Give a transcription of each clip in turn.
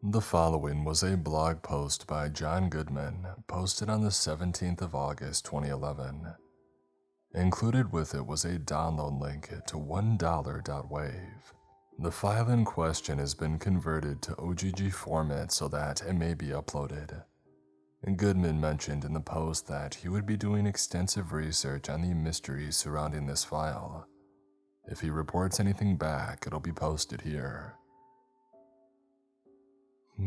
The following was a blog post by John Goodman, posted on the 17th of August 2011. Included with it was a download link to $1.wave. The file in question has been converted to OGG format so that it may be uploaded. Goodman mentioned in the post that he would be doing extensive research on the mysteries surrounding this file. If he reports anything back, it'll be posted here.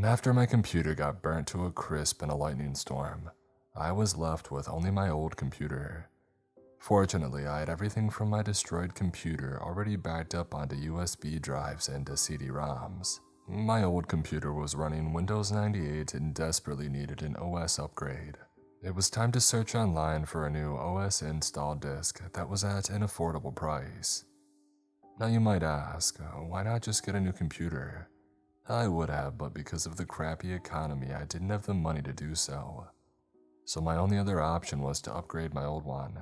After my computer got burnt to a crisp in a lightning storm, I was left with only my old computer. Fortunately, I had everything from my destroyed computer already backed up onto USB drives and CD-ROMs. My old computer was running Windows 98 and desperately needed an OS upgrade. It was time to search online for a new OS install disk that was at an affordable price. Now you might ask, why not just get a new computer? I would have, but because of the crappy economy, I didn't have the money to do so. So my only other option was to upgrade my old one.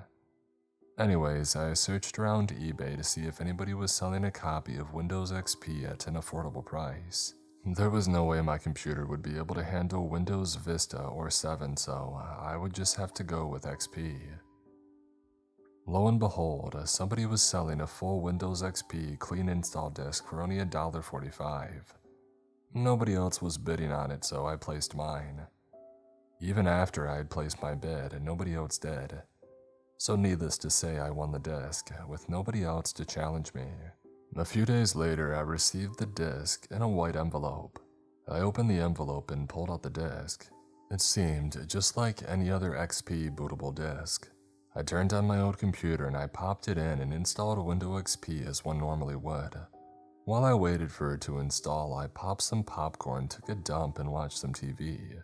Anyways, I searched around eBay to see if anybody was selling a copy of Windows XP at an affordable price. There was no way my computer would be able to handle Windows Vista or 7, so I would just have to go with XP. Lo and behold, somebody was selling a full Windows XP clean install disk for only $1.45. Nobody else was bidding on it, so I placed mine. Even after I had placed my bid, nobody else did. So needless to say, I won the disc, with nobody else to challenge me. A few days later, I received the disc in a white envelope. I opened the envelope and pulled out the disc. It seemed just like any other XP bootable disc. I turned on my old computer and I popped it in and installed Windows XP as one normally would. While I waited for it to install, I popped some popcorn, took a dump, and watched some TV,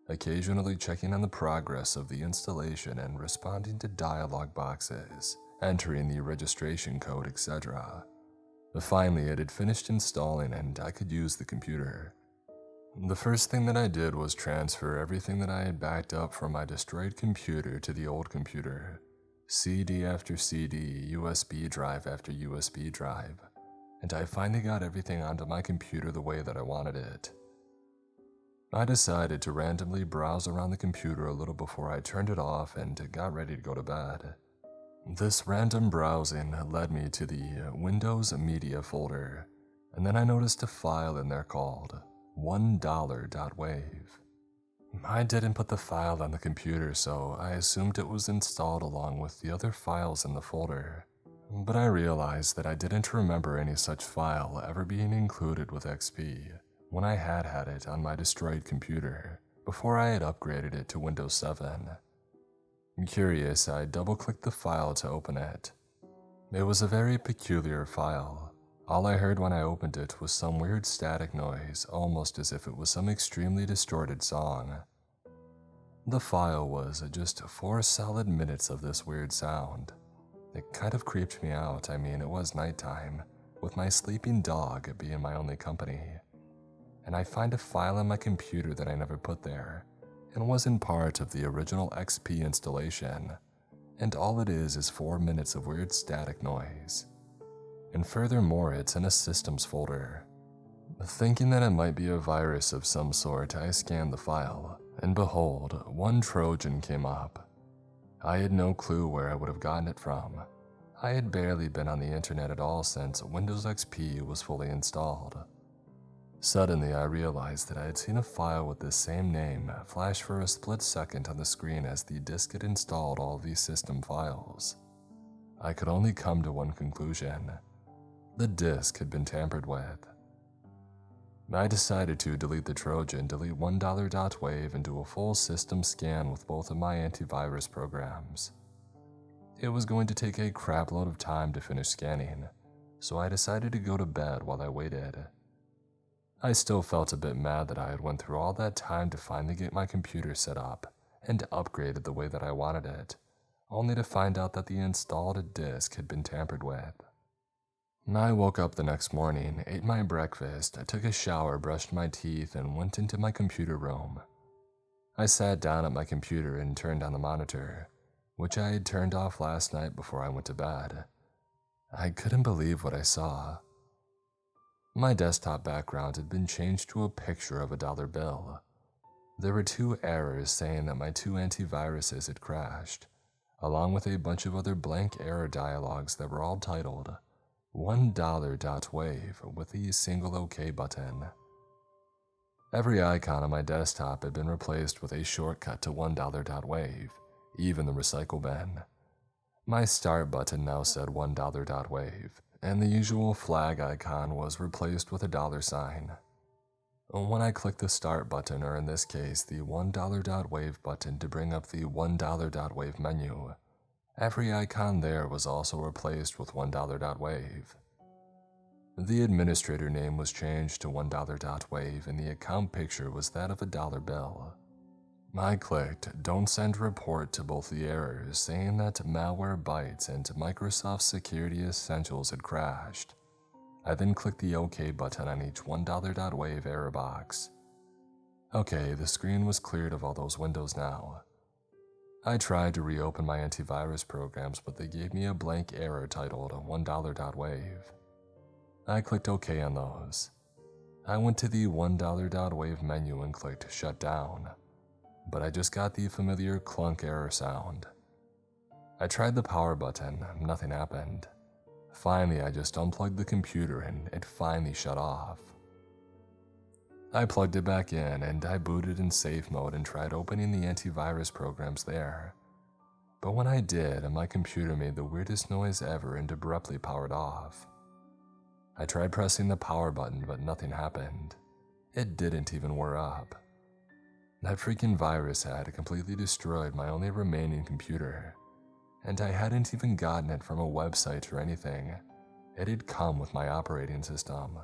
occasionally checking on the progress of the installation and responding to dialog boxes, entering the registration code, etc. Finally, it had finished installing and I could use the computer. The first thing that I did was transfer everything that I had backed up from my destroyed computer to the old computer. CD after CD, USB drive after USB drive. And I finally got everything onto my computer the way that I wanted it. I decided to randomly browse around the computer a little before I turned it off and got ready to go to bed. This random browsing led me to the Windows Media folder, and then I noticed a file in there called $1.wave. I didn't put the file on the computer, so I assumed it was installed along with the other files in the folder. But I realized that I didn't remember any such file ever being included with XP when I had it on my destroyed computer before I had upgraded it to Windows 7. Curious, I double-clicked the file to open it. It was a very peculiar file. All I heard when I opened it was some weird static noise, almost as if it was some extremely distorted song. The file was just 4 solid minutes of this weird sound. It kind of creeped me out. I mean, it was nighttime, with my sleeping dog being my only company. And I find a file on my computer that I never put there, and wasn't part of the original XP installation. And all it is 4 minutes of weird static noise. And furthermore, it's in a systems folder. Thinking that it might be a virus of some sort, I scanned the file, and behold, one Trojan came up. I had no clue where I would have gotten it from. I had barely been on the internet at all since Windows XP was fully installed. Suddenly, I realized that I had seen a file with the same name flash for a split second on the screen as the disk had installed all these system files. I could only come to one conclusion. The disk had been tampered with. I decided to delete the Trojan, delete $1.wave, and do a full system scan with both of my antivirus programs. It was going to take a crapload of time to finish scanning, so I decided to go to bed while I waited. I still felt a bit mad that I had went through all that time to finally get my computer set up and upgraded the way that I wanted it, only to find out that the installed disk had been tampered with. I woke up the next morning, ate my breakfast, took a shower, brushed my teeth, and went into my computer room. I sat down at my computer and turned on the monitor, which I had turned off last night before I went to bed. I couldn't believe what I saw. My desktop background had been changed to a picture of a dollar bill. There were 2 errors saying that my 2 antiviruses had crashed, along with a bunch of other blank error dialogues that were all titled $1.wave with a single OK button. Every icon on my desktop had been replaced with a shortcut to $1.wave, even the recycle bin. My start button now said $1.wave, and the usual flag icon was replaced with a $sign. When I clicked the start button, or in this case the $1.wave button to bring up the $1.wave menu, every icon there was also replaced with $1.wave. The administrator name was changed to $1.wave and the account picture was that of a dollar bill. I clicked Don't Send Report to both the errors, saying that Malwarebytes and Microsoft Security Essentials had crashed. I then clicked the OK button on each $1.wave error box. Okay, the screen was cleared of all those windows now. I tried to reopen my antivirus programs, but they gave me a blank error titled $1.wave. I clicked OK on those. I went to the $1.wave menu and clicked Shut Down, but I just got the familiar clunk error sound. I tried the power button, nothing happened. Finally, I just unplugged the computer and it finally shut off. I plugged it back in and I booted in safe mode and tried opening the antivirus programs there. But when I did, my computer made the weirdest noise ever and abruptly powered off. I tried pressing the power button, but nothing happened. It didn't even wear up. That freaking virus had completely destroyed my only remaining computer, and I hadn't even gotten it from a website or anything. It had come with my operating system.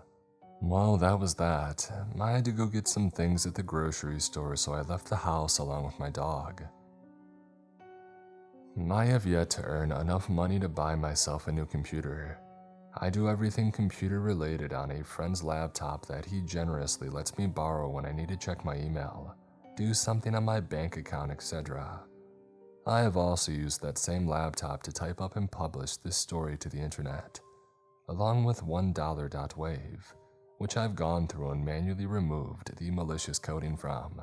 Well, that was that. I had to go get some things at the grocery store, so I left the house along with my dog. I have yet to earn enough money to buy myself a new computer. I do everything computer related on a friend's laptop that he generously lets me borrow when I need to check my email, do something on my bank account, etc. I have also used that same laptop to type up and publish this story to the internet, along with $1.wave, which I've gone through and manually removed the malicious coding from.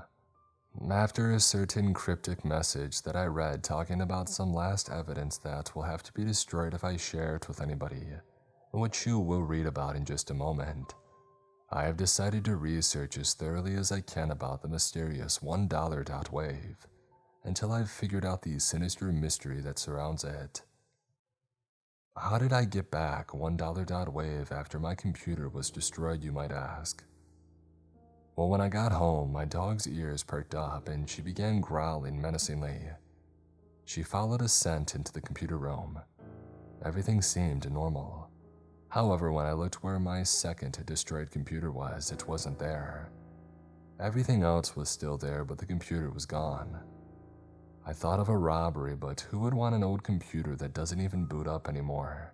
After a certain cryptic message that I read talking about some last evidence that will have to be destroyed if I share it with anybody, which you will read about in just a moment, I have decided to research as thoroughly as I can about the mysterious $1.wave until I've figured out the sinister mystery that surrounds it. How did I get back $1.wave after my computer was destroyed, you might ask? Well, when I got home, my dog's ears perked up and she began growling menacingly. She followed a scent into the computer room. Everything seemed normal. However, when I looked where my second destroyed computer was, it wasn't there. Everything else was still there, but the computer was gone. I thought of a robbery, but who would want an old computer that doesn't even boot up anymore?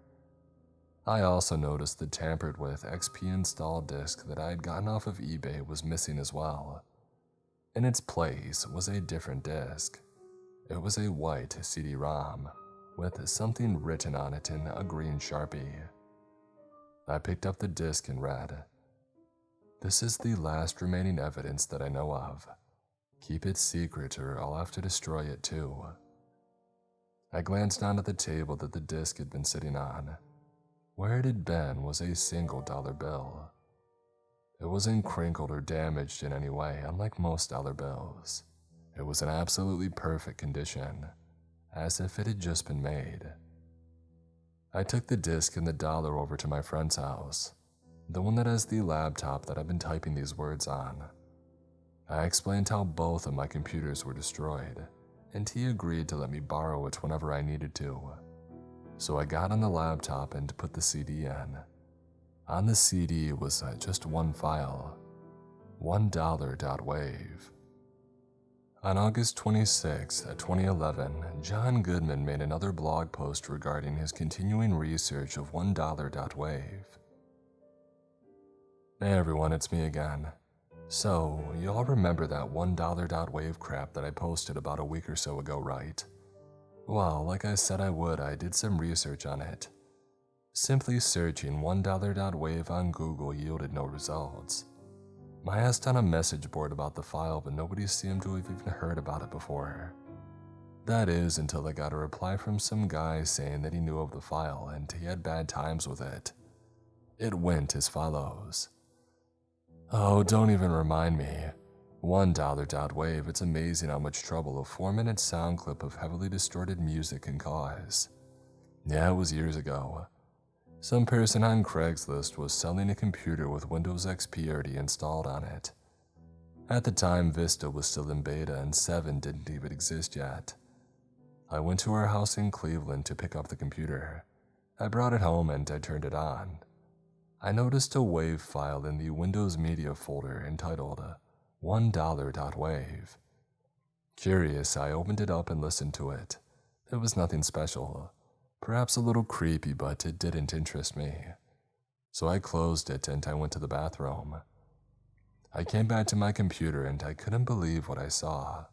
I also noticed the tampered with XP install disk that I had gotten off of eBay was missing as well. In its place was a different disk. It was a white CD-ROM with something written on it in a green Sharpie. I picked up the disc and read, "This is the last remaining evidence that I know of. Keep it secret or I'll have to destroy it too." I glanced down at the table that the disc had been sitting on. Where it had been was a single dollar bill. It wasn't crinkled or damaged in any way, unlike most dollar bills. It was in absolutely perfect condition, as if it had just been made. I took the disc and the dollar over to my friend's house, the one that has the laptop that I've been typing these words on. I explained how both of my computers were destroyed, and he agreed to let me borrow it whenever I needed to. So I got on the laptop and put the CD in. On the CD was just one file, $1.wave. On August 26, 2011, John Goodman made another blog post regarding his continuing research of $1.wave. Hey everyone, it's me again. So, you all remember that $1.wave crap that I posted about a week or so ago, right? Well, like I said I would, I did some research on it. Simply searching $1.wave on Google yielded no results. I asked on a message board about the file, but nobody seemed to have even heard about it before. That is, until I got a reply from some guy saying that he knew of the file and he had bad times with it. It went as follows. Oh, don't even remind me. $1.wave, it's amazing how much trouble a 4-minute sound clip of heavily distorted music can cause. Yeah, it was years ago. Some person on Craigslist was selling a computer with Windows XP already installed on it. At the time, Vista was still in beta and 7 didn't even exist yet. I went to our house in Cleveland to pick up the computer. I brought it home and I turned it on. I noticed a WAV file in the Windows Media folder entitled $1.wave. Curious, I opened it up and listened to it. It was nothing special. Perhaps a little creepy, but it didn't interest me. So I closed it and I went to the bathroom. I came back to my computer and I couldn't believe what I saw.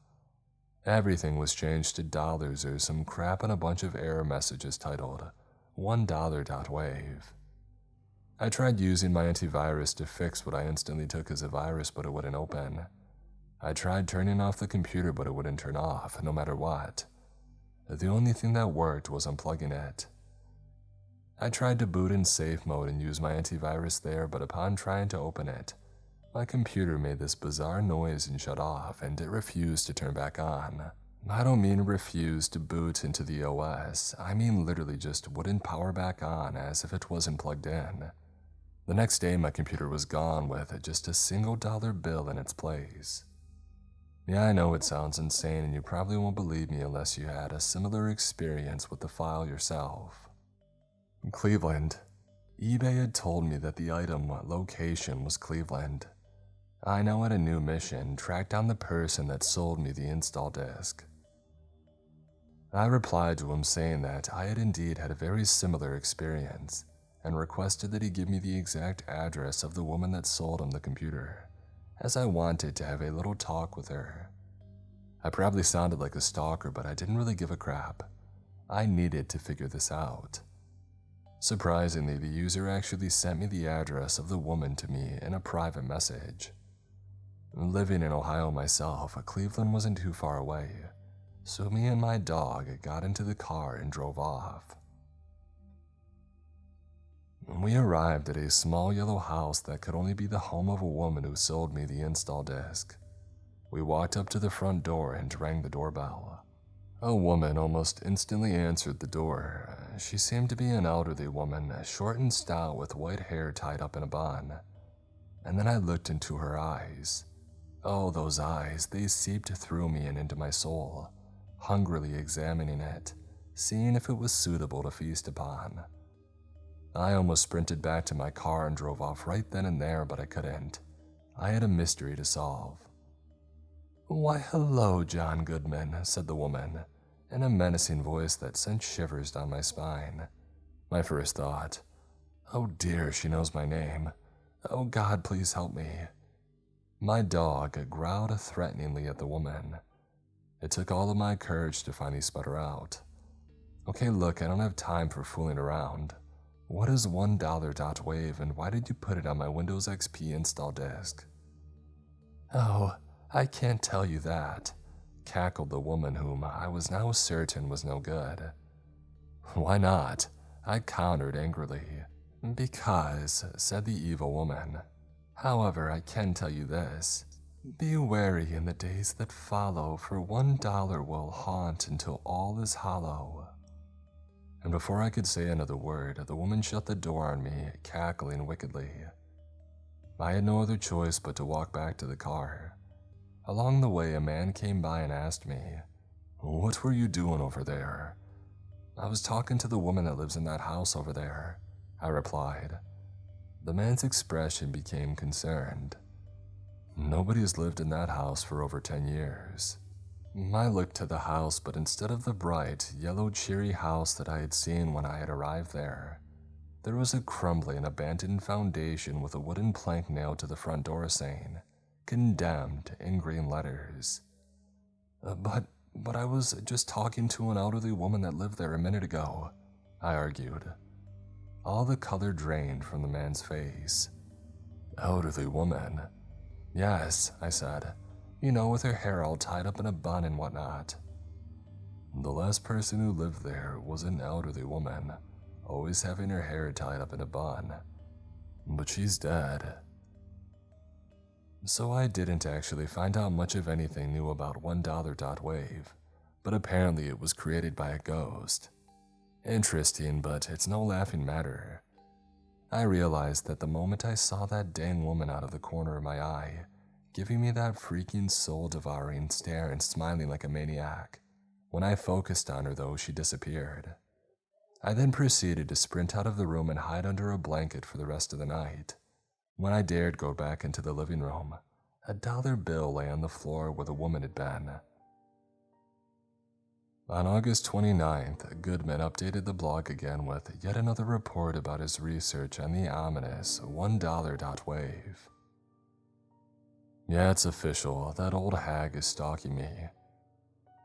Everything was changed to dollars or some crap and a bunch of error messages titled $1.wave. I tried using my antivirus to fix what I instantly took as a virus, but it wouldn't open. I tried turning off the computer, but it wouldn't turn off, no matter what. The only thing that worked was unplugging it. I tried to boot in safe mode and use my antivirus there, but upon trying to open it, my computer made this bizarre noise and shut off, and it refused to turn back on. I don't mean refuse to boot into the OS, I mean literally just wouldn't power back on as if it wasn't plugged in. The next day my computer was gone with just a single dollar bill in its place. Yeah, I know it sounds insane and you probably won't believe me unless you had a similar experience with the file yourself. In Cleveland, eBay had told me that the item location was Cleveland. I now had a new mission, track down the person that sold me the install disk. I replied to him saying that I had indeed had a very similar experience and requested that he give me the exact address of the woman that sold him the computer, as I wanted to have a little talk with her. I probably sounded like a stalker, but I didn't really give a crap. I needed to figure this out. Surprisingly, the user actually sent me the address of the woman to me in a private message. Living in Ohio myself, Cleveland wasn't too far away, so me and my dog got into the car and drove off. We arrived at a small yellow house that could only be the home of a woman who sold me the install disk. We walked up to the front door and rang the doorbell. A woman almost instantly answered the door. She seemed to be an elderly woman, short and stout with white hair tied up in a bun. And then I looked into her eyes. Oh, those eyes, they seeped through me and into my soul, hungrily examining it, seeing if it was suitable to feast upon. I almost sprinted back to my car and drove off right then and there, but I couldn't. I had a mystery to solve. "Why, hello, John Goodman," said the woman, in a menacing voice that sent shivers down my spine. My first thought, oh dear, she knows my name. Oh God, please help me. My dog growled threateningly at the woman. It took all of my courage to finally sput her out. Okay, look, I don't have time for fooling around. What is $1.wave and why did you put it on my Windows XP install disk? Oh, I can't tell you that, cackled the woman whom I was now certain was no good. Why not? I countered angrily. Because, said the evil woman. However, I can tell you this. Be wary in the days that follow, for $1 will haunt until all is hollow. And before I could say another word, the woman shut the door on me, cackling wickedly. I had no other choice but to walk back to the car. Along the way, a man came by and asked me, "What were you doing over there?" "I was talking to the woman that lives in that house over there," I replied. The man's expression became concerned. Nobody's lived in that house for over 10 years. I looked to the house, but instead of the bright, yellow, cheery house that I had seen when I had arrived there was a crumbling, abandoned foundation with a wooden plank nailed to the front door saying, "Condemned," in green letters. But I was just talking to an elderly woman that lived there a minute ago," I argued. all the color drained from the man's face. Elderly woman. Yes, I said. You know, with her hair all tied up in a bun and whatnot. The last person who lived there was an elderly woman, always having her hair tied up in a bun. But she's dead. So I didn't actually find out much of anything new about $1.wave, but apparently it was created by a ghost. Interesting, but it's no laughing matter. I realized that the moment I saw that dang woman out of the corner of my eye, giving me that freaking soul-devouring stare and smiling like a maniac, when I focused on her though, she disappeared. I then proceeded to sprint out of the room and hide under a blanket for the rest of the night. When I dared go back into the living room, a dollar bill lay on the floor where the woman had been. On August 29th, Goodman updated the blog again with yet another report about his research on the ominous $1.wave. Yeah, it's official, that old hag is stalking me.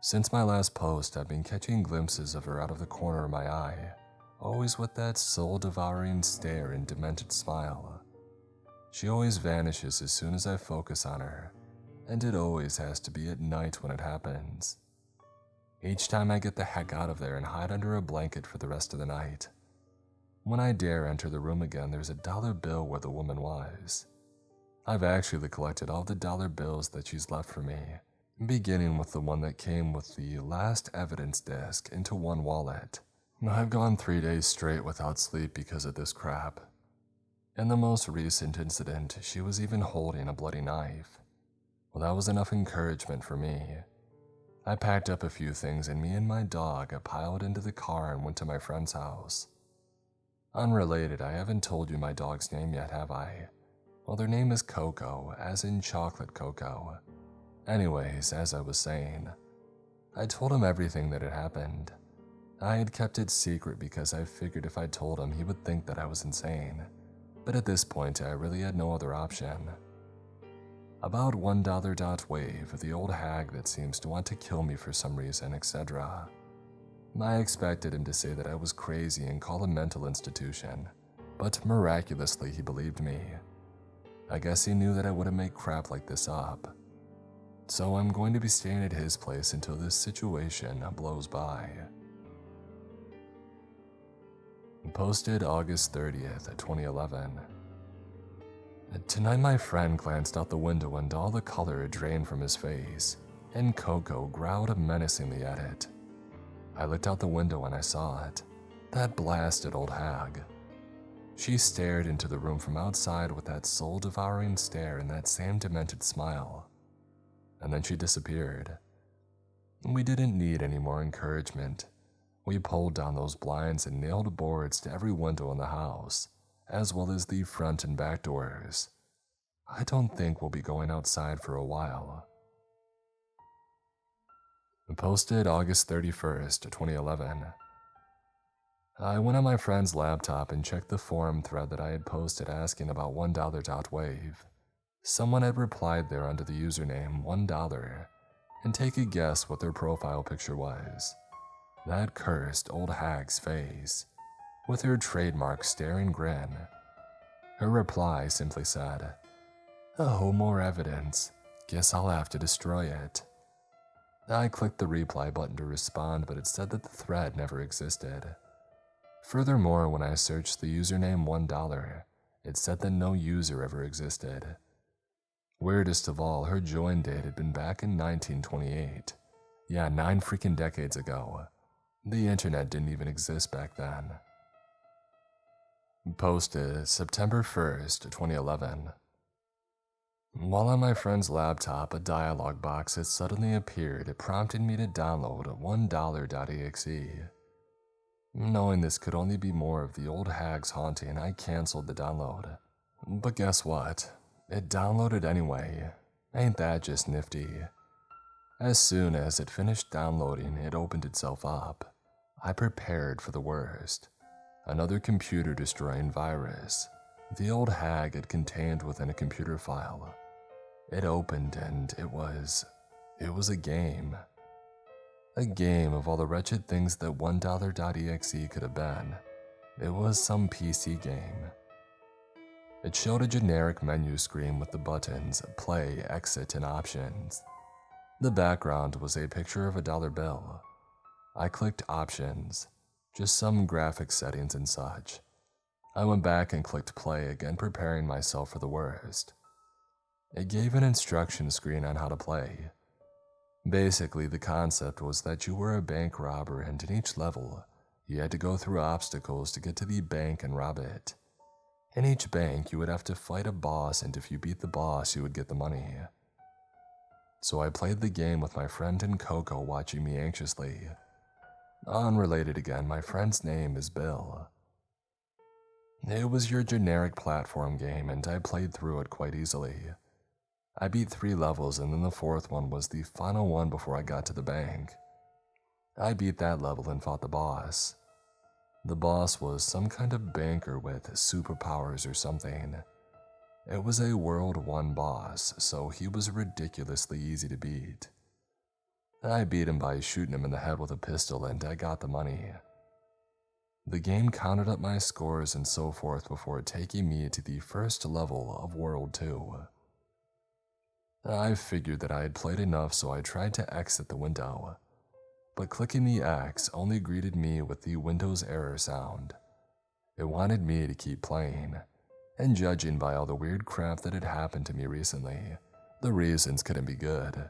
Since my last post, I've been catching glimpses of her out of the corner of my eye, always with that soul-devouring stare and demented smile. She always vanishes as soon as I focus on her, and it always has to be at night when it happens. Each time I get the heck out of there and hide under a blanket for the rest of the night. When I dare enter the room again, there's a dollar bill where the woman was. I've actually collected all the dollar bills that she's left for me, beginning with the one that came with the last evidence disc into one wallet. I've gone 3 days straight without sleep because of this crap. In the most recent incident, she was even holding a bloody knife. Well, that was enough encouragement for me. I packed up a few things and me and my dog piled into the car and went to my friend's house. Unrelated, I haven't told you my dog's name yet, have I? Well, their name is Coco, as in chocolate cocoa. Anyways, as I was saying, I told him everything that had happened. I had kept it secret because I figured if I told him he would think that I was insane. But at this point, I really had no other option. About $1.wave, the old hag that seems to want to kill me for some reason, etc. I expected him to say that I was crazy and call a mental institution, but miraculously he believed me. I guess he knew that I wouldn't make crap like this up. So I'm going to be staying at his place until this situation blows by. Posted August 30th, 2011. Tonight my friend glanced out the window and all the color had drained from his face, and Coco growled menacingly at it. I looked out the window and I saw it, that blasted old hag. She stared into the room from outside with that soul-devouring stare and that same demented smile. And then she disappeared. We didn't need any more encouragement. We pulled down those blinds and nailed boards to every window in the house, as well as the front and back doors. I don't think we'll be going outside for a while. Posted August 31st, 2011. I went on my friend's laptop and checked the forum thread that I had posted asking about $1.wave. Someone had replied there under the username $1, and take a guess what their profile picture was. That cursed old hag's face, with her trademark staring grin. Her reply simply said, "Oh, more evidence. Guess I'll have to destroy it." I clicked the reply button to respond, but it said that the thread never existed. Furthermore, when I searched the username $1, it said that no user ever existed. Weirdest of all, her join date had been back in 1928. Yeah, 9 freaking decades ago. The internet didn't even exist back then. Posted September 1st, 2011. While on my friend's laptop, a dialog box had suddenly appeared, prompting me to download $1.exe. Knowing this could only be more of the old hag's haunting, I canceled the download. But guess what? It downloaded anyway. Ain't that just nifty? As soon as it finished downloading, it opened itself up. I prepared for the worst. Another computer-destroying virus. The old hag had contained within a computer file. It opened and it was a game. A game of all the wretched things that $1.exe could have been. It was some PC game. It showed a generic menu screen with the buttons play, exit, and options. The background was a picture of a dollar bill. I clicked options, just some graphic settings and such. I went back and clicked play again, preparing myself for the worst. It gave an instruction screen on how to play. Basically, the concept was that you were a bank robber, and in each level, you had to go through obstacles to get to the bank and rob it. In each bank, you would have to fight a boss, and if you beat the boss, you would get the money. So I played the game with my friend and Coco watching me anxiously. Unrelated again, my friend's name is Bill. It was your generic platform game, and I played through it quite easily. I beat 3 levels, and then the 4th one was the final one before I got to the bank. I beat that level and fought the boss. The boss was some kind of banker with superpowers or something. It was a World 1 boss, so he was ridiculously easy to beat. I beat him by shooting him in the head with a pistol, and I got the money. The game counted up my scores and so forth before taking me to the first level of World 2. I figured that I had played enough, so I tried to exit the window. But clicking the X only greeted me with the Windows error sound. It wanted me to keep playing, and judging by all the weird crap that had happened to me recently, the reasons couldn't be good.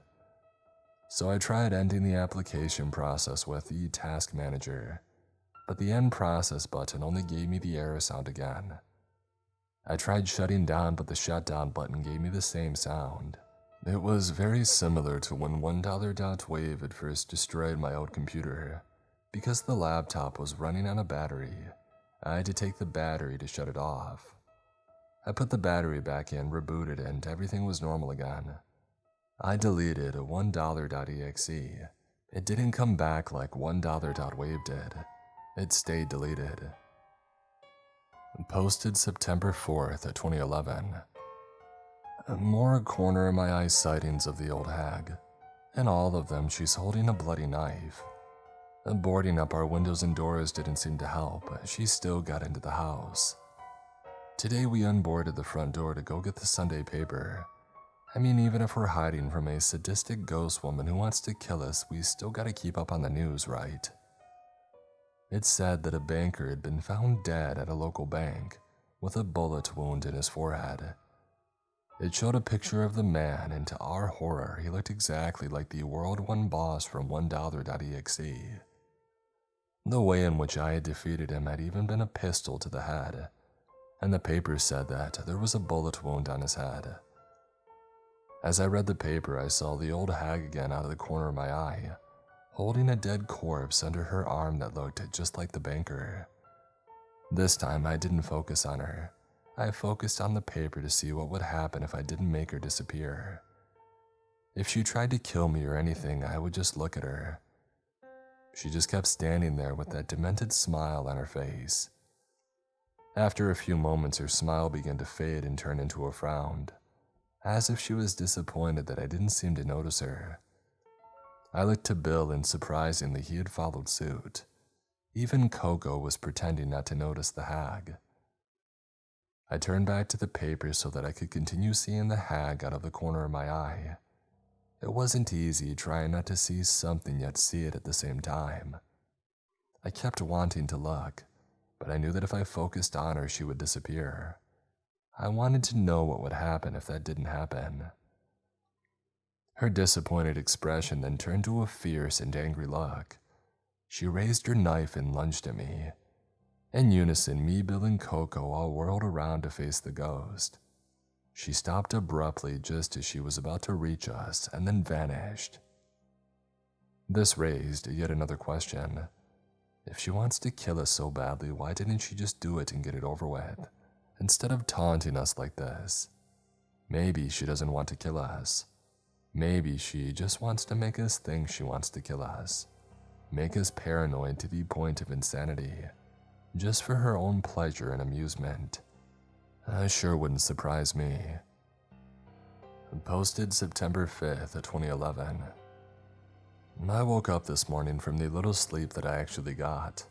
So I tried ending the application process with the task manager, but the end process button only gave me the error sound again. I tried shutting down, but the shutdown button gave me the same sound. It was very similar to when $1.wave had first destroyed my old computer. Because the laptop was running on a battery, I had to take the battery to shut it off. I put the battery back in, rebooted, and everything was normal again. I deleted a $1.exe. It didn't come back like $1.wave did. It stayed deleted. Posted September 4th, 2011. More corner of my eye sightings of the old hag. In all of them, she's holding a bloody knife. Boarding up our windows and doors didn't seem to help. She still got into the house. Today we unboarded the front door to go get the Sunday paper. I mean, even if we're hiding from a sadistic ghost woman who wants to kill us, we still gotta keep up on the news, right? It said that a banker had been found dead at a local bank with a bullet wound in his forehead. It showed a picture of the man, and to our horror, he looked exactly like the World 1 boss from $1.exe. The way in which I had defeated him had even been a pistol to the head, and the paper said that there was a bullet wound on his head. As I read the paper, I saw the old hag again out of the corner of my eye, holding a dead corpse under her arm that looked just like the banker. This time, I didn't focus on her. I focused on the paper to see what would happen if I didn't make her disappear. If she tried to kill me or anything, I would just look at her. She just kept standing there with that demented smile on her face. After a few moments, her smile began to fade and turn into a frown, as if she was disappointed that I didn't seem to notice her. I looked to Bill, and surprisingly, he had followed suit. Even Coco was pretending not to notice the hag. I turned back to the paper so that I could continue seeing the hag out of the corner of my eye. It wasn't easy trying not to see something yet see it at the same time. I kept wanting to look, but I knew that if I focused on her, she would disappear. I wanted to know what would happen if that didn't happen. Her disappointed expression then turned to a fierce and angry look. She raised her knife and lunged at me. In unison, me, Bill, and Coco all whirled around to face the ghost. She stopped abruptly just as she was about to reach us and then vanished. This raised yet another question. If she wants to kill us so badly, why didn't she just do it and get it over with, instead of taunting us like this? Maybe she doesn't want to kill us. Maybe she just wants to make us think she wants to kill us, make us paranoid to the point of insanity, just for her own pleasure and amusement. Sure wouldn't surprise me. Posted September 5th, 2011. I woke up this morning from the little sleep that I actually got.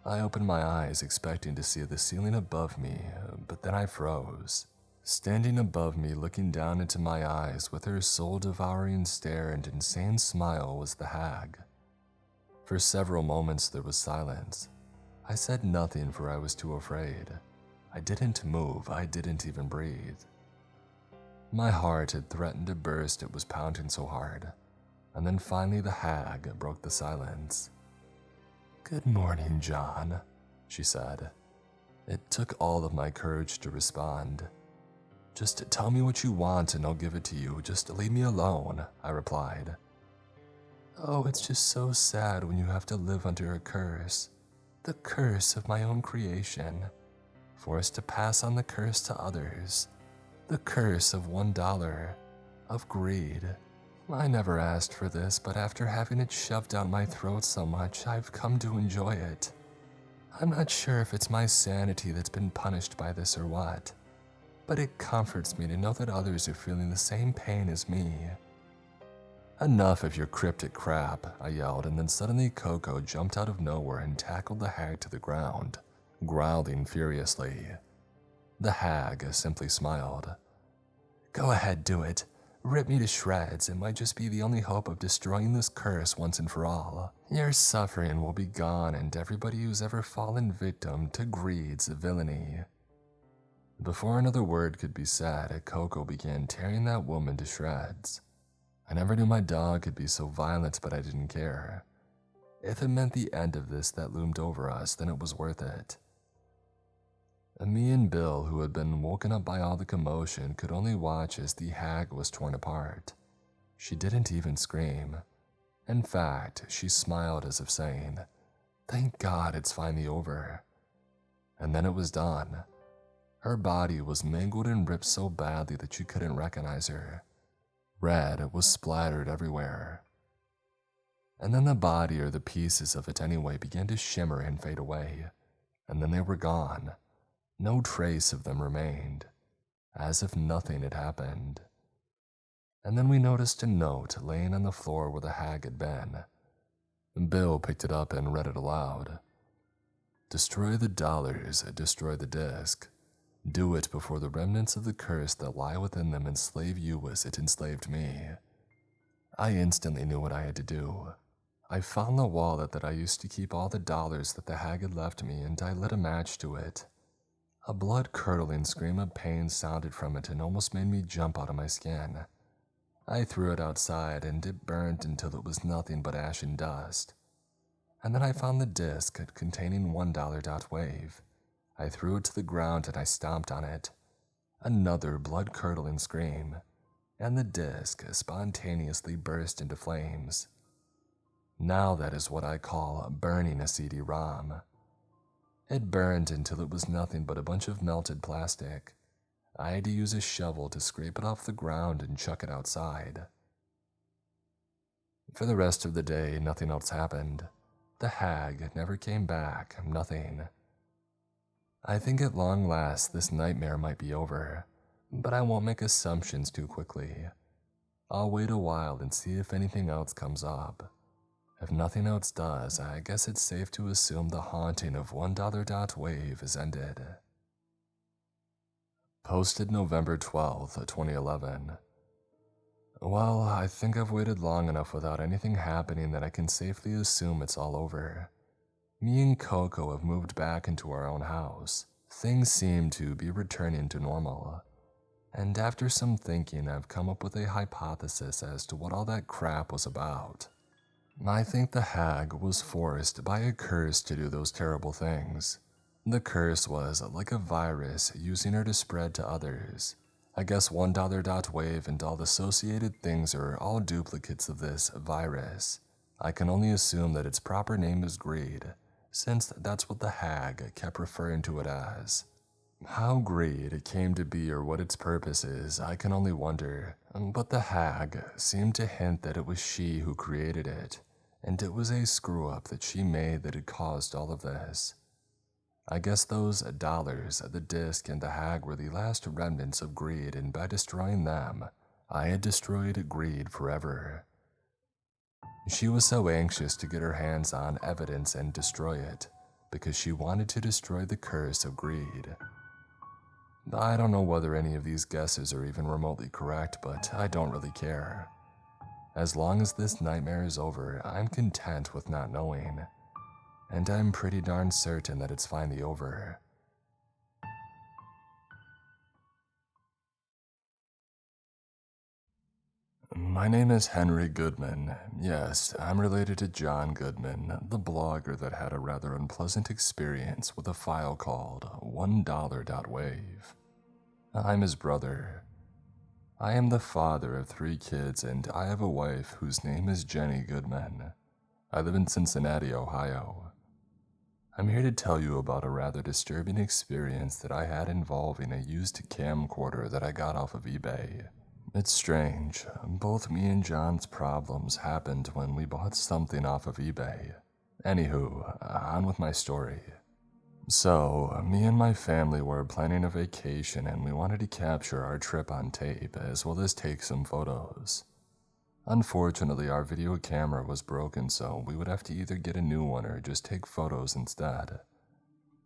I opened my eyes expecting to see the ceiling above me, but then I froze. Standing above me, looking down into my eyes with her soul-devouring stare and insane smile was the hag. For several moments there was silence. I said nothing for I was too afraid. I didn't move, I didn't even breathe. My heart had threatened to burst, it was pounding so hard. And then finally the hag broke the silence. "Good morning, John," she said. It took all of my courage to respond. "Just tell me what you want and I'll give it to you. Just leave me alone," I replied. "Oh, it's just so sad when you have to live under a curse. The curse of my own creation. Forced to pass on the curse to others. The curse of $1, of greed. I never asked for this, but after having it shoved down my throat so much, I've come to enjoy it. I'm not sure if it's my sanity that's been punished by this or what, but it comforts me to know that others are feeling the same pain as me." "Enough of your cryptic crap," I yelled, and then suddenly Coco jumped out of nowhere and tackled the hag to the ground, growling furiously. The hag simply smiled. "Go ahead, do it. Rip me to shreds. It might just be the only hope of destroying this curse once and for all. Your suffering will be gone and everybody who's ever fallen victim to greed's villainy." Before another word could be said, Coco began tearing that woman to shreds. I never knew my dog could be so violent, but I didn't care. If it meant the end of this that loomed over us, then it was worth it. Me and Bill, who had been woken up by all the commotion, could only watch as the hag was torn apart. She didn't even scream. In fact, she smiled as if saying, "Thank God it's finally over." And then it was done. Her body was mangled and ripped so badly that you couldn't recognize her. Red was splattered everywhere. And then the body, or the pieces of it anyway, began to shimmer and fade away. And then they were gone. No trace of them remained, as if nothing had happened. And then we noticed a note laying on the floor where the hag had been. Bill picked it up and read it aloud. "Destroy the dollars, destroy the disc. Do it before the remnants of the curse that lie within them enslave you as it enslaved me." I instantly knew what I had to do. I found the wallet that I used to keep all the dollars that the hag had left me, and I lit a match to it. A blood-curdling scream of pain sounded from it and almost made me jump out of my skin. I threw it outside, and it burned until it was nothing but ash and dust. And then I found the disc containing $1 wave. I threw it to the ground and I stomped on it. Another blood-curdling scream, and the disc spontaneously burst into flames. Now that is what I call burning a CD-ROM. It burned until it was nothing but a bunch of melted plastic. I had to use a shovel to scrape it off the ground and chuck it outside. For the rest of the day, nothing else happened. The hag never came back, nothing. I think at long last this nightmare might be over, but I won't make assumptions too quickly. I'll wait a while and see if anything else comes up. If nothing else does, I guess it's safe to assume the haunting of $1 wave is ended. Posted November 12th, 2011. Well, I think I've waited long enough without anything happening that I can safely assume it's all over. Me and Coco have moved back into our own house. Things seem to be returning to normal. And after some thinking, I've come up with a hypothesis as to what all that crap was about. I think the hag was forced by a curse to do those terrible things. The curse was like a virus using her to spread to others. I guess $1 wave and all the associated things are all duplicates of this virus. I can only assume that its proper name is greed, since that's what the hag kept referring to it as. How greed came to be or what its purpose is, I can only wonder, but the hag seemed to hint that it was she who created it, and it was a screw-up that she made that had caused all of this. I guess those dollars, the disc, and the hag were the last remnants of greed, and by destroying them, I had destroyed greed forever. She was so anxious to get her hands on evidence and destroy it, because she wanted to destroy the curse of greed. I don't know whether any of these guesses are even remotely correct, but I don't really care. As long as this nightmare is over, I'm content with not knowing. And I'm pretty darn certain that it's finally over. My name is Henry Goodman. Yes, I'm related to John Goodman, the blogger that had a rather unpleasant experience with a file called $1.wave. I'm his brother. I am the father of 3 kids, and I have a wife whose name is Jenny Goodman. I live in Cincinnati, Ohio. I'm here to tell you about a rather disturbing experience that I had involving a used camcorder that I got off of eBay. It's strange. Both me and John's problems happened when we bought something off of eBay. Anywho, on with my story. So, me and my family were planning a vacation and we wanted to capture our trip on tape as well as take some photos. Unfortunately, our video camera was broken, so we would have to either get a new one or just take photos instead.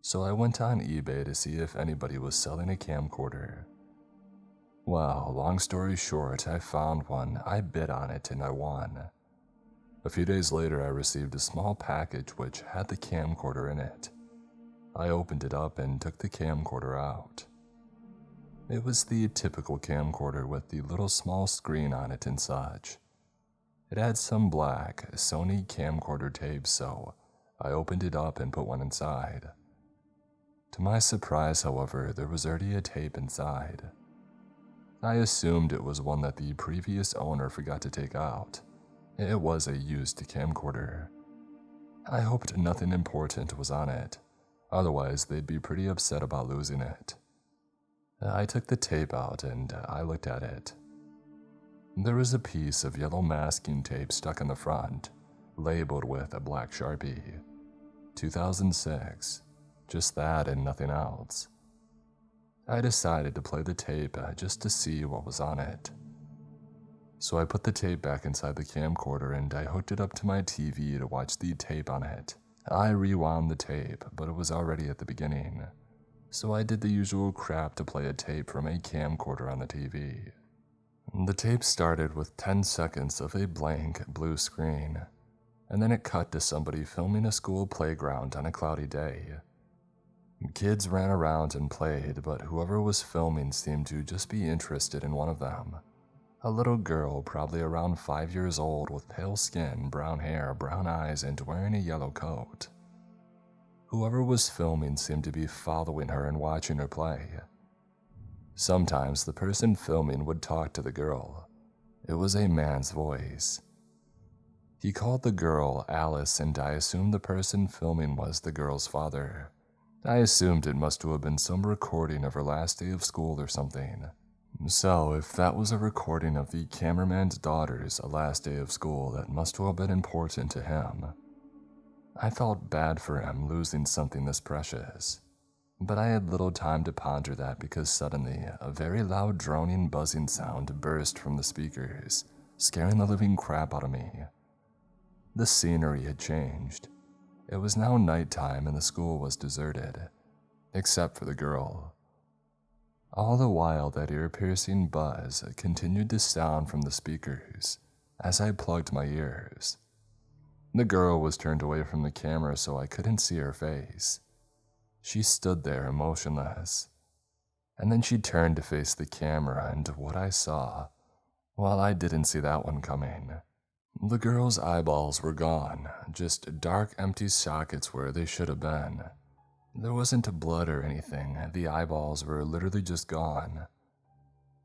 So I went on eBay to see if anybody was selling a camcorder. Well, long story short, I found one, I bid on it, and I won. A few days later, I received a small package which had the camcorder in it. I opened it up and took the camcorder out. It was the typical camcorder with the little small screen on it and such. It had some black Sony camcorder tape, so I opened it up and put one inside. To my surprise, however, there was already a tape inside. I assumed it was one that the previous owner forgot to take out. It was a used camcorder. I hoped nothing important was on it, otherwise they'd be pretty upset about losing it. I took the tape out and I looked at it. There was a piece of yellow masking tape stuck in the front, labeled with a black Sharpie. 2006. Just that and nothing else. I decided to play the tape just to see what was on it. So I put the tape back inside the camcorder and I hooked it up to my TV to watch the tape on it. I rewound the tape, but it was already at the beginning. So I did the usual crap to play a tape from a camcorder on the TV. The tape started with 10 seconds of a blank blue screen, and then it cut to somebody filming a school playground on a cloudy day. Kids ran around and played, but whoever was filming seemed to just be interested in one of them. A little girl, probably around 5 years old, with pale skin, brown hair, brown eyes, and wearing a yellow coat. Whoever was filming seemed to be following her and watching her play. Sometimes the person filming would talk to the girl. It was a man's voice. He called the girl Alice, and I assumed the person filming was the girl's father. I assumed it must have been some recording of her last day of school or something. So, if that was a recording of the cameraman's daughter's last day of school, that must have been important to him. I felt bad for him losing something this precious. But I had little time to ponder that because suddenly, a very loud droning buzzing sound burst from the speakers, scaring the living crap out of me. The scenery had changed. It was now nighttime and the school was deserted, except for the girl. All the while that ear-piercing buzz continued to sound from the speakers as I plugged my ears. The girl was turned away from the camera so I couldn't see her face. She stood there motionless, and then she turned to face the camera, and what I saw, well, I didn't see that one coming. The girl's eyeballs were gone, just dark empty sockets where they should have been. There wasn't blood or anything, the eyeballs were literally just gone.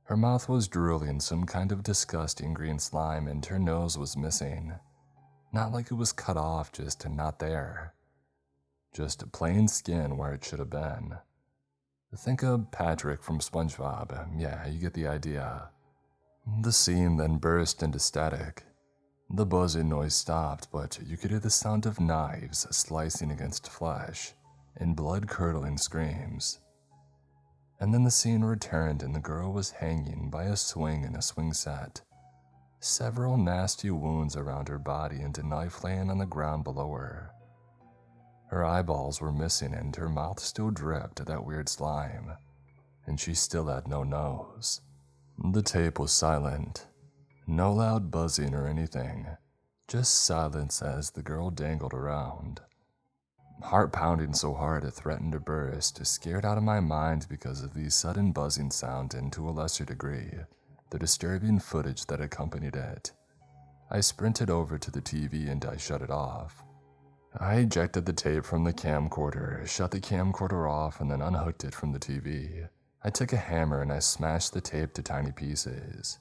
Her mouth was drooling some kind of disgusting green slime and her nose was missing. Not like it was cut off, just not there. Just plain skin where it should have been. Think of Patrick from SpongeBob, yeah, you get the idea. The scene then burst into static. The buzzing noise stopped, but you could hear the sound of knives slicing against flesh and blood-curdling screams. And then the scene returned and the girl was hanging by a swing in a swing set. Several nasty wounds around her body and a knife laying on the ground below her. Her eyeballs were missing and her mouth still dripped that weird slime, and she still had no nose. The tape was silent. No loud buzzing or anything, just silence as the girl dangled around. Heart pounding so hard it threatened to burst, scared out of my mind because of the sudden buzzing sound and, to a lesser degree, the disturbing footage that accompanied it. I sprinted over to the TV and I shut it off. I ejected the tape from the camcorder, shut the camcorder off, and then unhooked it from the TV. I took a hammer and I smashed the tape to tiny pieces.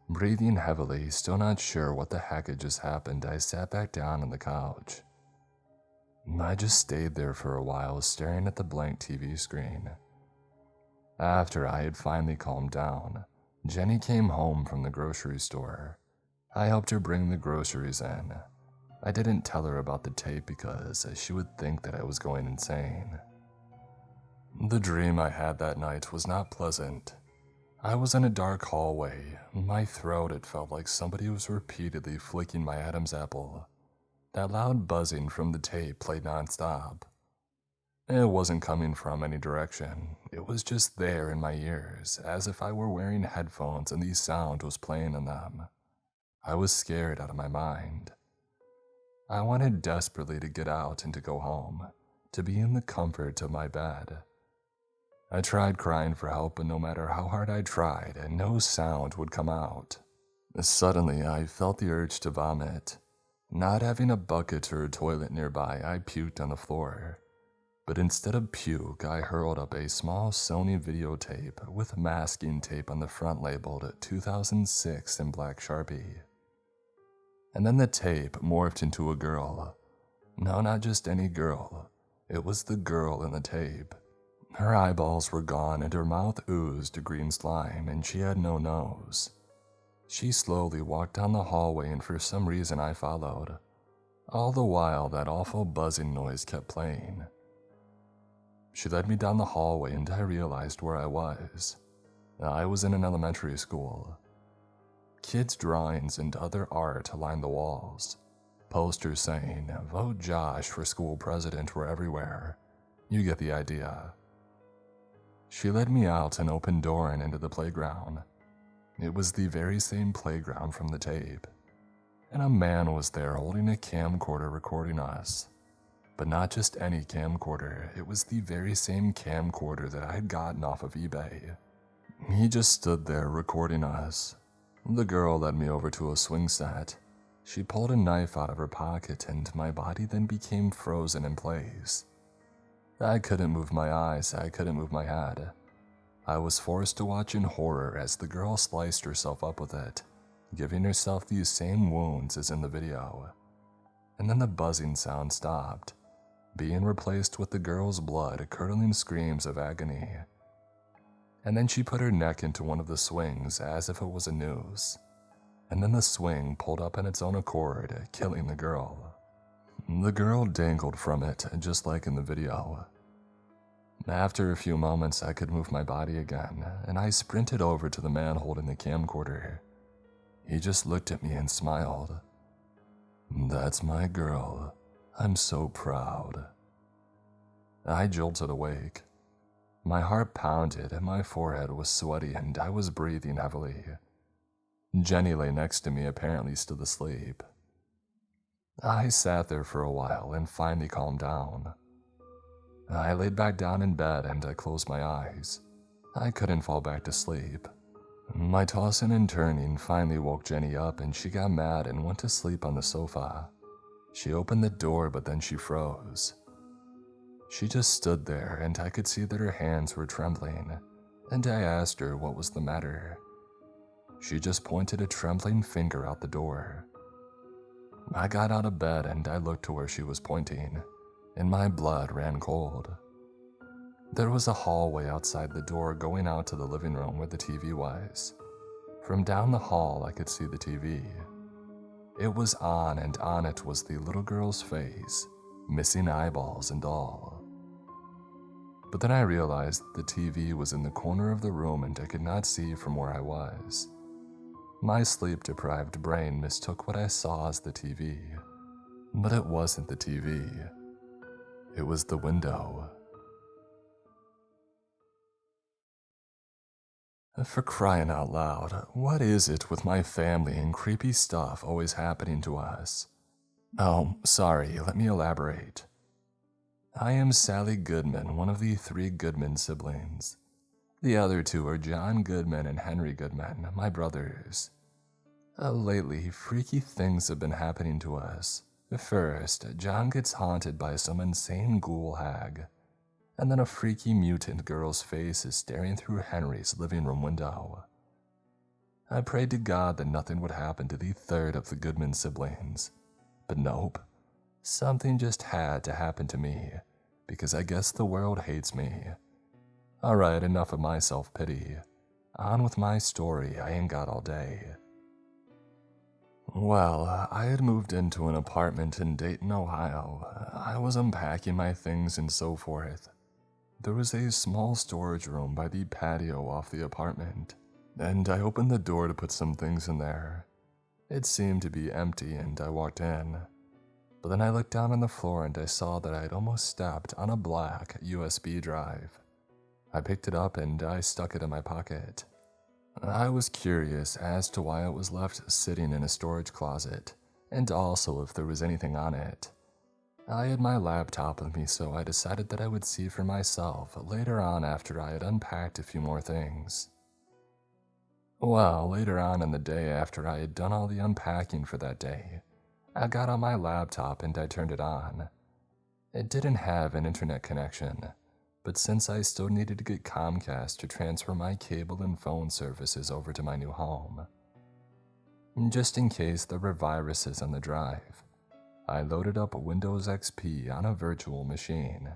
Breathing heavily, still not sure what the heck had just happened, I sat back down on the couch. I just stayed there for a while, staring at the blank TV screen. After I had finally calmed down, Jenny came home from the grocery store. I helped her bring the groceries in. I didn't tell her about the tape because she would think that I was going insane. The dream I had that night was not pleasant. I was in a dark hallway. My throat, it felt like somebody was repeatedly flicking my Adam's apple. That loud buzzing from the tape played nonstop. It wasn't coming from any direction. It was just there in my ears, as if I were wearing headphones and the sound was playing in them. I was scared out of my mind. I wanted desperately to get out and to go home, to be in the comfort of my bed. I tried crying for help, but no matter how hard I tried, no sound would come out. Suddenly, I felt the urge to vomit. Not having a bucket or a toilet nearby, I puked on the floor. But instead of puke, I hurled up a small Sony videotape with masking tape on the front labeled 2006 in black Sharpie. And then the tape morphed into a girl. No, not just any girl. It was the girl in the tape. Her eyeballs were gone and her mouth oozed green slime, and she had no nose. She slowly walked down the hallway, and for some reason I followed. All the while, that awful buzzing noise kept playing. She led me down the hallway and I realized where I was. I was in an elementary school. Kids' drawings and other art lined the walls. Posters saying, "Vote Josh for school president" were everywhere. You get the idea. She led me out an open door and into the playground. It was the very same playground from the tape. And a man was there holding a camcorder recording us. But not just any camcorder, it was the very same camcorder that I had gotten off of eBay. He just stood there recording us. The girl led me over to a swing set. She pulled a knife out of her pocket and my body then became frozen in place. I couldn't move my eyes, I couldn't move my head. I was forced to watch in horror as the girl sliced herself up with it, giving herself these same wounds as in the video. And then the buzzing sound stopped, being replaced with the girl's blood-curdling screams of agony. And then she put her neck into one of the swings as if it was a noose. And then the swing pulled up on its own accord, killing the girl. The girl dangled from it, just like in the video. After a few moments, I could move my body again, and I sprinted over to the man holding the camcorder. He just looked at me and smiled. "That's my girl. I'm so proud." I jolted awake. My heart pounded and my forehead was sweaty and I was breathing heavily. Jenny lay next to me, apparently still asleep. I sat there for a while and finally calmed down. I laid back down in bed and I closed my eyes. I couldn't fall back to sleep. My tossing and turning finally woke Jenny up and she got mad and went to sleep on the sofa. She opened the door but then she froze. She just stood there and I could see that her hands were trembling, and I asked her what was the matter. She just pointed a trembling finger out the door. I got out of bed and I looked to where she was pointing, and my blood ran cold. There was a hallway outside the door going out to the living room where the TV was. From down the hall I could see the TV. It was on and on it was the little girl's face, missing eyeballs and all. But then I realized the TV was in the corner of the room and I could not see from where I was. My sleep-deprived brain mistook what I saw as the TV, but it wasn't the TV. It was the window. For crying out loud, what is it with my family and creepy stuff always happening to us? Oh, sorry, let me elaborate. I am Sally Goodman, one of the 3 Goodman siblings. The other 2 are John Goodman and Henry Goodman, my brothers. Lately, freaky things have been happening to us. First, John gets haunted by some insane ghoul hag, and then a freaky mutant girl's face is staring through Henry's living room window. I prayed to God that nothing would happen to the 3rd of the Goodman siblings, but nope. Something just had to happen to me, because I guess the world hates me. Alright, enough of my self-pity. On with my story, I ain't got all day. Well, I had moved into an apartment in Dayton, Ohio. I was unpacking my things and so forth. There was a small storage room by the patio off the apartment, and I opened the door to put some things in there. It seemed to be empty and I walked in. But then I looked down on the floor and I saw that I had almost stepped on a black USB drive. I picked it up and I stuck it in my pocket. I was curious as to why it was left sitting in a storage closet, and also if there was anything on it. I had my laptop with me, so I decided that I would see for myself later on after I had unpacked a few more things. Well, later on in the day after I had done all the unpacking for that day, I got on my laptop and I turned it on. It didn't have an internet connection, but since I still needed to get Comcast to transfer my cable and phone services over to my new home, just in case there were viruses on the drive, I loaded up Windows XP on a virtual machine.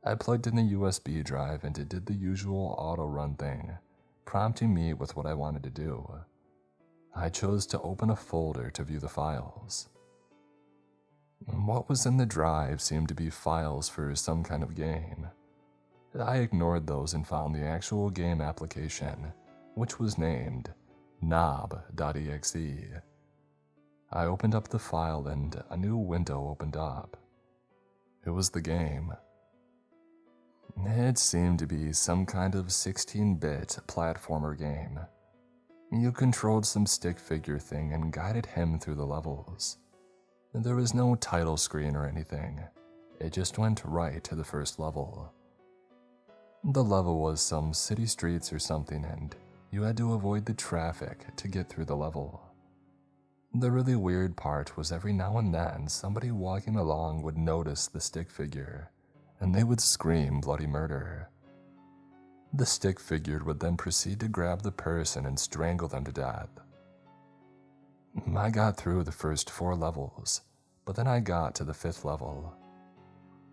I plugged in the USB drive and it did the usual auto-run thing, prompting me with what I wanted to do. I chose to open a folder to view the files. What was in the drive seemed to be files for some kind of game. I ignored those and found the actual game application, which was named knob.exe. I opened up the file and a new window opened up. It was the game. It seemed to be some kind of 16-bit platformer game. You controlled some stick figure thing and guided him through the levels. There was no title screen or anything. It just went right to the first level. The level was some city streets or something, and you had to avoid the traffic to get through the level. The really weird part was every now and then somebody walking along would notice the stick figure, and they would scream bloody murder. The stick figure would then proceed to grab the person and strangle them to death. I got through the first 4 levels, but then I got to the 5th level.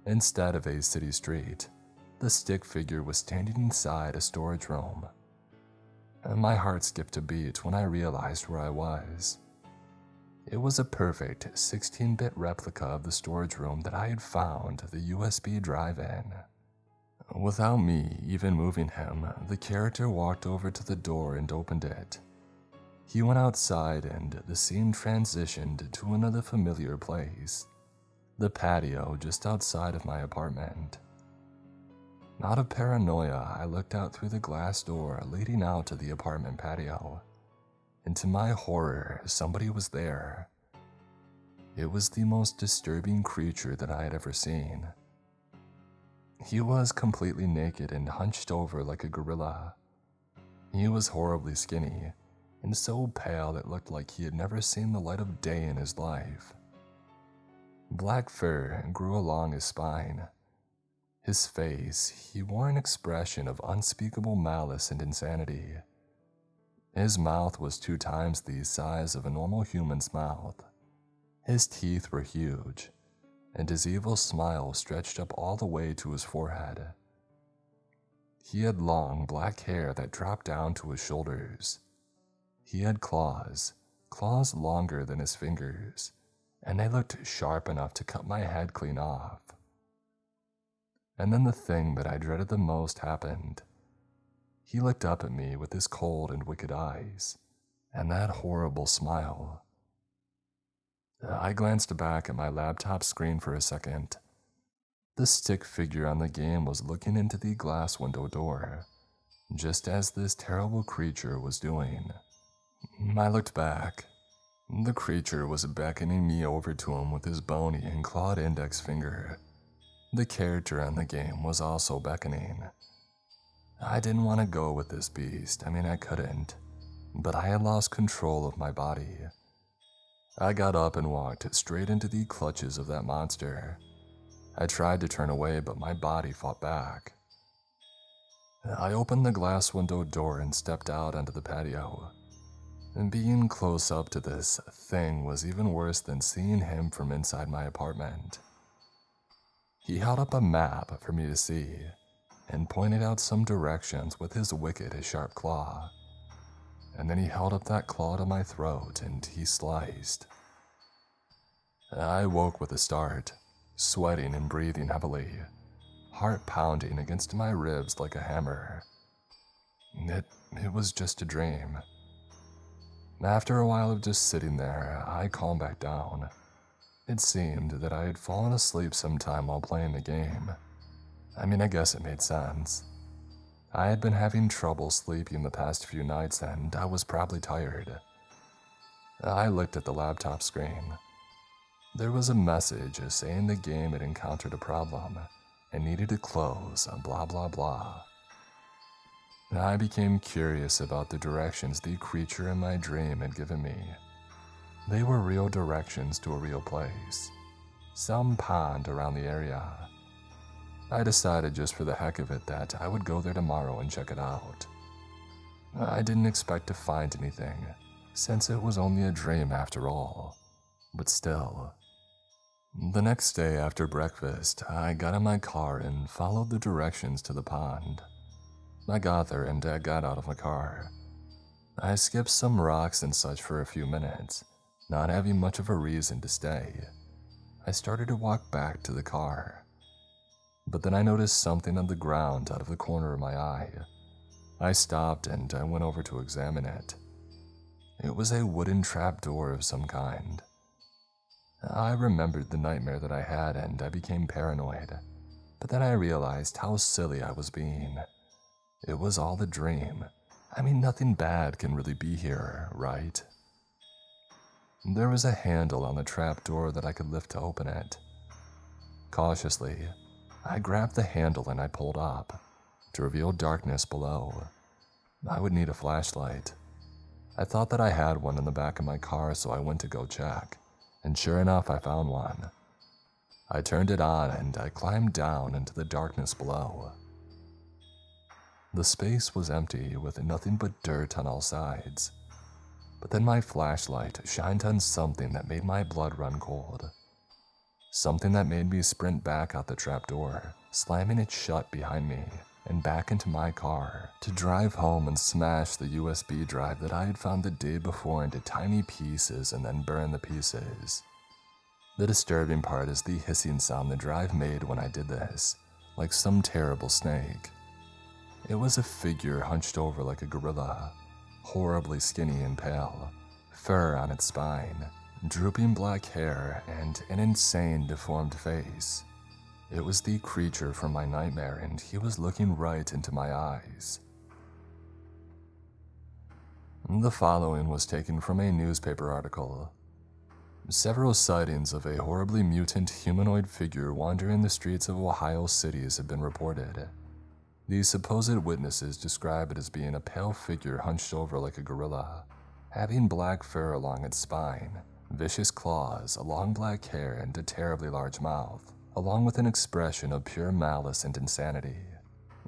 Instead of a city street, the stick figure was standing inside a storage room. My heart skipped a beat when I realized where I was. It was a perfect 16-bit replica of the storage room that I had found the USB drive in. Without me even moving him, the character walked over to the door and opened it. He went outside and the scene transitioned to another familiar place, the patio just outside of my apartment. Out of paranoia, I looked out through the glass door leading out to the apartment patio, and to my horror, somebody was there. It was the most disturbing creature that I had ever seen. He was completely naked and hunched over like a gorilla. He was horribly skinny, and so pale it looked like he had never seen the light of day in his life. Black fur grew along his spine. His face, he wore an expression of unspeakable malice and insanity. His mouth was 2 times the size of a normal human's mouth. His teeth were huge, and his evil smile stretched up all the way to his forehead. He had long black hair that dropped down to his shoulders. He had claws longer than his fingers, and they looked sharp enough to cut my head clean off. And then the thing that I dreaded the most happened. He looked up at me with his cold and wicked eyes, and that horrible smile. I glanced back at my laptop screen for a second. The stick figure on the game was looking into the glass window door, just as this terrible creature was doing. I looked back. The creature was beckoning me over to him with his bony and clawed index finger. The character on the game was also beckoning. I didn't want to go with this beast. I couldn't. But I had lost control of my body. I got up and walked straight into the clutches of that monster. I tried to turn away, but my body fought back. I opened the glass window door and stepped out onto the patio. And being close up to this thing was even worse than seeing him from inside my apartment. He held up a map for me to see and pointed out some directions with his wicked, sharp claw. And then he held up that claw to my throat and he sliced. I woke with a start, sweating and breathing heavily, heart pounding against my ribs like a hammer. It was just a dream. After a while of just sitting there, I calmed back down. It seemed that I had fallen asleep sometime while playing the game. I guess it made sense. I had been having trouble sleeping the past few nights and I was probably tired. I looked at the laptop screen. There was a message saying the game had encountered a problem and needed to close, blah blah blah. I became curious about the directions the creature in my dream had given me. They were real directions to a real place, some pond around the area. I decided just for the heck of it that I would go there tomorrow and check it out. I didn't expect to find anything, since it was only a dream after all, but still. The next day after breakfast, I got in my car and followed the directions to the pond. I got there and Dad got out of my car. I skipped some rocks and such for a few minutes, not having much of a reason to stay. I started to walk back to the car. But then I noticed something on the ground out of the corner of my eye. I stopped and I went over to examine it. It was a wooden trapdoor of some kind. I remembered the nightmare that I had and I became paranoid. But then I realized how silly I was being. It was all a dream. Nothing bad can really be here, right? There was a handle on the trapdoor that I could lift to open it. Cautiously, I grabbed the handle and I pulled up, to reveal darkness below. I would need a flashlight. I thought that I had one in the back of my car, so I went to go check, and sure enough, I found one. I turned it on and I climbed down into the darkness below. The space was empty with nothing but dirt on all sides. But then my flashlight shined on something that made my blood run cold. Something that made me sprint back out the trapdoor, slamming it shut behind me, and back into my car to drive home and smash the USB drive that I had found the day before into tiny pieces and then burn the pieces. The disturbing part is the hissing sound the drive made when I did this, like some terrible snake. It was a figure hunched over like a gorilla, horribly skinny and pale, fur on its spine, drooping black hair, and an insane deformed face. It was the creature from my nightmare and he was looking right into my eyes. The following was taken from a newspaper article. Several sightings of a horribly mutant humanoid figure wandering the streets of Ohio cities have been reported. These supposed witnesses describe it as being a pale figure hunched over like a gorilla, having black fur along its spine, vicious claws, a long black hair, and a terribly large mouth, along with an expression of pure malice and insanity.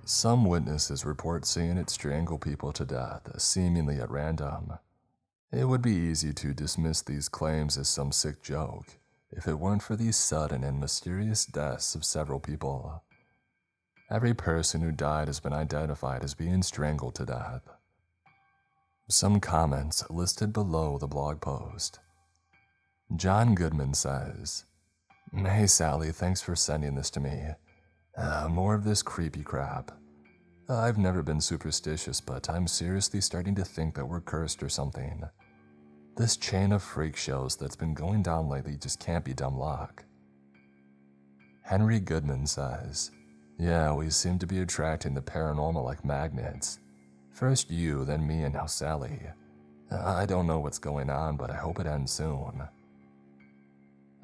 Some witnesses report seeing it strangle people to death, seemingly at random. It would be easy to dismiss these claims as some sick joke, if it weren't for the sudden and mysterious deaths of several people. Every person who died has been identified as being strangled to death. Some comments listed below the blog post. John Goodman says, "Hey Sally, thanks for sending this to me. More of this creepy crap. I've never been superstitious, but I'm seriously starting to think that we're cursed or something. This chain of freak shows that's been going down lately just can't be dumb luck. Henry Goodman says, "Yeah, we seem to be attracting the paranormal like magnets. First you, then me, and now Sally. I don't know what's going on, but I hope it ends soon."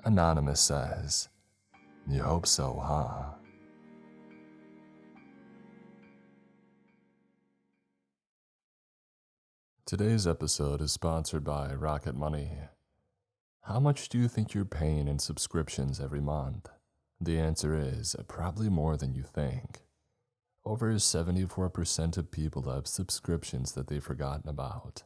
Anonymous says, "You hope so, huh?" Today's episode is sponsored by Rocket Money. How much do you think you're paying in subscriptions every month? The answer is probably more than you think. Over 74% of people have subscriptions that they've forgotten about.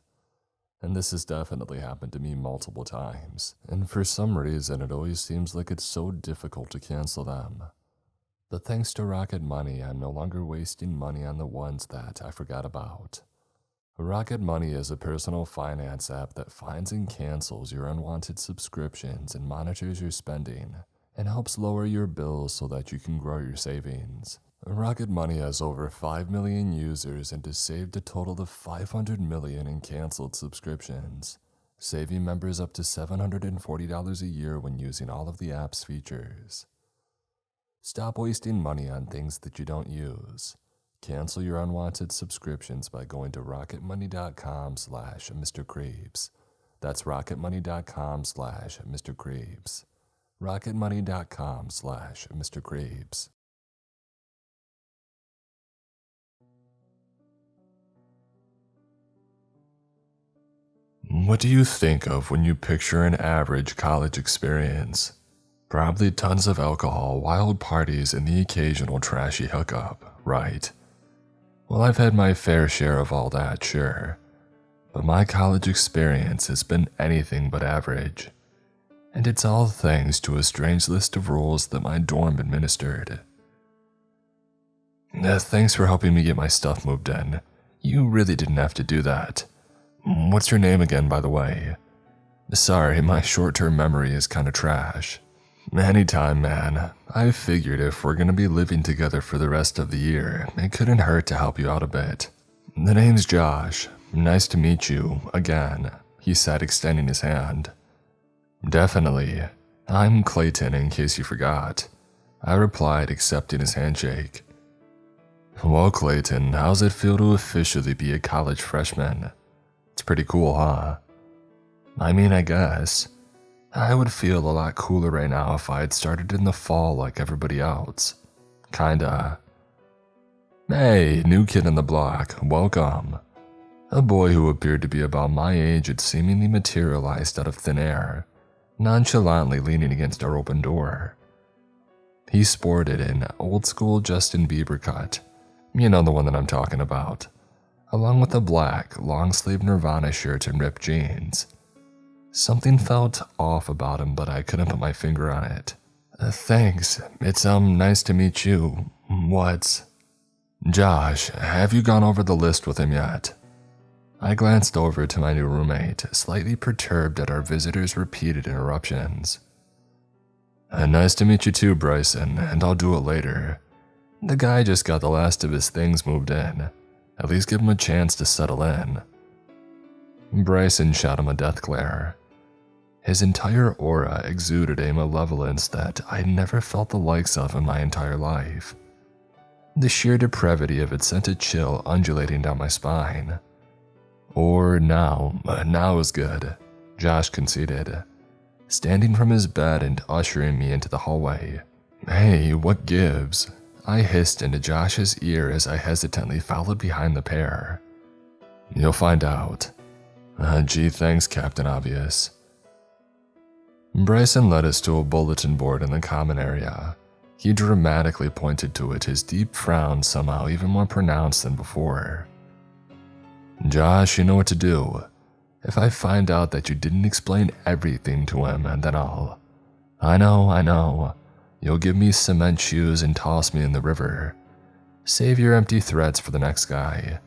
And this has definitely happened to me multiple times. And for some reason, it always seems like it's so difficult to cancel them. But thanks to Rocket Money, I'm no longer wasting money on the ones that I forgot about. Rocket Money is a personal finance app that finds and cancels your unwanted subscriptions and monitors your spending, and helps lower your bills so that you can grow your savings. Rocket Money has over 5 million users and has saved a total of $500 million in canceled subscriptions, saving members up to $740 a year when using all of the app's features. Stop wasting money on things that you don't use. Cancel your unwanted subscriptions by going to rocketmoney.com/Mr. Creeps. That's rocketmoney.com/Mr. Creeps. rocketmoney.com/Mr. Creeps. What do you think of when you picture an average college experience? Probably tons of alcohol, wild parties, and the occasional trashy hookup, right? Well, I've had my fair share of all that, sure. But my college experience has been anything but average. And it's all thanks to a strange list of rules that my dorm administered. Thanks for helping me get my stuff moved in. You really didn't have to do that. What's your name again, by the way? Sorry, my short-term memory is kinda trash. Anytime, man. I figured if we're gonna be living together for the rest of the year, it couldn't hurt to help you out a bit. The name's Josh. Nice to meet you, again, he said, extending his hand. Definitely. I'm Clayton, in case you forgot, I replied, accepting his handshake. Well, Clayton, how's it feel to officially be a college freshman? It's pretty cool, huh? I mean, I guess. I would feel a lot cooler right now if I had started in the fall like everybody else. Kinda. Hey, new kid on the block, welcome. A boy who appeared to be about my age had seemingly materialized out of thin air, nonchalantly leaning against our open door. He sported an old-school Justin Bieber cut, you know the one that I'm talking about, along with a black, long-sleeve Nirvana shirt and ripped jeans. Something felt off about him, but I couldn't put my finger on it. Thanks, it's nice to meet you. What's... Josh, have you gone over the list with him yet? I glanced over to my new roommate, slightly perturbed at our visitor's repeated interruptions. Nice to meet you too, Bryson, and I'll do it later. The guy just got the last of his things moved in. At least give him a chance to settle in. Bryson shot him a death glare. His entire aura exuded a malevolence that I'd never felt the likes of in my entire life. The sheer depravity of it sent a chill undulating down my spine. Or now is good, Josh conceded, standing from his bed and ushering me into the hallway. Hey, what gives? I hissed into Josh's ear as I hesitantly followed behind the pair. You'll find out. Gee, thanks, Captain Obvious. Bryson led us to a bulletin board in the common area. He dramatically pointed to it, his deep frown somehow even more pronounced than before. Josh, you know what to do. If I find out that you didn't explain everything to him, then I know. You'll give me cement shoes and toss me in the river. Save your empty threats for the next guy.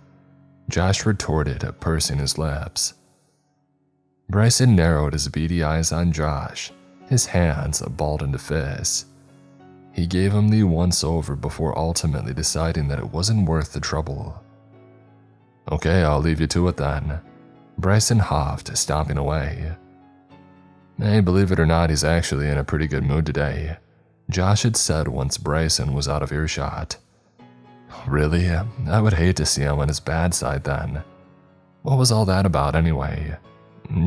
Josh retorted, pursing his lips. Bryson narrowed his beady eyes on Josh, his hands balled into fists. He gave him the once-over before ultimately deciding that it wasn't worth the trouble. Okay, I'll leave you to it then. Bryson huffed, stomping away. Hey, believe it or not, he's actually in a pretty good mood today. Josh had said once Bryson was out of earshot. Really? I would hate to see him on his bad side then. What was all that about anyway?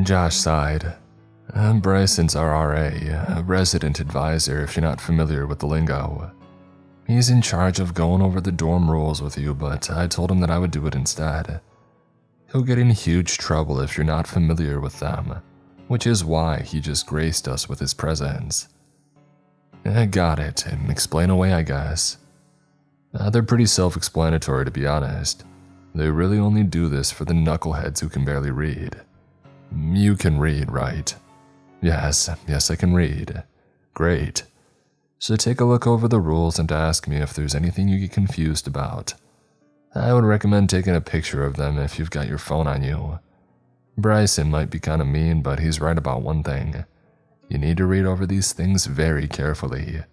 Josh sighed. Bryson's our RA, a resident advisor if you're not familiar with the lingo. He's in charge of going over the dorm rules with you, but I told him that I would do it instead. He'll get in huge trouble if you're not familiar with them, which is why he just graced us with his presence. Got it. Explain away, I guess. They're pretty self-explanatory, to be honest. They really only do this for the knuckleheads who can barely read. You can read, right? Yes, I can read. Great. So take a look over the rules and ask me if there's anything you get confused about. I would recommend taking a picture of them if you've got your phone on you. Bryson might be kind of mean, but he's right about one thing. You need to read over these things very carefully.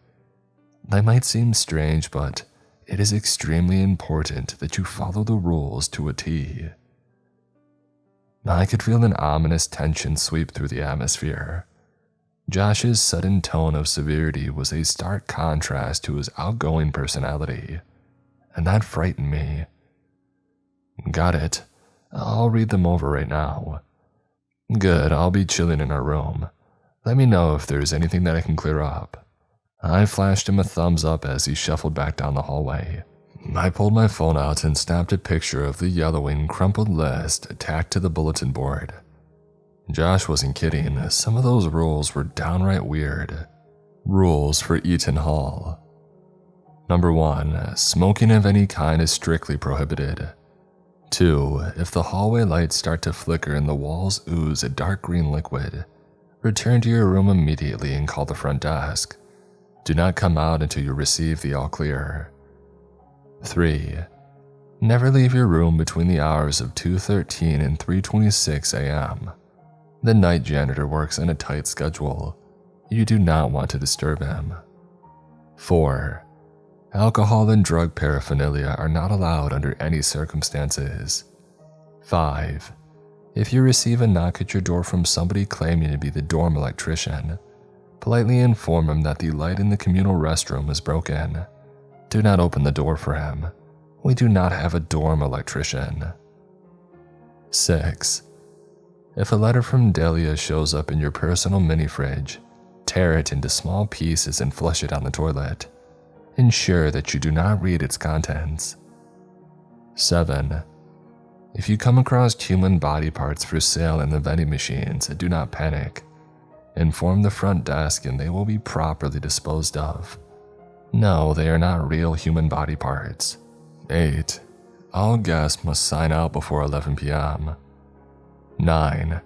They might seem strange, but it is extremely important that you follow the rules to a T. I could feel an ominous tension sweep through the atmosphere. Josh's sudden tone of severity was a stark contrast to his outgoing personality, and that frightened me. Got it. I'll read them over right now. Good, I'll be chilling in our room. Let me know if there's anything that I can clear up. I flashed him a thumbs up as he shuffled back down the hallway. I pulled my phone out and snapped a picture of the yellowing, crumpled list tacked to the bulletin board. Josh wasn't kidding, some of those rules were downright weird. Rules for Eaton Hall. Number 1, smoking of any kind is strictly prohibited. 2, if the hallway lights start to flicker and the walls ooze a dark green liquid, return to your room immediately and call the front desk. Do not come out until you receive the all clear. 3, never leave your room between the hours of 2:13 and 3:26 a.m. The night janitor works on a tight schedule. You do not want to disturb him. 4, alcohol and drug paraphernalia are not allowed under any circumstances. 5, if you receive a knock at your door from somebody claiming to be the dorm electrician, politely inform him that the light in the communal restroom is broken. Do not open the door for him. We do not have a dorm electrician. 6, if a letter from Delia shows up in your personal mini fridge, tear it into small pieces and flush it down the toilet. Ensure that you do not read its contents. 7, if you come across human body parts for sale in the vending machines, do not panic. Inform the front desk and they will be properly disposed of. No, they are not real human body parts. 8, all guests must sign out before 11 p.m. 9,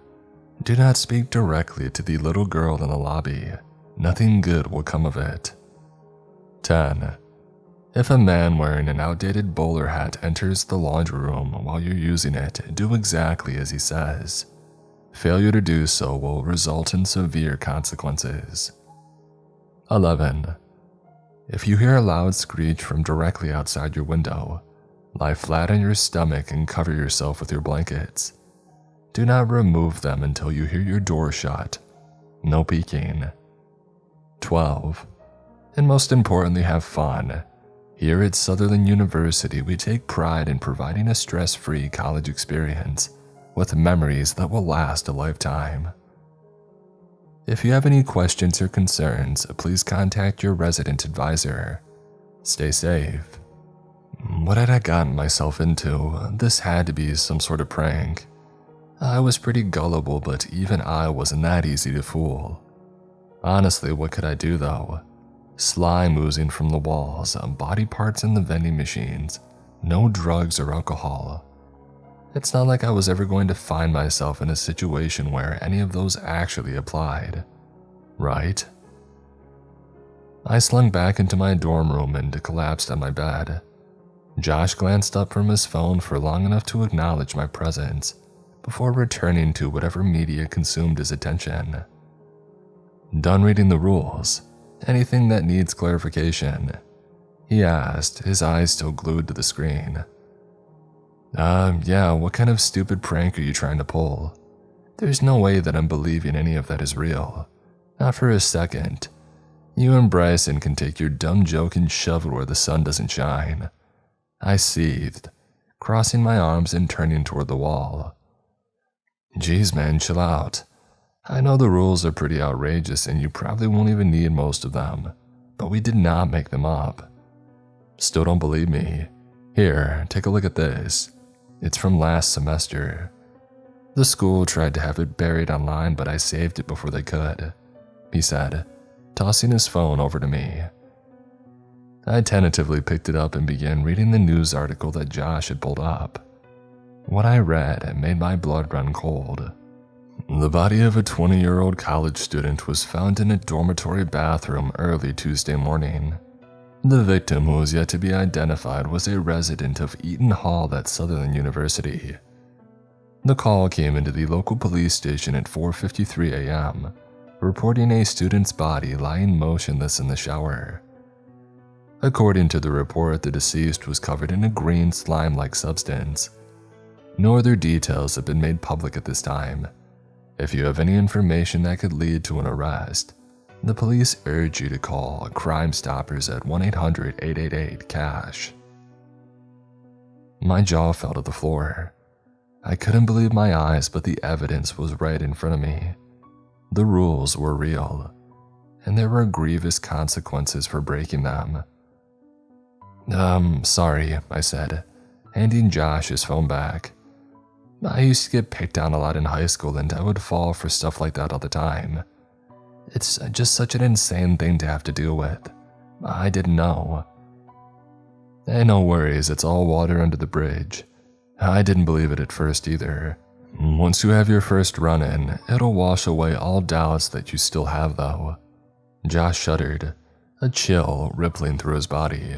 do not speak directly to the little girl in the lobby. Nothing good will come of it. 10, if a man wearing an outdated bowler hat enters the laundry room while you're using it, do exactly as he says. Failure to do so will result in severe consequences. 11, if you hear a loud screech from directly outside your window, lie flat on your stomach and cover yourself with your blankets. Do not remove them until you hear your door shut. No peeking. 12, and most importantly, have fun. Here at Sutherland University, we take pride in providing a stress-free college experience with memories that will last a lifetime. If you have any questions or concerns, please contact your resident advisor. Stay safe. What had I gotten myself into? This had to be some sort of prank. I was pretty gullible, but even I wasn't that easy to fool. Honestly, what could I do though? Slime oozing from the walls, body parts in the vending machines, no drugs or alcohol. It's not like I was ever going to find myself in a situation where any of those actually applied, right? I slunk back into my dorm room and collapsed on my bed. Josh glanced up from his phone for long enough to acknowledge my presence before returning to whatever media consumed his attention. Done reading the rules? Anything that needs clarification? He asked, his eyes still glued to the screen. Yeah, what kind of stupid prank are you trying to pull? There's no way that I'm believing any of that is real. Not for a second. You and Bryson can take your dumb joke and shove it where the sun doesn't shine. I seethed, crossing my arms and turning toward the wall. Geez, man, chill out. I know the rules are pretty outrageous and you probably won't even need most of them, but we did not make them up. Still don't believe me? Here, take a look at this. It's from last semester. The school tried to have it buried online, but I saved it before they could, he said, tossing his phone over to me. I tentatively picked it up and began reading the news article that Josh had pulled up. What I read made my blood run cold. The body of a 20-year-old college student was found in a dormitory bathroom early Tuesday morning. The victim, who was yet to be identified, was a resident of Eaton Hall at Southern University. The call came into the local police station at 4:53 a.m., reporting a student's body lying motionless in the shower. According to the report, the deceased was covered in a green slime-like substance. No other details have been made public at this time. If you have any information that could lead to an arrest, the police urge you to call Crime Stoppers at 1-800-888-CASH. My jaw fell to the floor. I couldn't believe my eyes, but the evidence was right in front of me. The rules were real, and there were grievous consequences for breaking them. Sorry, I said, handing Josh his phone back. I used to get picked on a lot in high school and I would fall for stuff like that all the time. It's just such an insane thing to have to deal with. I didn't know. Hey, no worries, it's all water under the bridge. I didn't believe it at first either. Once you have your first run-in, it'll wash away all doubts that you still have though. Josh shuddered, a chill rippling through his body.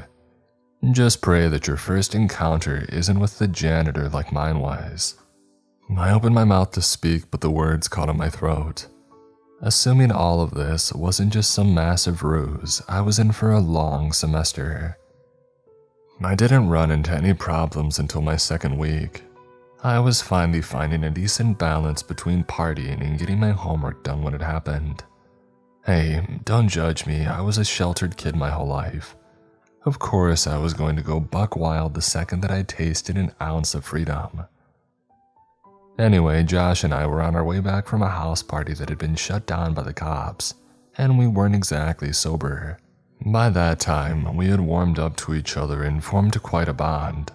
Just pray that your first encounter isn't with the janitor like mine was. I opened my mouth to speak, but the words caught in my throat. Assuming all of this wasn't just some massive ruse, I was in for a long semester. I didn't run into any problems until my second week. I was finally finding a decent balance between partying and getting my homework done when it happened. Hey, don't judge me, I was a sheltered kid my whole life. Of course I was going to go buck wild the second that I tasted an ounce of freedom. Anyway, Josh and I were on our way back from a house party that had been shut down by the cops, and we weren't exactly sober. By that time, we had warmed up to each other and formed quite a bond.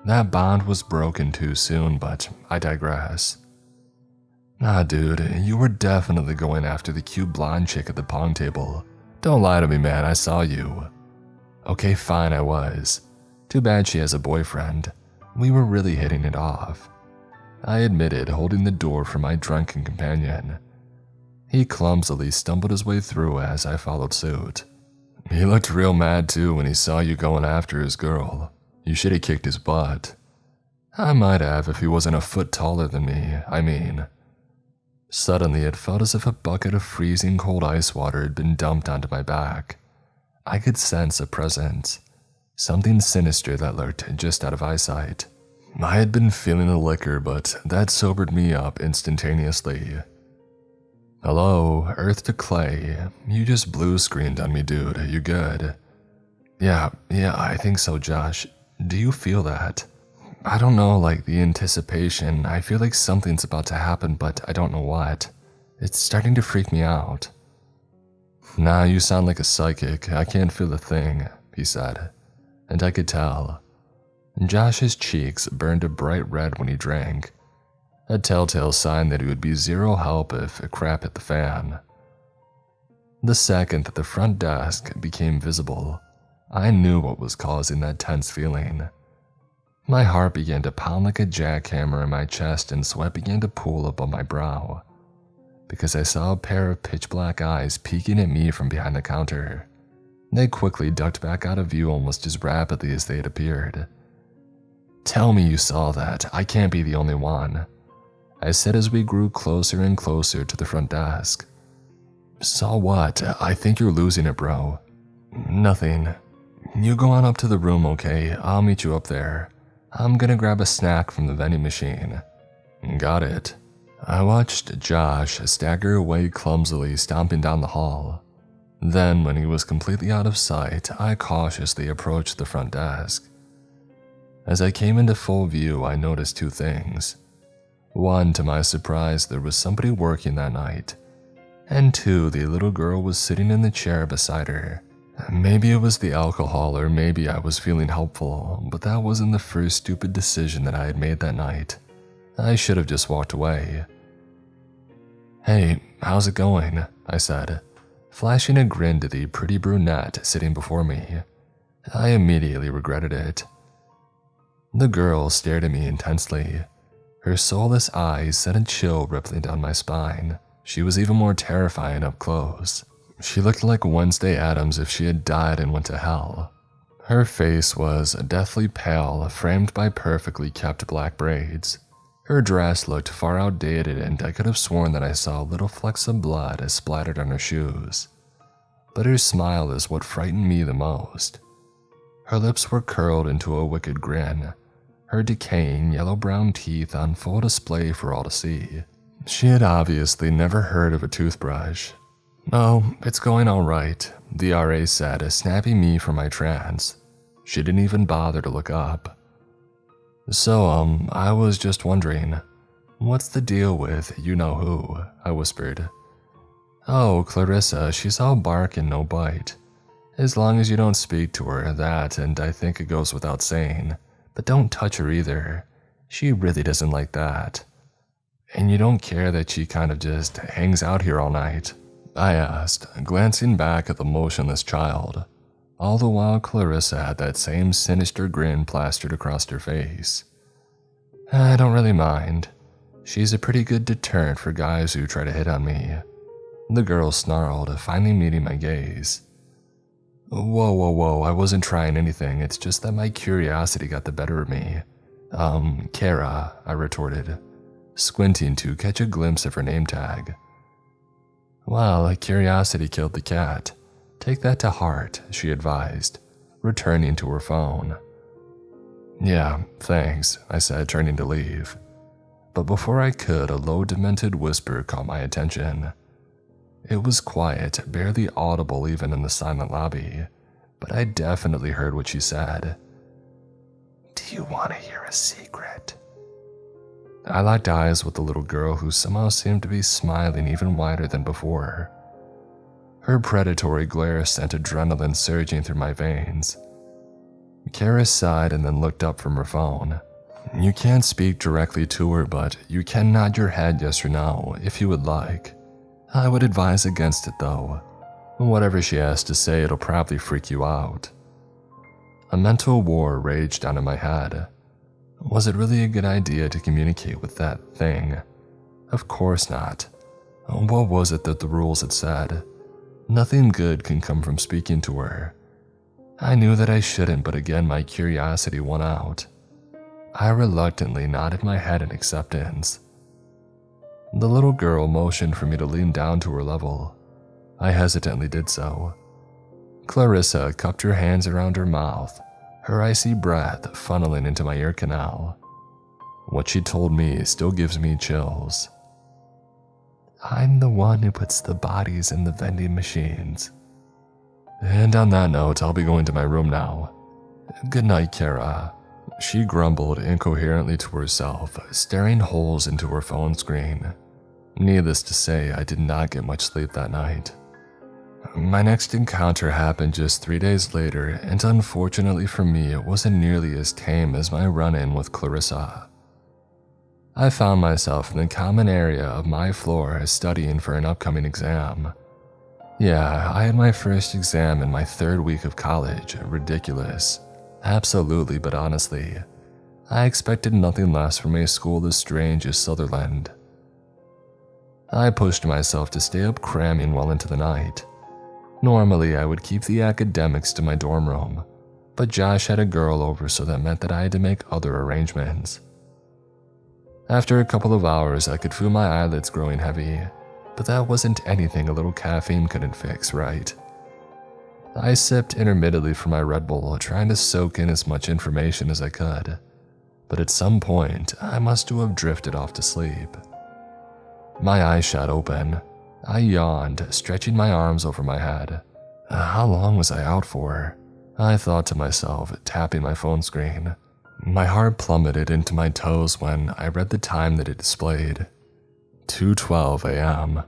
That bond was broken too soon, but I digress. Nah, dude, you were definitely going after the cute blonde chick at the pong table. Don't lie to me, man, I saw you. Okay, fine, I was. Too bad she has a boyfriend. We were really hitting it off. I admitted, holding the door for my drunken companion. He clumsily stumbled his way through as I followed suit. He looked real mad too when he saw you going after his girl. You should have kicked his butt. I might have if he wasn't a foot taller than me, I mean. Suddenly, it felt as if a bucket of freezing cold ice water had been dumped onto my back. I could sense a presence, something sinister that lurked just out of eyesight. I had been feeling the liquor, but that sobered me up instantaneously. Hello, Earth to Clay. You just blue screened on me, dude. You good? Yeah, I think so, Josh. Do you feel that? I don't know, like the anticipation. I feel like something's about to happen, but I don't know what. It's starting to freak me out. Nah, you sound like a psychic. I can't feel a thing, he said, and I could tell. Josh's cheeks burned a bright red when he drank, a telltale sign that he would be zero help if a crap hit the fan. The second that the front desk became visible, I knew what was causing that tense feeling. My heart began to pound like a jackhammer in my chest and sweat began to pool up on my brow, because I saw a pair of pitch-black eyes peeking at me from behind the counter. They quickly ducked back out of view almost as rapidly as they had appeared. Tell me you saw that. I can't be the only one, I said as we grew closer and closer to the front desk. Saw what? I think you're losing it, bro. Nothing. You go on up to the room, okay? I'll meet you up there. I'm gonna grab a snack from the vending machine. Got it. I watched Josh stagger away clumsily, stomping down the hall. Then, when he was completely out of sight, I cautiously approached the front desk. As I came into full view, I noticed two things. One, to my surprise, there was somebody working that night. And two, the little girl was sitting in the chair beside her. Maybe it was the alcohol, or maybe I was feeling helpful, but that wasn't the first stupid decision that I had made that night. I should have just walked away. "Hey, how's it going?" I said, flashing a grin to the pretty brunette sitting before me. I immediately regretted it. The girl stared at me intensely. Her soulless eyes sent a chill rippling down my spine. She was even more terrifying up close. She looked like Wednesday Addams if she had died and went to hell. Her face was deathly pale, framed by perfectly kept black braids. Her dress looked far outdated, and I could have sworn that I saw little flecks of blood splattered on her shoes. But her smile is what frightened me the most. Her lips were curled into a wicked grin, her decaying yellow-brown teeth on full display for all to see. She had obviously never heard of a toothbrush. "Oh, it's going all right," the RA said, snapping me from my trance. She didn't even bother to look up. "So, I was just wondering, what's the deal with you-know-who?" I whispered. "Oh, Clarissa, she's all bark and no bite. As long as you don't speak to her, that, and I think it goes without saying. But don't touch her either. She really doesn't like that. And you don't care that she kind of just hangs out here all night?" I asked, glancing back at the motionless child. All the while Clarissa had that same sinister grin plastered across her face. "I don't really mind. She's a pretty good deterrent for guys who try to hit on me." The girl snarled, finally meeting my gaze. Whoa, I wasn't trying anything, it's just that my curiosity got the better of me." Kara," I retorted, squinting to catch a glimpse of her name tag. "Well, curiosity killed the cat. Take that to heart," she advised, returning to her phone. "Yeah, thanks," I said, turning to leave. But before I could, a low, demented whisper caught my attention. It was quiet, barely audible even in the silent lobby, but I definitely heard what she said. "Do you want to hear a secret?" I locked eyes with the little girl, who somehow seemed to be smiling even wider than before. Her predatory glare sent adrenaline surging through my veins. Kara sighed and then looked up from her phone. "You can't speak directly to her, but you can nod your head yes or no, if you would like. I would advise against it though. Whatever she has to say, it'll probably freak you out." A mental war raged on in my head. Was it really a good idea to communicate with that thing? Of course not. What was it that the rules had said? Nothing good can come from speaking to her. I knew that I shouldn't, but again my curiosity won out. I reluctantly nodded my head in acceptance. The little girl motioned for me to lean down to her level. I hesitantly did so. Clarissa cupped her hands around her mouth, her icy breath funneling into my ear canal. What she told me still gives me chills. "I'm the one who puts the bodies in the vending machines." And on that note, I'll be going to my room now. "Good night, Kara," she grumbled incoherently to herself, staring holes into her phone screen. Needless to say, I did not get much sleep that night. My next encounter happened just 3 days later, and unfortunately for me, it wasn't nearly as tame as my run-in with Clarissa. I found myself in the common area of my floor studying for an upcoming exam. Yeah, I had my first exam in my 3rd week of college. Ridiculous. Absolutely, but honestly, I expected nothing less from a school as strange as Sutherland. I pushed myself to stay up cramming well into the night. Normally, I would keep the academics to my dorm room, but Josh had a girl over, so that meant that I had to make other arrangements. After a couple of hours, I could feel my eyelids growing heavy, but that wasn't anything a little caffeine couldn't fix, right? I sipped intermittently from my Red Bull, trying to soak in as much information as I could, but at some point, I must have drifted off to sleep. My eyes shot open. I yawned, stretching my arms over my head. How long was I out for? I thought to myself, tapping my phone screen. My heart plummeted into my toes when I read the time that it displayed. 2:12 a.m.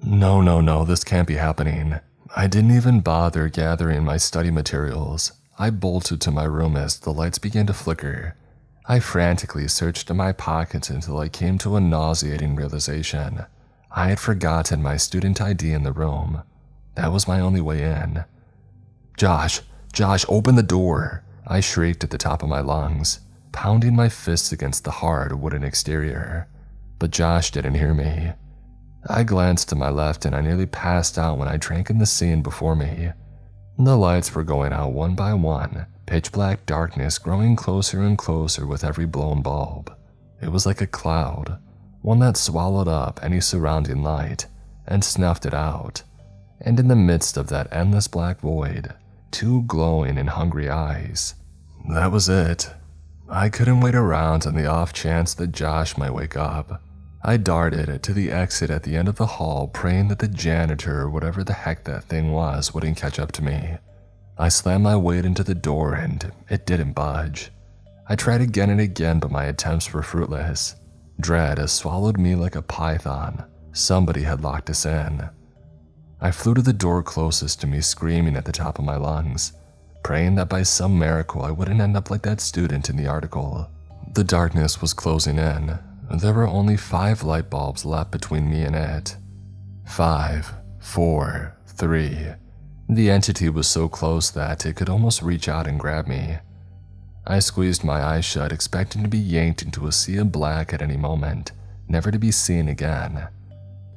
No, this can't be happening. I didn't even bother gathering my study materials. I bolted to my room as the lights began to flicker. I frantically searched in my pockets until I came to a nauseating realization. I had forgotten my student ID in the room. That was my only way in. Josh, open the door! I shrieked at the top of my lungs, pounding my fists against the hard wooden exterior. But Josh didn't hear me. I glanced to my left and I nearly passed out when I drank in the scene before me. The lights were going out one by one, pitch black darkness growing closer and closer with every blown bulb. It was like a cloud, one that swallowed up any surrounding light and snuffed it out. And in the midst of that endless black void, 2 glowing and hungry eyes. That was it. I couldn't wait around on the off chance that Josh might wake up. I darted to the exit at the end of the hall, praying that the janitor or whatever the heck that thing was wouldn't catch up to me. I slammed my weight into the door and it didn't budge. I tried again and again, but my attempts were fruitless. Dread swallowed me like a python. Somebody had locked us in. I flew to the door closest to me, screaming at the top of my lungs, praying that by some miracle I wouldn't end up like that student in the article. The darkness was closing in. There were only 5 light bulbs left between me and it. 5, 4, 3. The entity was so close that it could almost reach out and grab me. I squeezed my eyes shut, expecting to be yanked into a sea of black at any moment, never to be seen again.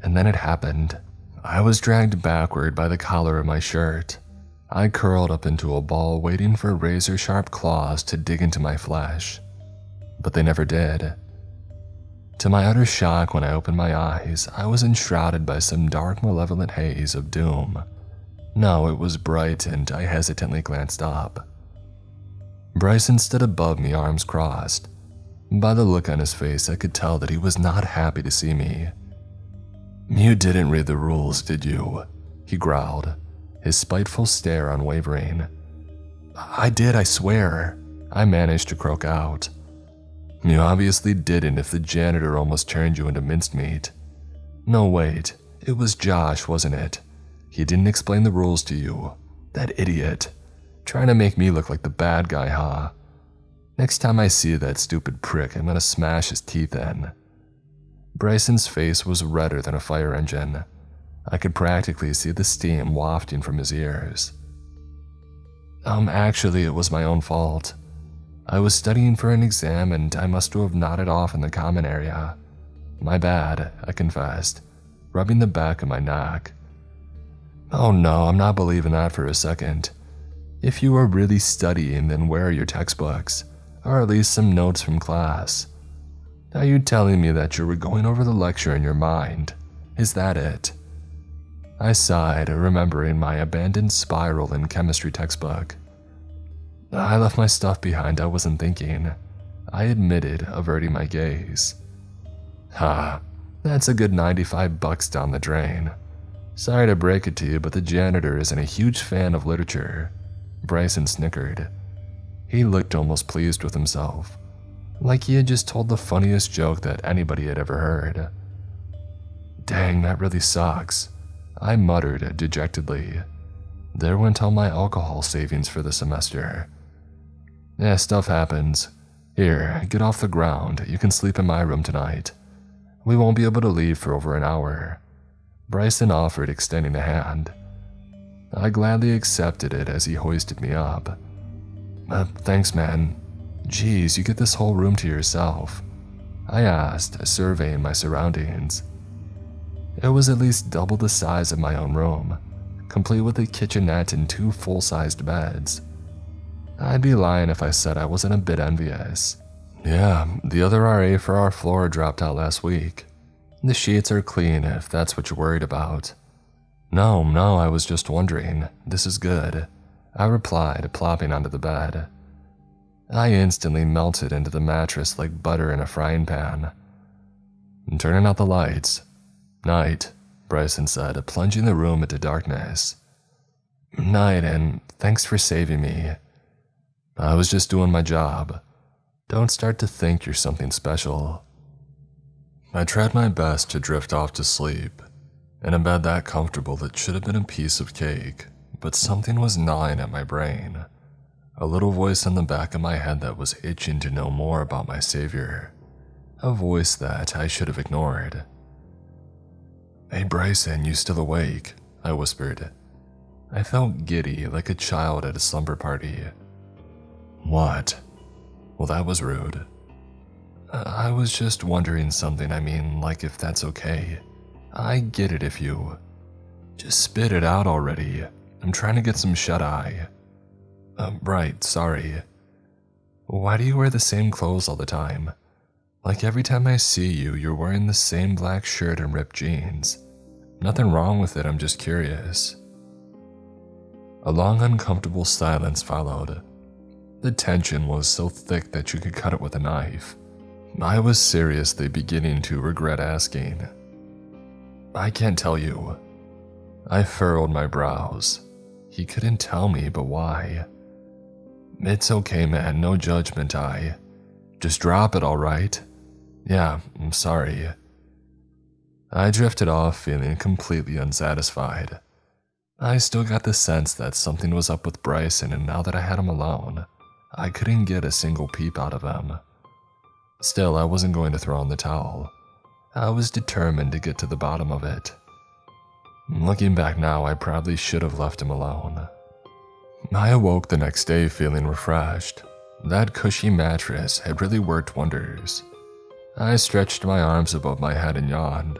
And then it happened. I was dragged backward by the collar of my shirt. I curled up into a ball, waiting for razor-sharp claws to dig into my flesh. But they never did. To my utter shock, when I opened my eyes, I was enshrouded by some dark, malevolent haze of doom. No, it was bright, and I hesitantly glanced up. Bryson stood above me, arms crossed. By the look on his face, I could tell that he was not happy to see me. "You didn't read the rules, did you?" he growled, his spiteful stare unwavering. "I did, I swear," I managed to croak out. "You obviously didn't if the janitor almost turned you into mincemeat." "No, wait, it was Josh, wasn't it? He didn't explain the rules to you. That idiot. Trying to make me look like the bad guy, huh? Next time I see that stupid prick, I'm gonna smash his teeth in." Bryson's face was redder than a fire engine. I could practically see the steam wafting from his ears. Actually, it was my own fault. I was studying for an exam and I must have nodded off in the common area. My bad, I confessed, rubbing the back of my neck. "Oh no, I'm not believing that for a second. If you were really studying, then where are your textbooks? Or at least some notes from class? Are you telling me that you were going over the lecture in your mind? Is that it?" I sighed, remembering my abandoned spiral in chemistry textbook. "I left my stuff behind, I wasn't thinking," I admitted, averting my gaze. "Ha, that's a good $95 down the drain. Sorry to break it to you, but the janitor isn't a huge fan of literature." Bryson snickered. He looked almost pleased with himself, like he had just told the funniest joke that anybody had ever heard. "Dang, that really sucks," I muttered dejectedly. There went all my alcohol savings for the semester. "Yeah, stuff happens. Here, get off the ground. You can sleep in my room tonight. We won't be able to leave for over an hour." Bryson offered, extending a hand. I gladly accepted it as he hoisted me up. Thanks, man. Geez, you get this whole room to yourself?" I asked, surveying my surroundings. It was at least double the size of my own room, complete with a kitchenette and 2 full-sized beds. I'd be lying if I said I wasn't a bit envious. "Yeah, the other RA for our floor dropped out last week. The sheets are clean if that's what you're worried about." No, I was just wondering. This is good," I replied, plopping onto the bed. I instantly melted into the mattress like butter in a frying pan. "Turning out the lights." "Night," Bryson said, plunging the room into darkness. "Night, and thanks for saving me. I was just doing my job. Don't start to think you're something special." I tried my best to drift off to sleep, in a bed that comfortable that should have been a piece of cake, but something was gnawing at my brain. A little voice in the back of my head that was itching to know more about my savior. A voice that I should have ignored. "Hey Bryson, you still awake?" I whispered. I felt giddy, like a child at a slumber party. "What?" "Well, that was rude." I was just wondering something, like if that's okay. I get it if you... Just spit it out already. I'm trying to get some shut-eye." Right, sorry." "Why do you wear the same clothes all the time? Like every time I see you, you're wearing the same black shirt and ripped jeans. Nothing wrong with it, I'm just curious." A long, uncomfortable silence followed. The tension was so thick that you could cut it with a knife. I was seriously beginning to regret asking. "I can't tell you." I furrowed my brows. He couldn't tell me, but why? "It's okay, man, no judgment, Just drop it, alright?" "Yeah, I'm sorry." I drifted off, feeling completely unsatisfied. I still got the sense that something was up with Bryson, and now that I had him alone, I couldn't get a single peep out of him. Still, I wasn't going to throw in the towel. I was determined to get to the bottom of it. Looking back now, I probably should have left him alone. I awoke the next day feeling refreshed. That cushy mattress had really worked wonders. I stretched my arms above my head and yawned.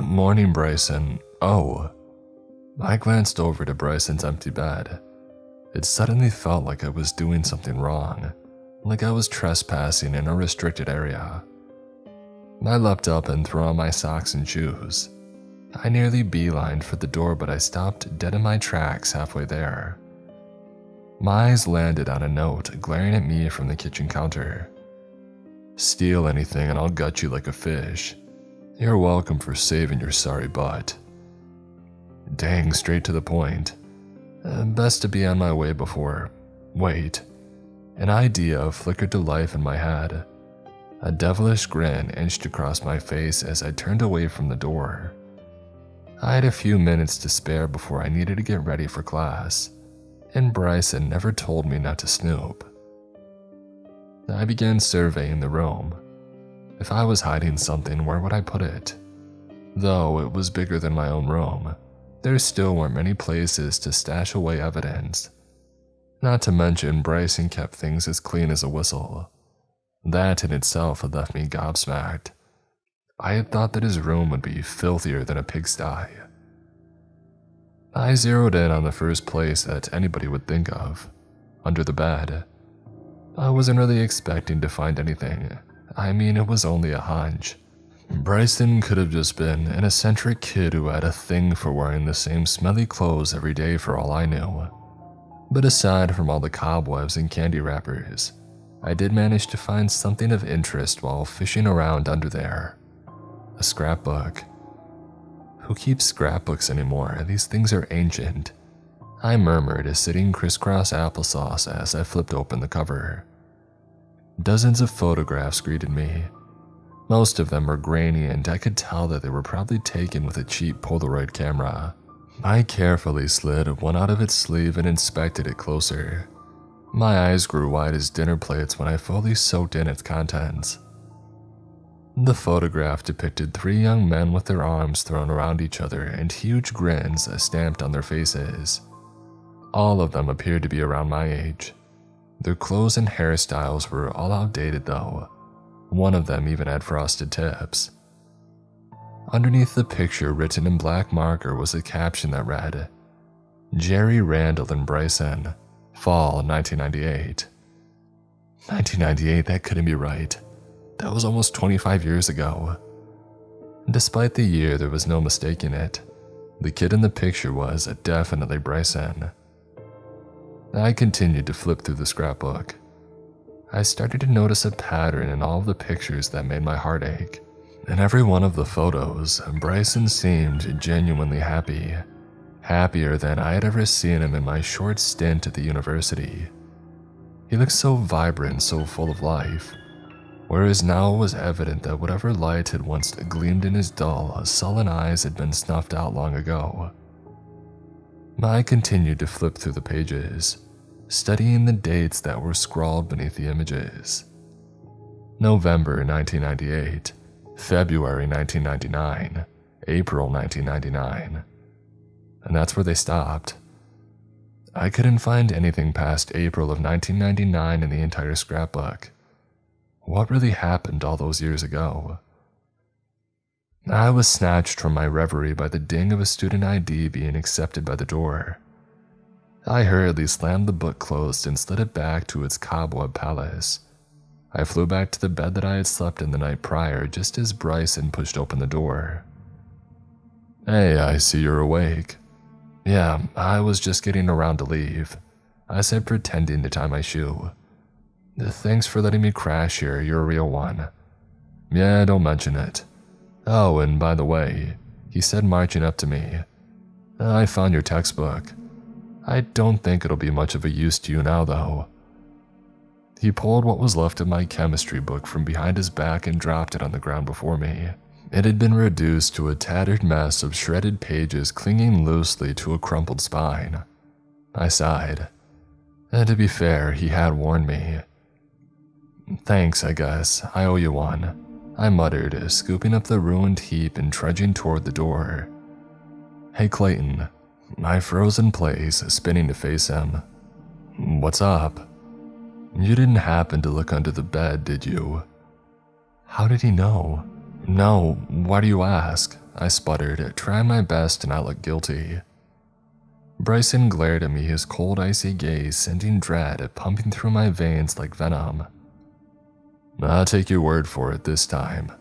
"Morning, Bryson." "Oh." I glanced over to Bryson's empty bed. It suddenly felt like I was doing something wrong, like I was trespassing in a restricted area. I leapt up and threw on my socks and shoes. I nearly beelined for the door, but I stopped dead in my tracks halfway there. My eyes landed on a note glaring at me from the kitchen counter. "Steal anything and I'll gut you like a fish. You're welcome for saving your sorry butt." Dang, straight to the point. Best to be on my way before... Wait. An idea flickered to life in my head. A devilish grin inched across my face as I turned away from the door. I had a few minutes to spare before I needed to get ready for class, and Bryson never told me not to snoop. I began surveying the room. If I was hiding something, where would I put it? Though it was bigger than my own room, there still weren't many places to stash away evidence. Not to mention, Bryson kept things as clean as a whistle. That in itself had left me gobsmacked. I had thought that his room would be filthier than a pigsty. I zeroed in on the first place that anybody would think of, under the bed. I wasn't really expecting to find anything. It was only a hunch. Bryson could have just been an eccentric kid who had a thing for wearing the same smelly clothes every day for all I knew. But aside from all the cobwebs and candy wrappers, I did manage to find something of interest while fishing around under there. A scrapbook. Who keeps scrapbooks anymore? These things are ancient. I murmured as sitting crisscross applesauce as I flipped open the cover. Dozens of photographs greeted me. Most of them were grainy, and I could tell that they were probably taken with a cheap Polaroid camera. I carefully slid one out of its sleeve and inspected it closer. My eyes grew wide as dinner plates when I fully soaked in its contents. The photograph depicted 3 young men with their arms thrown around each other and huge grins stamped on their faces. All of them appeared to be around my age. Their clothes and hairstyles were all outdated though. One of them even had frosted tips. Underneath the picture, written in black marker, was a caption that read, "Jerry, Randall, and Bryson, Fall 1998. 1998, that couldn't be right. That was almost 25 years ago. Despite the year, there was no mistaking it. The kid in the picture was definitely Bryson. I continued to flip through the scrapbook. I started to notice a pattern in all of the pictures that made my heart ache. In every one of the photos, Bryson seemed genuinely happy. happier than I had ever seen him in my short stint at the university. He looked so vibrant, so full of life, whereas now it was evident that whatever light had once gleamed in his dull, sullen eyes had been snuffed out long ago. I continued to flip through the pages, studying the dates that were scrawled beneath the images. November 1998, February 1999, April 1999. And that's where they stopped. I couldn't find anything past April of 1999 in the entire scrapbook. What really happened all those years ago? I was snatched from my reverie by the ding of a student ID being accepted by the door. I hurriedly slammed the book closed and slid it back to its cobweb palace. I flew back to the bed that I had slept in the night prior just as Bryson pushed open the door. "Hey, I see you're awake." "Yeah, I was just getting around to leave," I said, pretending to tie my shoe. "Thanks for letting me crash here, you're a real one." "Yeah, don't mention it. Oh, and by the way," he said, marching up to me, "I found your textbook. I don't think it'll be much of a use to you now, though." He pulled what was left of my chemistry book from behind his back and dropped it on the ground before me. It had been reduced to a tattered mess of shredded pages clinging loosely to a crumpled spine. I sighed. And to be fair, he had warned me. "Thanks, I guess. I owe you one," I muttered, scooping up the ruined heap and trudging toward the door. "Hey, Clayton." I froze in place, spinning to face him. "What's up?" "You didn't happen to look under the bed, did you?" How did he know? "No, why do you ask?" I sputtered, trying my best to not look guilty. Bryson glared at me, his cold, icy gaze sending dread pumping through my veins like venom. "I'll take your word for it this time.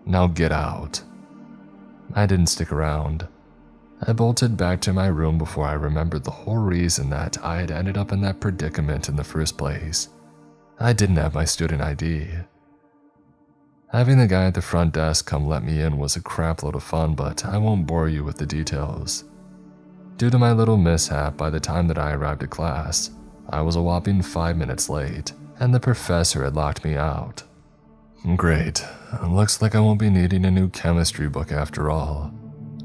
Now get out." I didn't stick around. I bolted back to my room before I remembered the whole reason that I had ended up in that predicament in the first place. I didn't have my student ID. Having the guy at the front desk come let me in was a crapload of fun, but I won't bore you with the details. Due to my little mishap, by the time that I arrived at class, I was a whopping 5 minutes late, and the professor had locked me out. Great. Looks like I won't be needing a new chemistry book after all.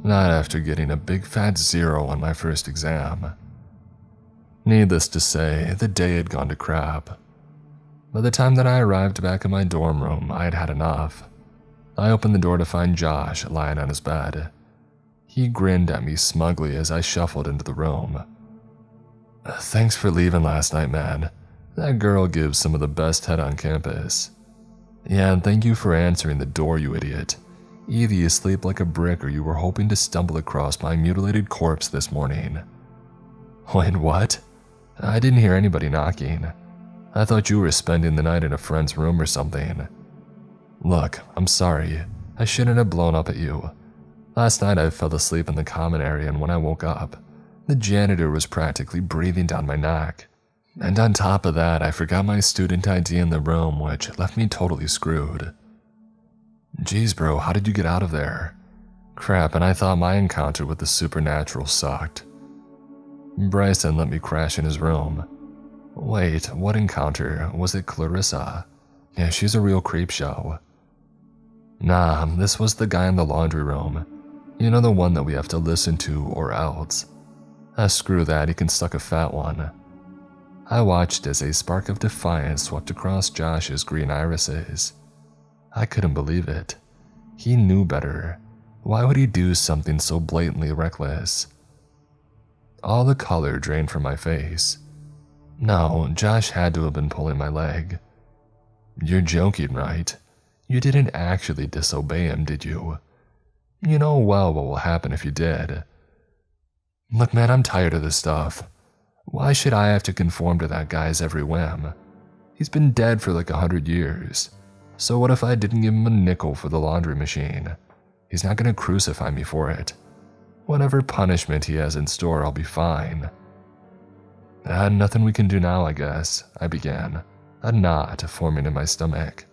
Not after getting a big fat 0 on my first exam. Needless to say, the day had gone to crap. By the time that I arrived back in my dorm room, I had had enough. I opened the door to find Josh lying on his bed. He grinned at me smugly as I shuffled into the room. "Thanks for leaving last night, man. That girl gives some of the best head on campus." "Yeah, and thank you for answering the door, you idiot. Either you sleep like a brick or you were hoping to stumble across my mutilated corpse this morning." "Wait, what?" "I didn't hear anybody knocking. I thought you were spending the night in a friend's room or something." "Look, I'm sorry. I shouldn't have blown up at you. Last night I fell asleep in the common area, and when I woke up, the janitor was practically breathing down my neck. And on top of that, I forgot my student ID in the room, which left me totally screwed." "Jeez, bro, how did you get out of there?" "Crap, and I thought my encounter with the supernatural sucked." Bryson let me crash in his room. "Wait, what encounter? Was it Clarissa?" "Yeah, she's a real creep show." "Nah, this was the guy in the laundry room. You know, the one that we have to listen to or else. Screw that, he can suck a fat one." I watched as a spark of defiance swept across Josh's green irises. I couldn't believe it. He knew better. Why would he do something so blatantly reckless? All the color drained from my face. No, Josh had to have been pulling my leg. "You're joking, right? You didn't actually disobey him, did you? You know well what will happen if you did." "Look, man, I'm tired of this stuff. Why should I have to conform to that guy's every whim? He's been dead for like 100 years. So what if I didn't give him a nickel for the laundry machine? He's not going to crucify me for it. Whatever punishment he has in store, I'll be fine." "Nothing we can do now, I guess," I began, a knot forming in my stomach.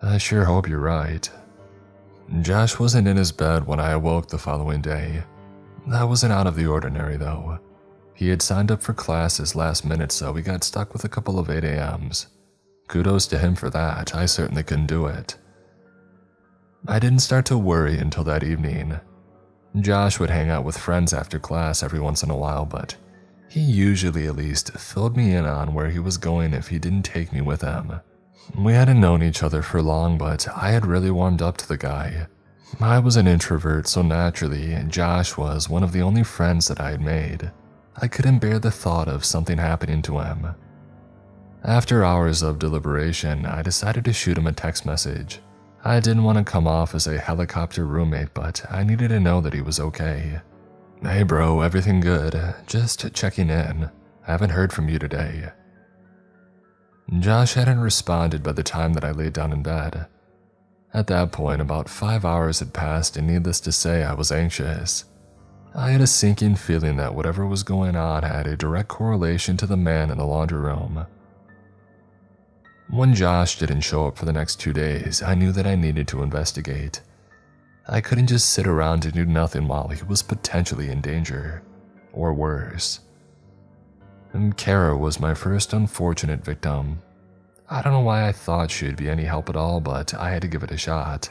"I sure hope you're right." Josh wasn't in his bed when I awoke the following day. That wasn't out of the ordinary though. He had signed up for classes last minute, so we got stuck with a couple of 8 a.m.s. Kudos to him for that, I certainly couldn't do it. I didn't start to worry until that evening. Josh would hang out with friends after class every once in a while, but he usually at least filled me in on where he was going if he didn't take me with him. We hadn't known each other for long, but I had really warmed up to the guy. I was an introvert, so naturally, Josh was one of the only friends that I had made. I couldn't bear the thought of something happening to him. After hours of deliberation, I decided to shoot him a text message. I didn't want to come off as a helicopter roommate, but I needed to know that he was okay. Hey bro, everything good? Just checking in. I haven't heard from you today. Josh hadn't responded by the time that I laid down in bed. At that point, about 5 hours had passed, and needless to say, I was anxious. I had a sinking feeling that whatever was going on had a direct correlation to the man in the laundry room. When Josh didn't show up for the next 2 days, I knew that I needed to investigate. I couldn't just sit around and do nothing while he was potentially in danger, or worse. And Kara was my first unfortunate victim. I don't know why I thought she'd be any help at all, but I had to give it a shot.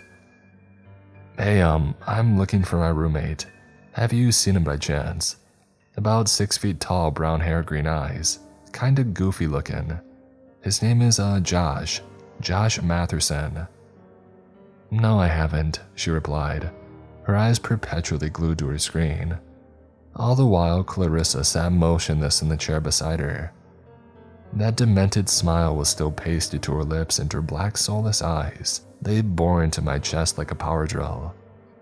Hey, I'm looking for my roommate. Have you seen him by chance? About 6 feet tall, brown hair, green eyes. Kinda goofy looking. His name is, Josh Matherson. No, I haven't, she replied, her eyes perpetually glued to her screen. All the while, Clarissa sat motionless in the chair beside her. That demented smile was still pasted to her lips, and her black soulless eyes, they bore into my chest like a power drill.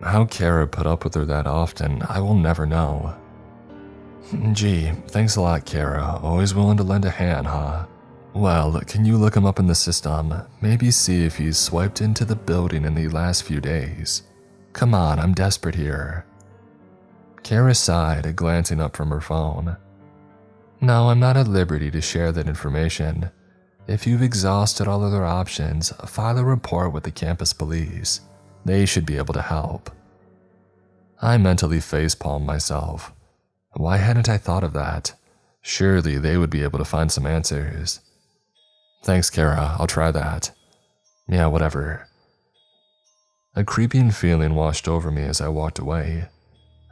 How Kara put up with her that often, I will never know. Gee, thanks a lot, Kara. Always willing to lend a hand, huh? Well, can you look him up in the system? Maybe see if he's swiped into the building in the last few days. Come on, I'm desperate here. Kara sighed, glancing up from her phone. No, I'm not at liberty to share that information. If you've exhausted all other options, file a report with the campus police. They should be able to help. I mentally facepalmed myself. Why hadn't I thought of that? Surely they would be able to find some answers. Thanks, Kara, I'll try that. Yeah, whatever. A creeping feeling washed over me as I walked away.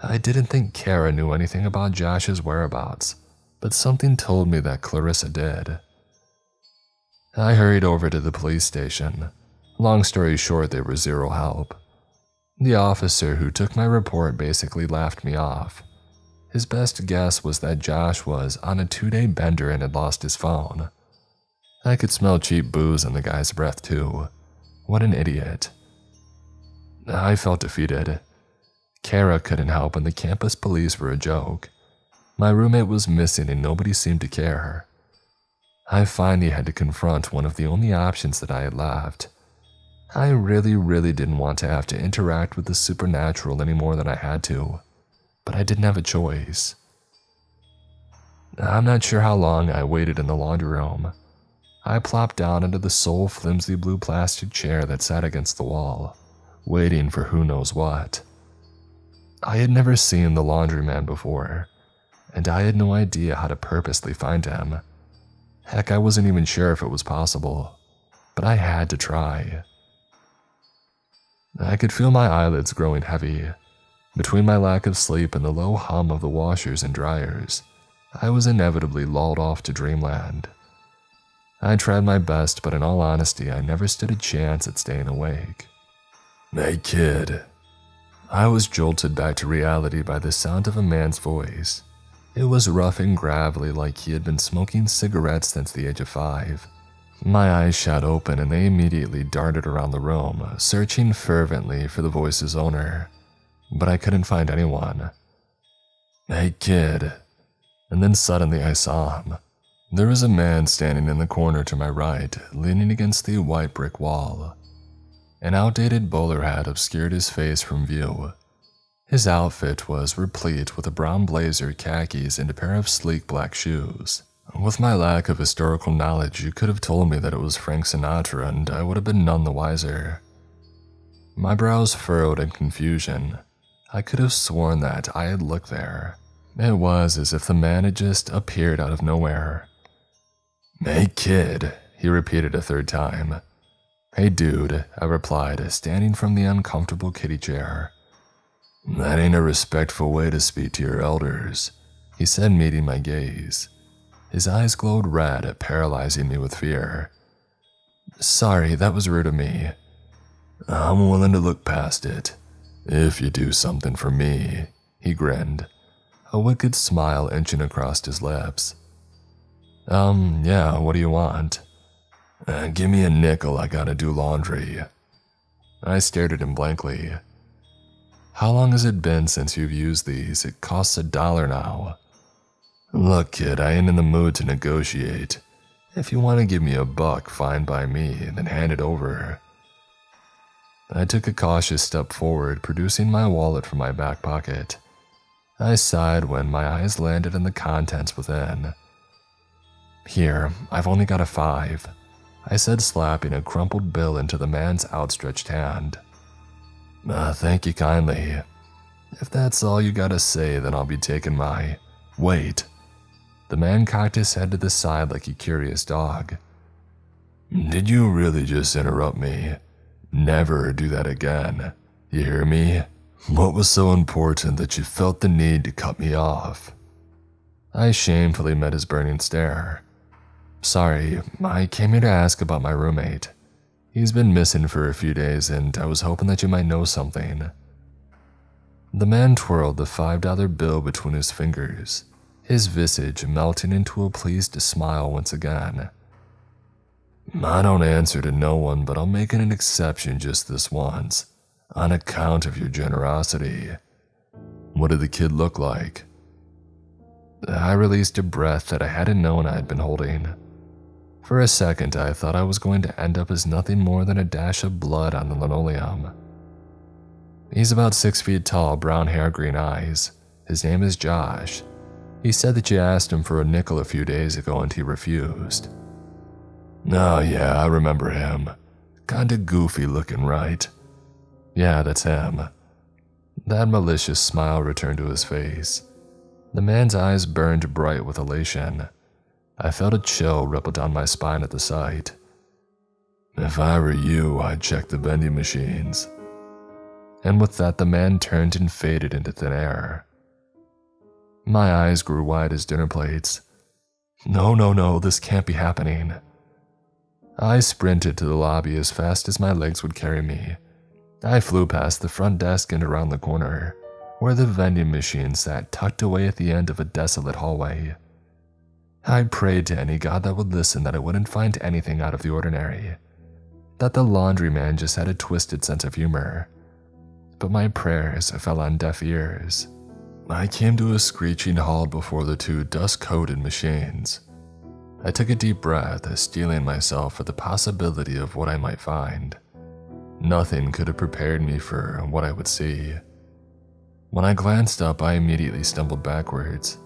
I didn't think Kara knew anything about Josh's whereabouts, but something told me that Clarissa did. I hurried over to the police station. Long story short, they were zero help. The officer who took my report basically laughed me off. His best guess was that Josh was on a 2-day bender and had lost his phone. I could smell cheap booze in the guy's breath too. What an idiot. I felt defeated. Kara couldn't help, and the campus police were a joke. My roommate was missing and nobody seemed to care. I finally had to confront one of the only options that I had left. I really didn't want to have to interact with the supernatural any more than I had to, but I didn't have a choice. I'm not sure how long I waited in the laundry room. I plopped down into the sole flimsy blue plastic chair that sat against the wall, waiting for who knows what. I had never seen the laundryman before, and I had no idea how to purposely find him. Heck, I wasn't even sure if it was possible, but I had to try. I could feel my eyelids growing heavy. Between my lack of sleep and the low hum of the washers and dryers, I was inevitably lulled off to dreamland. I tried my best, but in all honesty, I never stood a chance at staying awake. Hey kid. I was jolted back to reality by the sound of a man's voice. It was rough and gravelly, like he had been smoking cigarettes since the age of 5. My eyes shot open and they immediately darted around the room, searching fervently for the voice's owner. But I couldn't find anyone. Hey kid. And then suddenly I saw him. There was a man standing in the corner to my right, leaning against the white brick wall. An outdated bowler hat obscured his face from view. His outfit was replete with a brown blazer, khakis, and a pair of sleek black shoes. With my lack of historical knowledge, you could have told me that it was Frank Sinatra, and I would have been none the wiser. My brows furrowed in confusion. I could have sworn that I had looked there. It was as if the man had just appeared out of nowhere. "Hey kid," he repeated a third time. "Hey dude," I replied, standing from the uncomfortable kiddie chair. "That ain't a respectful way to speak to your elders," he said, meeting my gaze. His eyes glowed red, paralyzing me with fear. "Sorry, that was rude of me." "I'm willing to look past it, if you do something for me," he grinned, a wicked smile inching across his lips. Yeah, what do you want?" "Give me a nickel, I gotta do laundry." I stared at him blankly. "How long has it been since you've used these? It costs $1 now." "Look, kid, I ain't in the mood to negotiate. If you want to give me $1, fine by me, then hand it over." I took a cautious step forward, producing my wallet from my back pocket. I sighed when my eyes landed on the contents within. "Here, I've only got a 5, I said, slapping a crumpled bill into the man's outstretched hand. Thank you kindly. If that's all you gotta say, then I'll be taking my..." "Wait." The man cocked his head to the side like a curious dog. "Did you really just interrupt me? Never do that again. You hear me? What was so important that you felt the need to cut me off?" I shamefully met his burning stare. "Sorry, I came here to ask about my roommate. He's been missing for a few days and I was hoping that you might know something." The man twirled the $5 bill between his fingers, his visage melting into a pleased smile once again. "I don't answer to no one, but I'm making an exception just this once, on account of your generosity. What did the kid look like?" I released a breath that I hadn't known I had been holding. For a second, I thought I was going to end up as nothing more than a dash of blood on the linoleum. "He's about 6 feet tall, brown hair, green eyes. His name is Josh. He said that you asked him for a nickel a few days ago and he refused." "Oh yeah, I remember him. Kinda goofy looking, right?" "Yeah, that's him." That malicious smile returned to his face. The man's eyes burned bright with elation. I felt a chill ripple down my spine at the sight. "If I were you, I'd check the vending machines." And with that, the man turned and faded into thin air. My eyes grew wide as dinner plates. No, this can't be happening. I sprinted to the lobby as fast as my legs would carry me. I flew past the front desk and around the corner, where the vending machine sat tucked away at the end of a desolate hallway. I prayed to any god that would listen that I wouldn't find anything out of the ordinary, that the laundryman just had a twisted sense of humor. But my prayers fell on deaf ears. I came to a screeching halt before the 2 dust-coated machines. I took a deep breath, steeling myself for the possibility of what I might find. Nothing could have prepared me for what I would see. When I glanced up, I immediately stumbled backwards.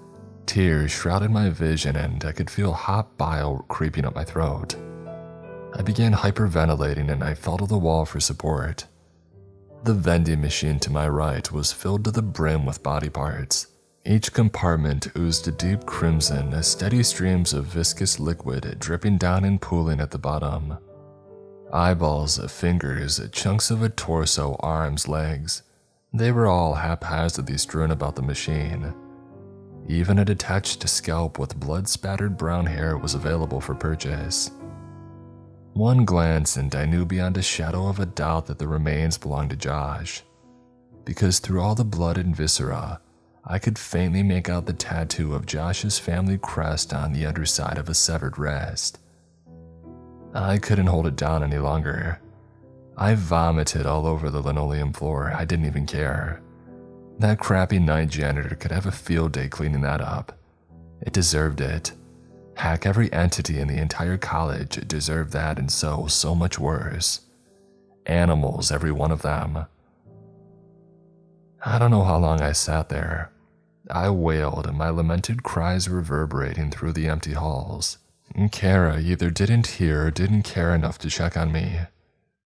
Tears shrouded my vision and I could feel hot bile creeping up my throat. I began hyperventilating and I fell to the wall for support. The vending machine to my right was filled to the brim with body parts. Each compartment oozed a deep crimson, steady streams of viscous liquid dripping down and pooling at the bottom. Eyeballs, fingers, chunks of a torso, arms, legs. They were all haphazardly strewn about the machine. Even a detached scalp with blood-spattered brown hair was available for purchase. One glance and I knew beyond a shadow of a doubt that the remains belonged to Josh, because through all the blood and viscera, I could faintly make out the tattoo of Josh's family crest on the underside of a severed wrist. I couldn't hold it down any longer. I vomited all over the linoleum floor. I didn't even care. That crappy night janitor could have a field day cleaning that up. It deserved it. Heck, every entity in the entire college deserved that, and so much worse. Animals, every one of them. I don't know how long I sat there. I wailed, my lamented cries reverberating through the empty halls. Kara either didn't hear or didn't care enough to check on me.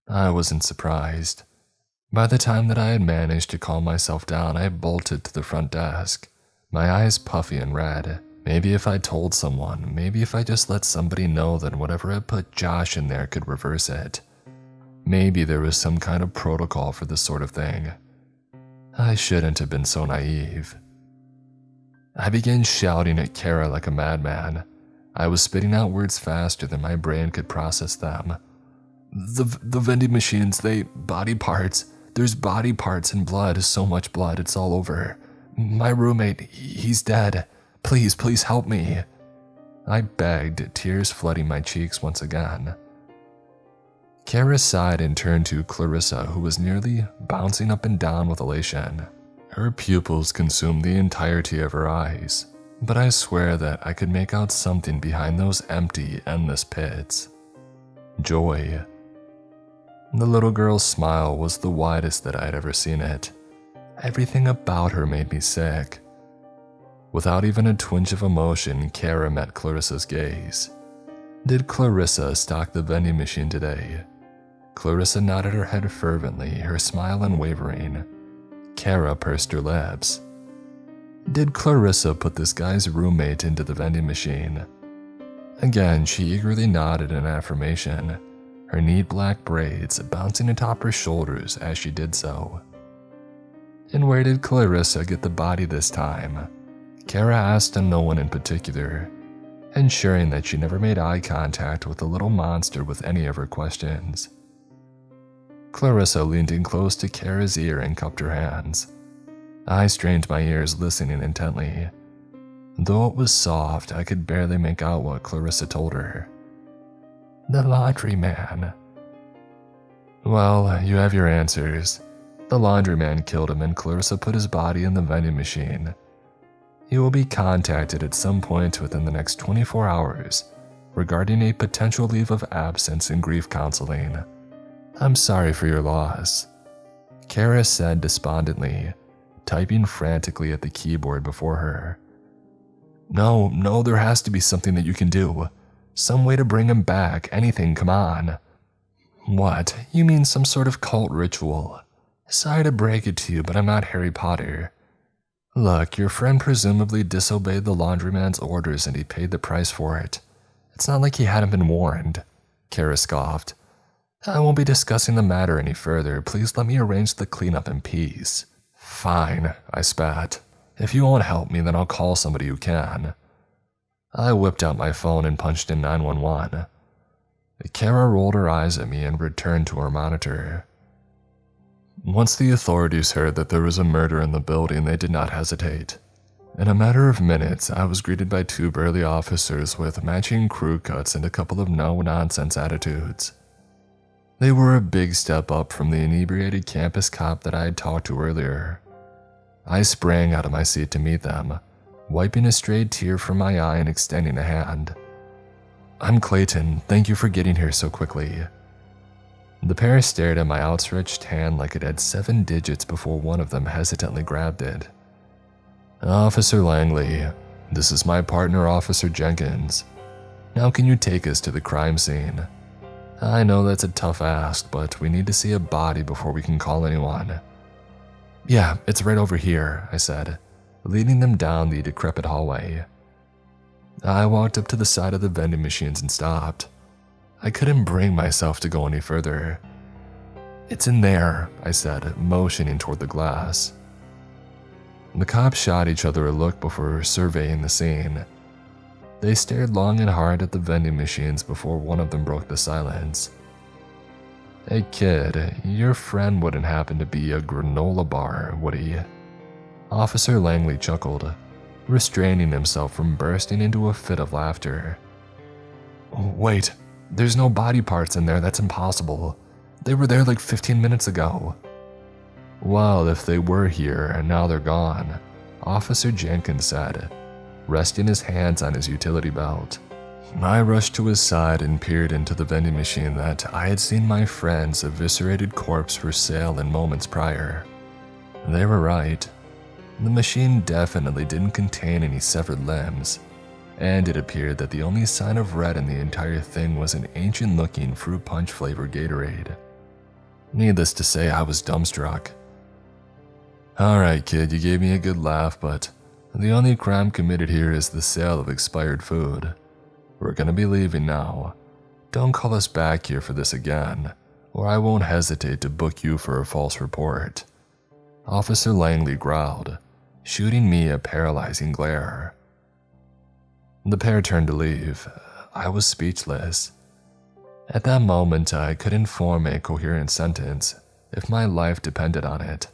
I wasn't surprised. By the time that I had managed to calm myself down, I bolted to the front desk, my eyes puffy and red. Maybe if I told someone, maybe if I just let somebody know that whatever I put Josh in there could reverse it. Maybe there was some kind of protocol for this sort of thing. I shouldn't have been so naive. I began shouting at Kara like a madman. I was spitting out words faster than my brain could process them. The vending machines, body parts. There's body parts and blood, so much blood, it's all over. My roommate, he's dead. Please help me. I begged, tears flooding my cheeks once again. Kara sighed and turned to Clarissa, who was nearly bouncing up and down with elation. Her pupils consumed the entirety of her eyes, but I swear that I could make out something behind those empty, endless pits. Joy. The little girl's smile was the widest that I had ever seen it. Everything about her made me sick. Without even a twinge of emotion, Kara met Clarissa's gaze. Did Clarissa stock the vending machine today? Clarissa nodded her head fervently, her smile unwavering. Kara pursed her lips. Did Clarissa put this guy's roommate into the vending machine? Again, she eagerly nodded in affirmation, her neat black braids bouncing atop her shoulders as she did so. And where did Clarissa get the body this time? Kara asked no one in particular, ensuring that she never made eye contact with the little monster with any of her questions. Clarissa leaned in close to Kara's ear and cupped her hands. I strained my ears, listening intently. Though it was soft, I could barely make out what Clarissa told her. The laundryman. Well, you have your answers. The laundryman killed him and Clarissa put his body in the vending machine. You will be contacted at some point within the next 24 hours regarding a potential leave of absence and grief counseling. I'm sorry for your loss, Kara said despondently, typing frantically at the keyboard before her. No, there has to be something that you can do. Some way to bring him back, anything, come on. What? You mean some sort of cult ritual? Sorry to break it to you, but I'm not Harry Potter. Look, your friend presumably disobeyed the laundryman's orders and he paid the price for it. It's not like he hadn't been warned, Kara scoffed. I won't be discussing the matter any further. Please let me arrange the cleanup in peace. Fine, I spat. If you won't help me, then I'll call somebody who can. I whipped out my phone and punched in 911. Kara rolled her eyes at me and returned to her monitor. Once the authorities heard that there was a murder in the building, they did not hesitate. In a matter of minutes, I was greeted by 2 burly officers with matching crew cuts and a couple of no-nonsense attitudes. They were a big step up from the inebriated campus cop that I had talked to earlier. I sprang out of my seat to meet them, wiping a stray tear from my eye and extending a hand. I'm Clayton, thank you for getting here so quickly. The pair stared at my outstretched hand like it had 7 digits before one of them hesitantly grabbed it. Officer Langley, this is my partner, Officer Jenkins. Now can you take us to the crime scene? I know that's a tough ask, but we need to see a body before we can call anyone. Yeah, it's right over here, I said, leading them down the decrepit hallway. I walked up to the side of the vending machines and stopped. I couldn't bring myself to go any further. It's in there, I said, motioning toward the glass. The cops shot each other a look before surveying the scene. They stared long and hard at the vending machines before one of them broke the silence. Hey kid, your friend wouldn't happen to be a granola bar, would he? Officer Langley chuckled, restraining himself from bursting into a fit of laughter. Wait, there's no body parts in there, that's impossible. They were there like 15 minutes ago. Well, if they were here and now they're gone, Officer Jenkins said, resting his hands on his utility belt. I rushed to his side and peered into the vending machine that I had seen my friend's eviscerated corpse for sale in moments prior. They were right. The machine definitely didn't contain any severed limbs, and it appeared that the only sign of red in the entire thing was an ancient-looking fruit punch-flavored Gatorade. Needless to say, I was dumbstruck. "Alright, kid, you gave me a good laugh, but the only crime committed here is the sale of expired food. We're gonna be leaving now. Don't call us back here for this again, or I won't hesitate to book you for a false report," Officer Langley growled, shooting me a paralyzing glare. The pair turned to leave. I was speechless. At that moment, I couldn't form a coherent sentence if my life depended on it.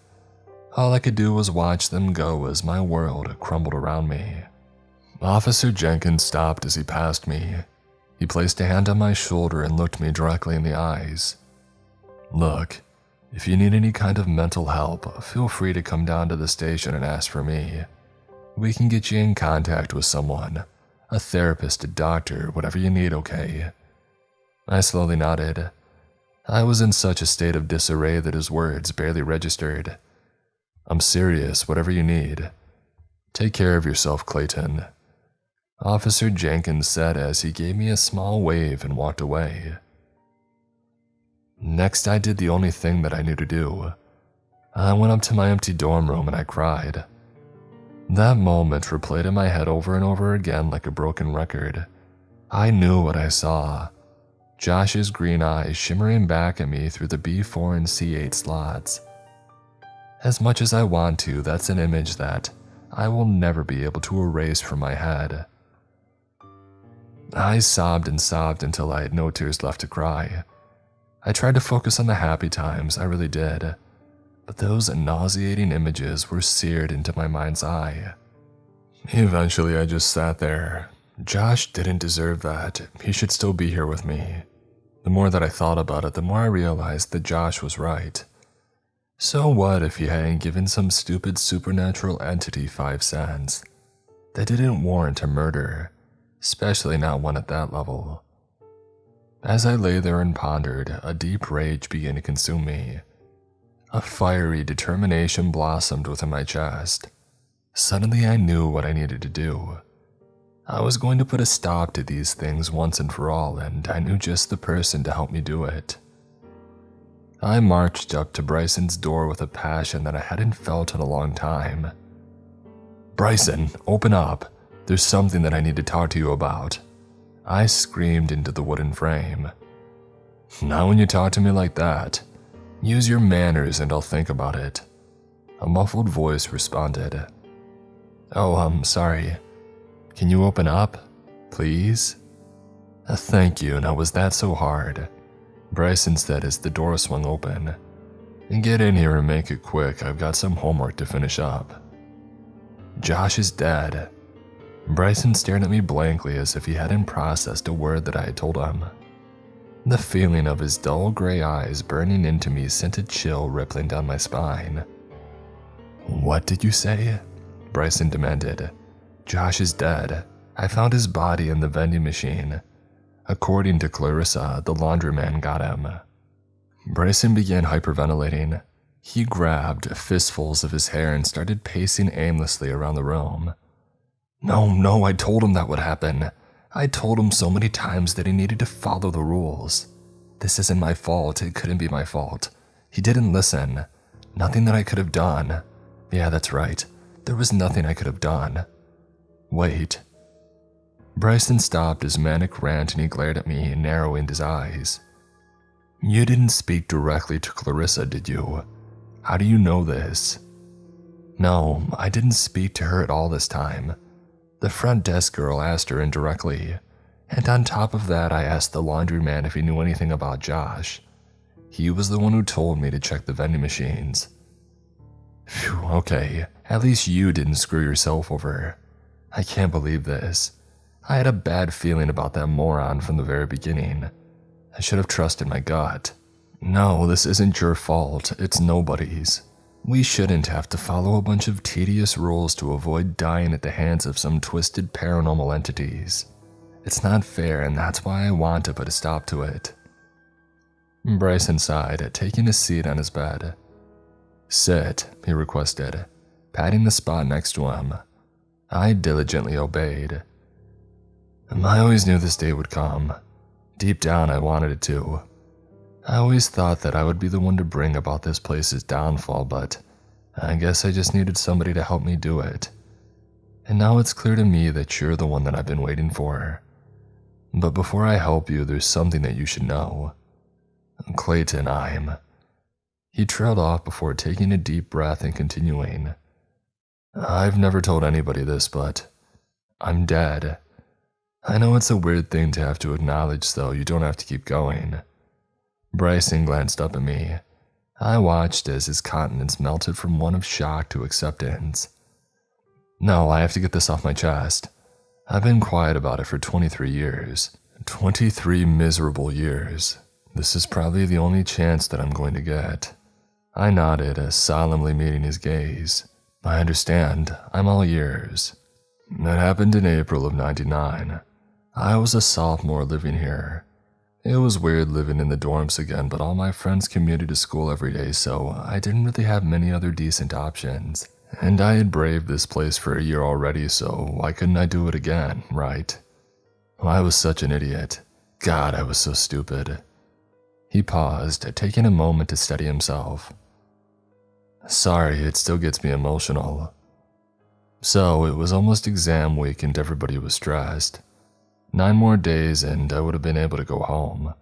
All I could do was watch them go as my world crumbled around me. Officer Jenkins stopped as he passed me. He placed a hand on my shoulder and looked me directly in the eyes. "Look, if you need any kind of mental help, feel free to come down to the station and ask for me. We can get you in contact with someone, a therapist, a doctor, whatever you need, okay?" I slowly nodded. I was in such a state of disarray that his words barely registered. "I'm serious, whatever you need. Take care of yourself, Clayton," Officer Jenkins said as he gave me a small wave and walked away. Next, I did the only thing that I knew to do. I went up to my empty dorm room and I cried. That moment replayed in my head over and over again like a broken record. I knew what I saw. Josh's green eyes shimmering back at me through the B4 and C8 slots. As much as I want to, that's an image that I will never be able to erase from my head. I sobbed and sobbed until I had no tears left to cry. I tried to focus on the happy times, I really did, but those nauseating images were seared into my mind's eye. Eventually, I just sat there. Josh didn't deserve that. He should still be here with me. The more that I thought about it, the more I realized that Josh was right. So what if he hadn't given some stupid supernatural entity 5 cents? That didn't warrant a murder, especially not one at that level. As I lay there and pondered, a deep rage began to consume me. A fiery determination blossomed within my chest. Suddenly I knew what I needed to do. I was going to put a stop to these things once and for all, and I knew just the person to help me do it. I marched up to Bryson's door with a passion that I hadn't felt in a long time. "Bryson, open up. There's something that I need to talk to you about," I screamed into the wooden frame. "Not when you talk to me like that. Use your manners and I'll think about it," a muffled voice responded. "Oh, sorry. Can you open up, please?" "Thank you. Now, was that so hard?" Bryson said as the door swung open. "Get in here and make it quick. I've got some homework to finish up." "Josh is dead." Bryson stared at me blankly as if he hadn't processed a word that I had told him. The feeling of his dull gray eyes burning into me sent a chill rippling down my spine. "What did you say?" Bryson demanded. "Josh is dead. I found his body in the vending machine. According to Clarissa, the laundryman got him." Bryson began hyperventilating. He grabbed fistfuls of his hair and started pacing aimlessly around the room. No, I told him that would happen. I told him so many times that he needed to follow the rules. This isn't my fault. It couldn't be my fault. He didn't listen. Nothing that I could have done. Yeah, that's right. There was nothing I could have done. Wait. Bryson stopped his manic rant and he glared at me, narrowing his eyes. "You didn't speak directly to Clarissa, did you? How do you know this?" "No, I didn't speak to her at all this time. The front desk girl asked her indirectly, and on top of that I asked the laundryman if he knew anything about Josh. He was the one who told me to check the vending machines." "Phew, okay, at least you didn't screw yourself over. I can't believe this. I had a bad feeling about that moron from the very beginning. I should have trusted my gut. No, this isn't your fault, it's nobody's. We shouldn't have to follow a bunch of tedious rules to avoid dying at the hands of some twisted paranormal entities. It's not fair, and that's why I want to put a stop to it." Bryson sighed, taking a seat on his bed. "Sit," he requested, patting the spot next to him. I diligently obeyed. I always knew this day would come. Deep down, I wanted it to. I always thought that I would be the one to bring about this place's downfall, but I guess I just needed somebody to help me do it. And now it's clear to me that you're the one that I've been waiting for. But before I help you, there's something that you should know. Clayton, He trailed off before taking a deep breath and continuing. I've never told anybody this, but I'm dead. I know it's a weird thing to have to acknowledge, so you don't have to keep going. Bryson glanced up at me. I watched as his countenance melted from one of shock to acceptance. No, I have to get this off my chest. I've been quiet about it for 23 years. 23 miserable years. This is probably the only chance that I'm going to get. I nodded, solemnly meeting his gaze. I understand. I'm all ears. It happened in April of '99. I was a sophomore living here. It was weird living in the dorms again, but all my friends commuted to school every day, so I didn't really have many other decent options. And I had braved this place for a year already, so why couldn't I do it again, right? I was such an idiot. God, I was so stupid. He paused, taking a moment to steady himself. Sorry, it still gets me emotional. So, it was almost exam week and everybody was stressed. 9 more days and I would have been able to go home.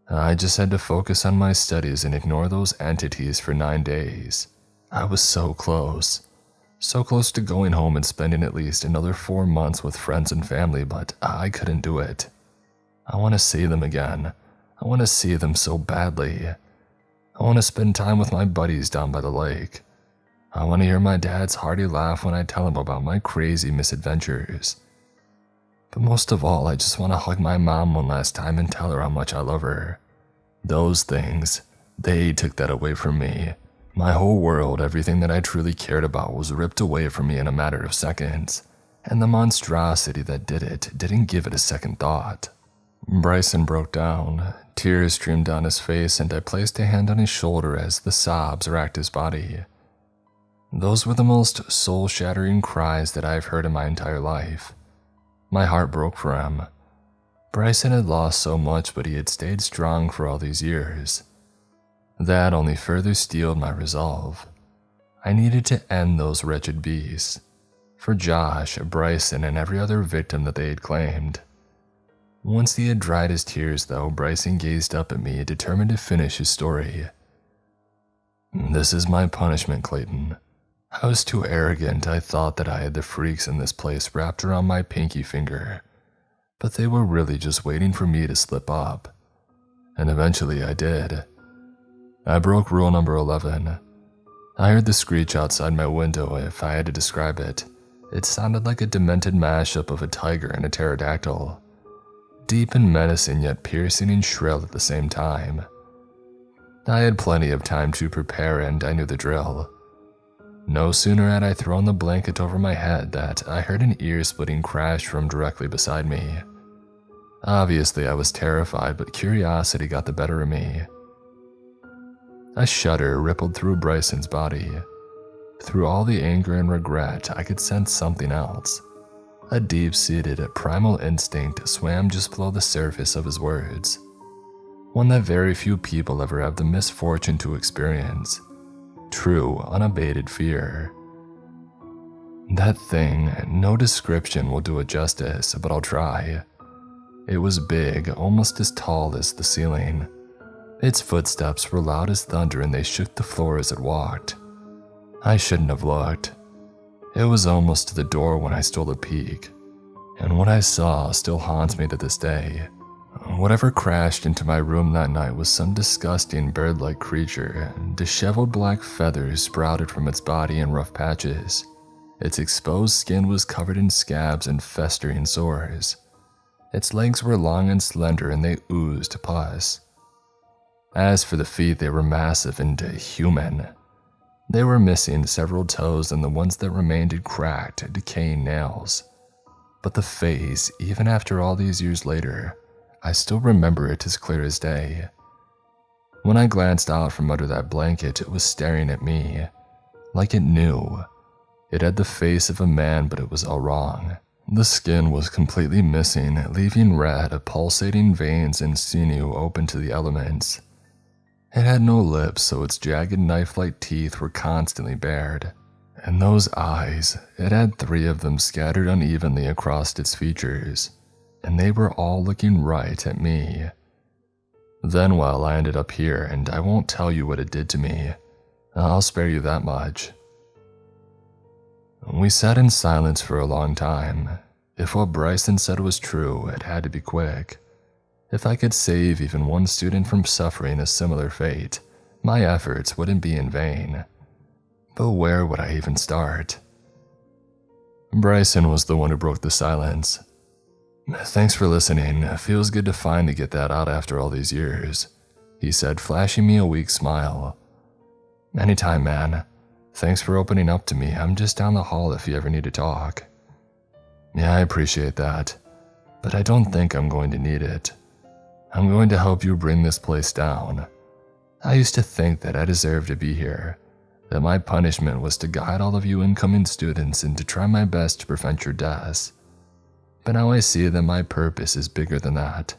I just had to focus on my studies and ignore those entities for 9 days. I was so close. So close to going home and spending at least another 4 months with friends and family, but I couldn't do it. I want to see them again. I want to see them so badly. I want to spend time with my buddies down by the lake. I want to hear my dad's hearty laugh when I tell him about my crazy misadventures. But most of all, I just want to hug my mom one last time and tell her how much I love her. Those things, they took that away from me. My whole world, everything that I truly cared about was ripped away from me in a matter of seconds. And the monstrosity that did it didn't give it a second thought. Bryson broke down. Tears streamed down his face and I placed a hand on his shoulder as the sobs racked his body. Those were the most soul-shattering cries that I've heard in my entire life. My heart broke for him. Bryson had lost so much, but he had stayed strong for all these years. That only further steeled my resolve. I needed to end those wretched beasts. For Josh, Bryson, and every other victim that they had claimed. Once he had dried his tears, though, Bryson gazed up at me, determined to finish his story. This is my punishment, Clayton. I was too arrogant. I thought that I had the freaks in this place wrapped around my pinky finger, but they were really just waiting for me to slip up. And eventually I did. I broke rule number 11. I heard the screech outside my window. If I had to describe it, it sounded like a demented mashup of a tiger and a pterodactyl. Deep and menacing, yet piercing and shrill at the same time. I had plenty of time to prepare and I knew the drill. No sooner had I thrown the blanket over my head that I heard an ear-splitting crash from directly beside me. Obviously, I was terrified, but curiosity got the better of me. A shudder rippled through Bryson's body. Through all the anger and regret, I could sense something else. A deep-seated, primal instinct swam just below the surface of his words. One that very few people ever have the misfortune to experience. True, unabated fear. That thing, no description will do it justice, but I'll try. It was big, almost as tall as the ceiling. Its footsteps were loud as thunder and they shook the floor as it walked. I shouldn't have looked. It was almost to the door when I stole a peek, and what I saw still haunts me to this day. Whatever crashed into my room that night was some disgusting bird-like creature. Disheveled black feathers sprouted from its body in rough patches. Its exposed skin was covered in scabs and festering sores. Its legs were long and slender and they oozed pus. As for the feet, they were massive and human. They were missing several toes and the ones that remained had cracked, decaying nails. But the face, even after all these years later, I still remember it as clear as day. When I glanced out from under that blanket, it was staring at me, like it knew. It had the face of a man, but it was all wrong. The skin was completely missing, leaving red, pulsating veins and sinew open to the elements. It had no lips, so its jagged knife-like teeth were constantly bared. And those eyes, it had 3 of them scattered unevenly across its features, and they were all looking right at me. Then, well, I ended up here, and I won't tell you what it did to me. I'll spare you that much. We sat in silence for a long time. If what Bryson said was true, it had to be quick. If I could save even one student from suffering a similar fate, my efforts wouldn't be in vain. But where would I even start? Bryson was the one who broke the silence. "Thanks for listening. It feels good to finally get that out after all these years," he said, flashing me a weak smile. "Anytime, man. Thanks for opening up to me. I'm just down the hall if you ever need to talk." "Yeah, I appreciate that, but I don't think I'm going to need it. I'm going to help you bring this place down. I used to think that I deserved to be here, that my punishment was to guide all of you incoming students and to try my best to prevent your deaths. But now I see that my purpose is bigger than that.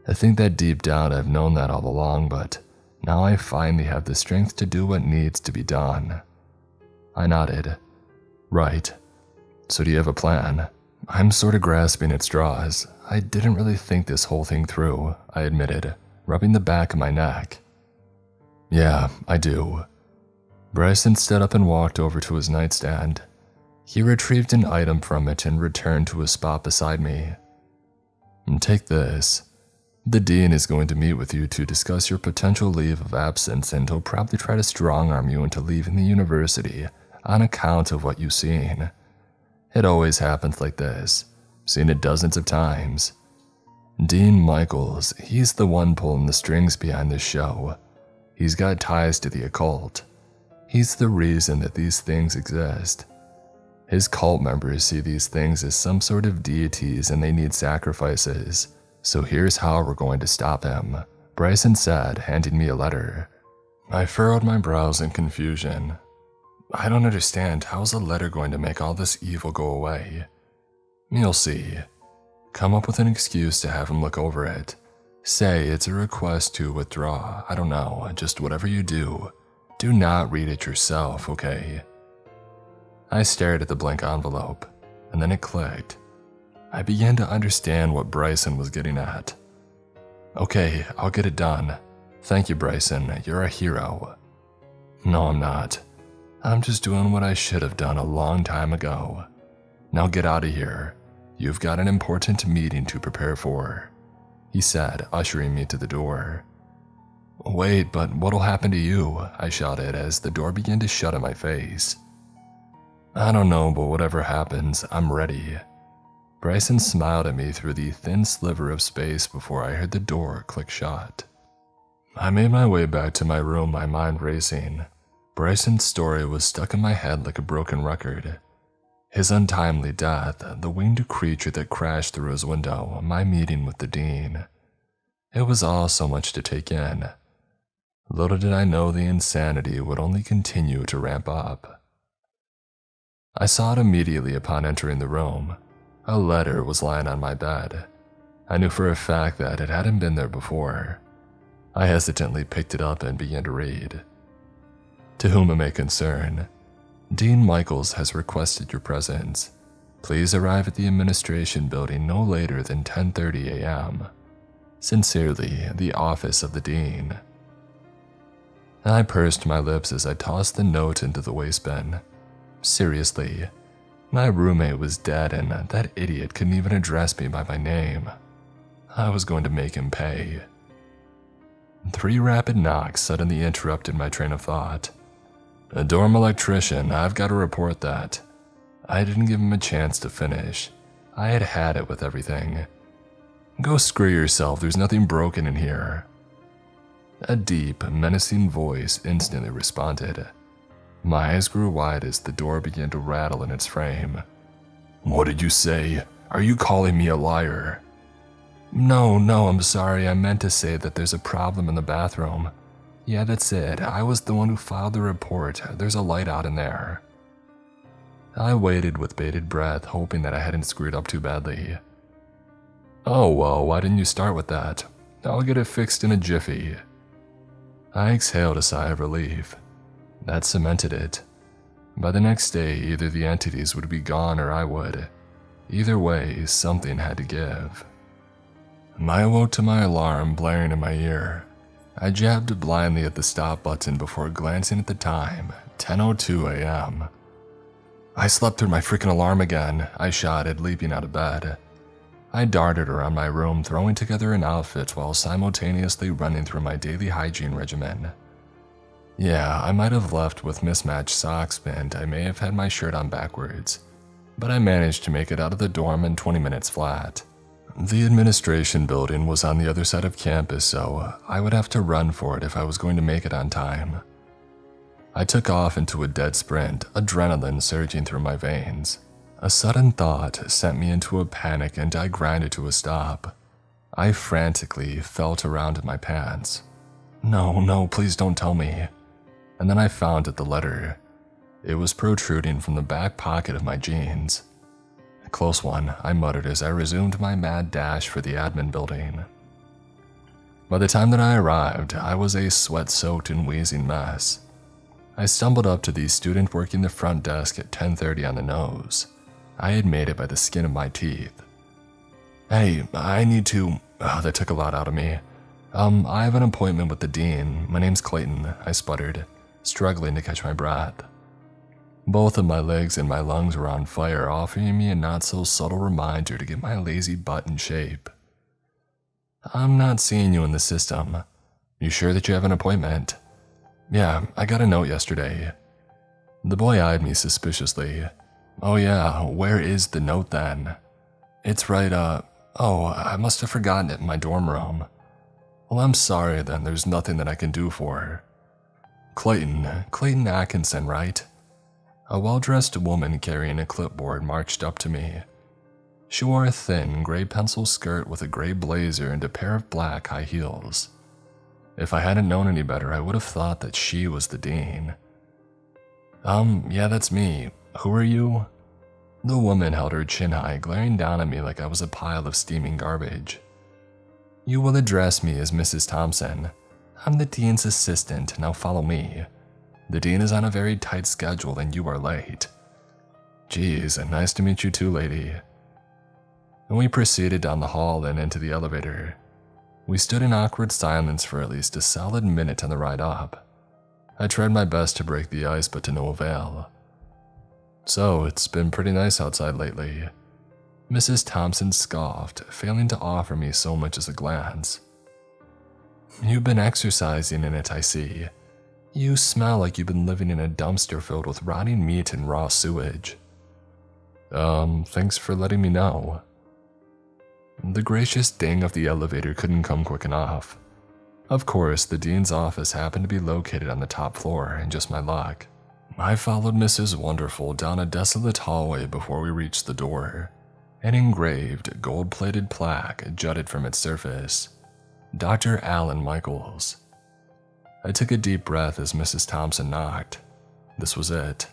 I think that deep down I've known that all along, but now I finally have the strength to do what needs to be done." I nodded. "Right. So do you have a plan?" I'm sort of grasping at straws. I didn't really think this whole thing through, I admitted, rubbing the back of my neck. "Yeah, I do." Bryson stood up and walked over to his nightstand. He retrieved an item from it and returned to his spot beside me. "Take this. The dean is going to meet with you to discuss your potential leave of absence, and he'll probably try to strong-arm you into leaving the university on account of what you've seen. It always happens like this. Seen it dozens of times. Dean Michaels, he's the one pulling the strings behind this show. He's got ties to the occult. He's the reason that these things exist. His cult members see these things as some sort of deities and they need sacrifices. So here's how we're going to stop him," Bryson said, handing me a letter. I furrowed my brows in confusion. "I don't understand. How's a letter going to make all this evil go away?" "You'll see. Come up with an excuse to have him look over it. Say it's a request to withdraw. I don't know, just whatever you do. Do not read it yourself, okay?" I stared at the blank envelope, and then it clicked. I began to understand what Bryson was getting at. "Okay, I'll get it done. Thank you, Bryson. You're a hero." "No, I'm not. I'm just doing what I should have done a long time ago. Now get out of here. You've got an important meeting to prepare for," he said, ushering me to the door. "Wait, but what'll happen to you?" I shouted as the door began to shut in my face. "I don't know, but whatever happens, I'm ready." Bryson smiled at me through the thin sliver of space before I heard the door click shut. I made my way back to my room, my mind racing. Bryson's story was stuck in my head like a broken record. His untimely death, the winged creature that crashed through his window, my meeting with the dean. It was all so much to take in. Little did I know the insanity would only continue to ramp up. I saw it immediately upon entering the room. A letter was lying on my bed. I knew for a fact that it hadn't been there before. I hesitantly picked it up and began to read. "To whom it may concern, Dean Michaels has requested your presence. Please arrive at the administration building no later than 10:30 a.m. Sincerely, the office of the dean." I pursed my lips as I tossed the note into the wastebin. Seriously, my roommate was dead and that idiot couldn't even address me by my name. I was going to make him pay. 3 rapid knocks suddenly interrupted my train of thought. "A dorm electrician, I've got to report that." I didn't give him a chance to finish. I had had it with everything. "Go screw yourself, there's nothing broken in here." A deep, menacing voice instantly responded. My eyes grew wide as the door began to rattle in its frame. "What did you say? Are you calling me a liar?" No, I'm sorry. I meant to say that there's a problem in the bathroom. Yeah, that's it. I was the one who filed the report. There's a light out in there." I waited with bated breath, hoping that I hadn't screwed up too badly. "Oh, well, why didn't you start with that? I'll get it fixed in a jiffy." I exhaled a sigh of relief. That cemented it. By the next day, either the entities would be gone or I would. Either way, something had to give. I awoke to my alarm blaring in my ear. I jabbed blindly at the stop button before glancing at the time, 10:02 a.m. I slept through my freaking alarm again, I shouted, leaping out of bed. I darted around my room, throwing together an outfit while simultaneously running through my daily hygiene regimen. Yeah, I might have left with mismatched socks and I may have had my shirt on backwards, but I managed to make it out of the dorm in 20 minutes flat. The administration building was on the other side of campus, so I would have to run for it if I was going to make it on time. I took off into a dead sprint, adrenaline surging through my veins. A sudden thought sent me into a panic and I grinded to a stop. I frantically felt around in my pants. No, please don't tell me. And then I found it, the letter. It was protruding from the back pocket of my jeans. Close one, I muttered as I resumed my mad dash for the admin building. By the time that I arrived, I was a sweat-soaked and wheezing mess. I stumbled up to the student working the front desk at 10:30 on the nose. I had made it by the skin of my teeth. Hey, I need to... that took a lot out of me. I have an appointment with the dean. My name's Clayton, I sputtered, struggling to catch my breath. Both of my legs and my lungs were on fire, offering me a not-so-subtle reminder to get my lazy butt in shape. I'm not seeing you in the system. You sure that you have an appointment? Yeah, I got a note yesterday. The boy eyed me suspiciously. Oh yeah, where is the note then? It's right, I must have forgotten it in my dorm room. Well, I'm sorry then, there's nothing that I can do for her. Clayton Atkinson, right? A well-dressed woman carrying a clipboard marched up to me. She wore a thin, gray pencil skirt with a gray blazer and a pair of black high heels. If I hadn't known any better, I would have thought that she was the dean. Yeah, that's me. Who are you? The woman held her chin high, glaring down at me like I was a pile of steaming garbage. You will address me as Mrs. Thompson. I'm the dean's assistant, now follow me. The dean is on a very tight schedule and you are late. Geez, nice to meet you too, lady. And we proceeded down the hall and into the elevator. We stood in awkward silence for at least a solid minute on the ride up. I tried my best to break the ice, but to no avail. So, it's been pretty nice outside lately. Mrs. Thompson scoffed, failing to offer me so much as a glance. You've been exercising in it, I see. You smell like you've been living in a dumpster filled with rotting meat and raw sewage. Thanks for letting me know. The gracious ding of the elevator couldn't come quick enough. Of course, the dean's office happened to be located on the top floor, and just my luck. I followed Mrs. Wonderful down a desolate hallway before we reached the door. An engraved, gold-plated plaque jutted from its surface. Dr. Alan Michaels. I took a deep breath as Mrs. Thompson knocked. This was it.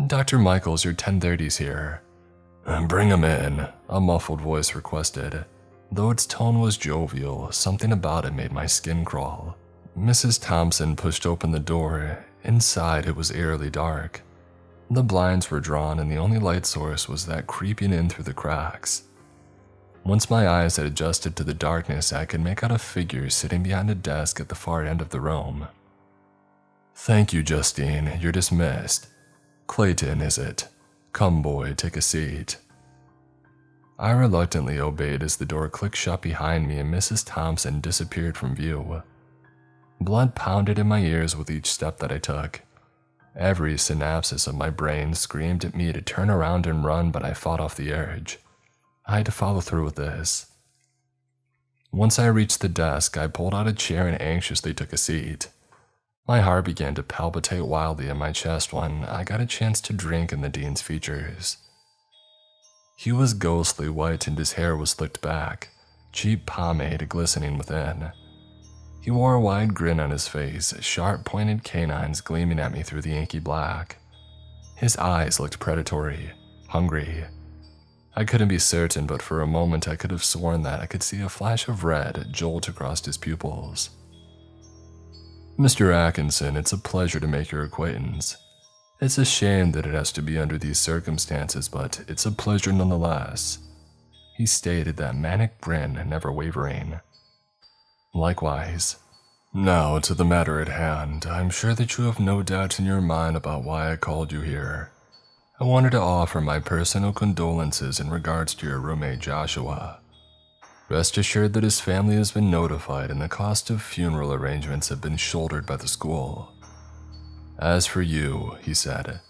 Dr. Michaels, your 1030's here. Bring him in, a muffled voice requested. Though its tone was jovial, something about it made my skin crawl. Mrs. Thompson pushed open the door. Inside, it was eerily dark. The blinds were drawn and the only light source was that creeping in through the cracks. Once my eyes had adjusted to the darkness, I could make out a figure sitting behind a desk at the far end of the room. Thank you, Justine. You're dismissed. Clayton, is it? Come, boy, take a seat. I reluctantly obeyed as the door clicked shut behind me and Mrs. Thompson disappeared from view. Blood pounded in my ears with each step that I took. Every synapsis of my brain screamed at me to turn around and run, but I fought off the urge. I had to follow through with this. Once I reached the desk, I pulled out a chair and anxiously took a seat. My heart began to palpitate wildly in my chest when I got a chance to drink in the dean's features. He was ghostly white and his hair was slicked back, cheap pomade glistening within. He wore a wide grin on his face, sharp pointed canines gleaming at me through the inky black. His eyes looked predatory, hungry. I couldn't be certain, but for a moment I could have sworn that I could see a flash of red jolt across his pupils. Mr. Atkinson, it's a pleasure to make your acquaintance. It's a shame that it has to be under these circumstances, but it's a pleasure nonetheless. He stated, that manic grin never wavering. Likewise. Now, to the matter at hand, I'm sure that you have no doubt in your mind about why I called you here. I wanted to offer my personal condolences in regards to your roommate Joshua. Rest assured that his family has been notified and the cost of funeral arrangements have been shouldered by the school. As for you, he said,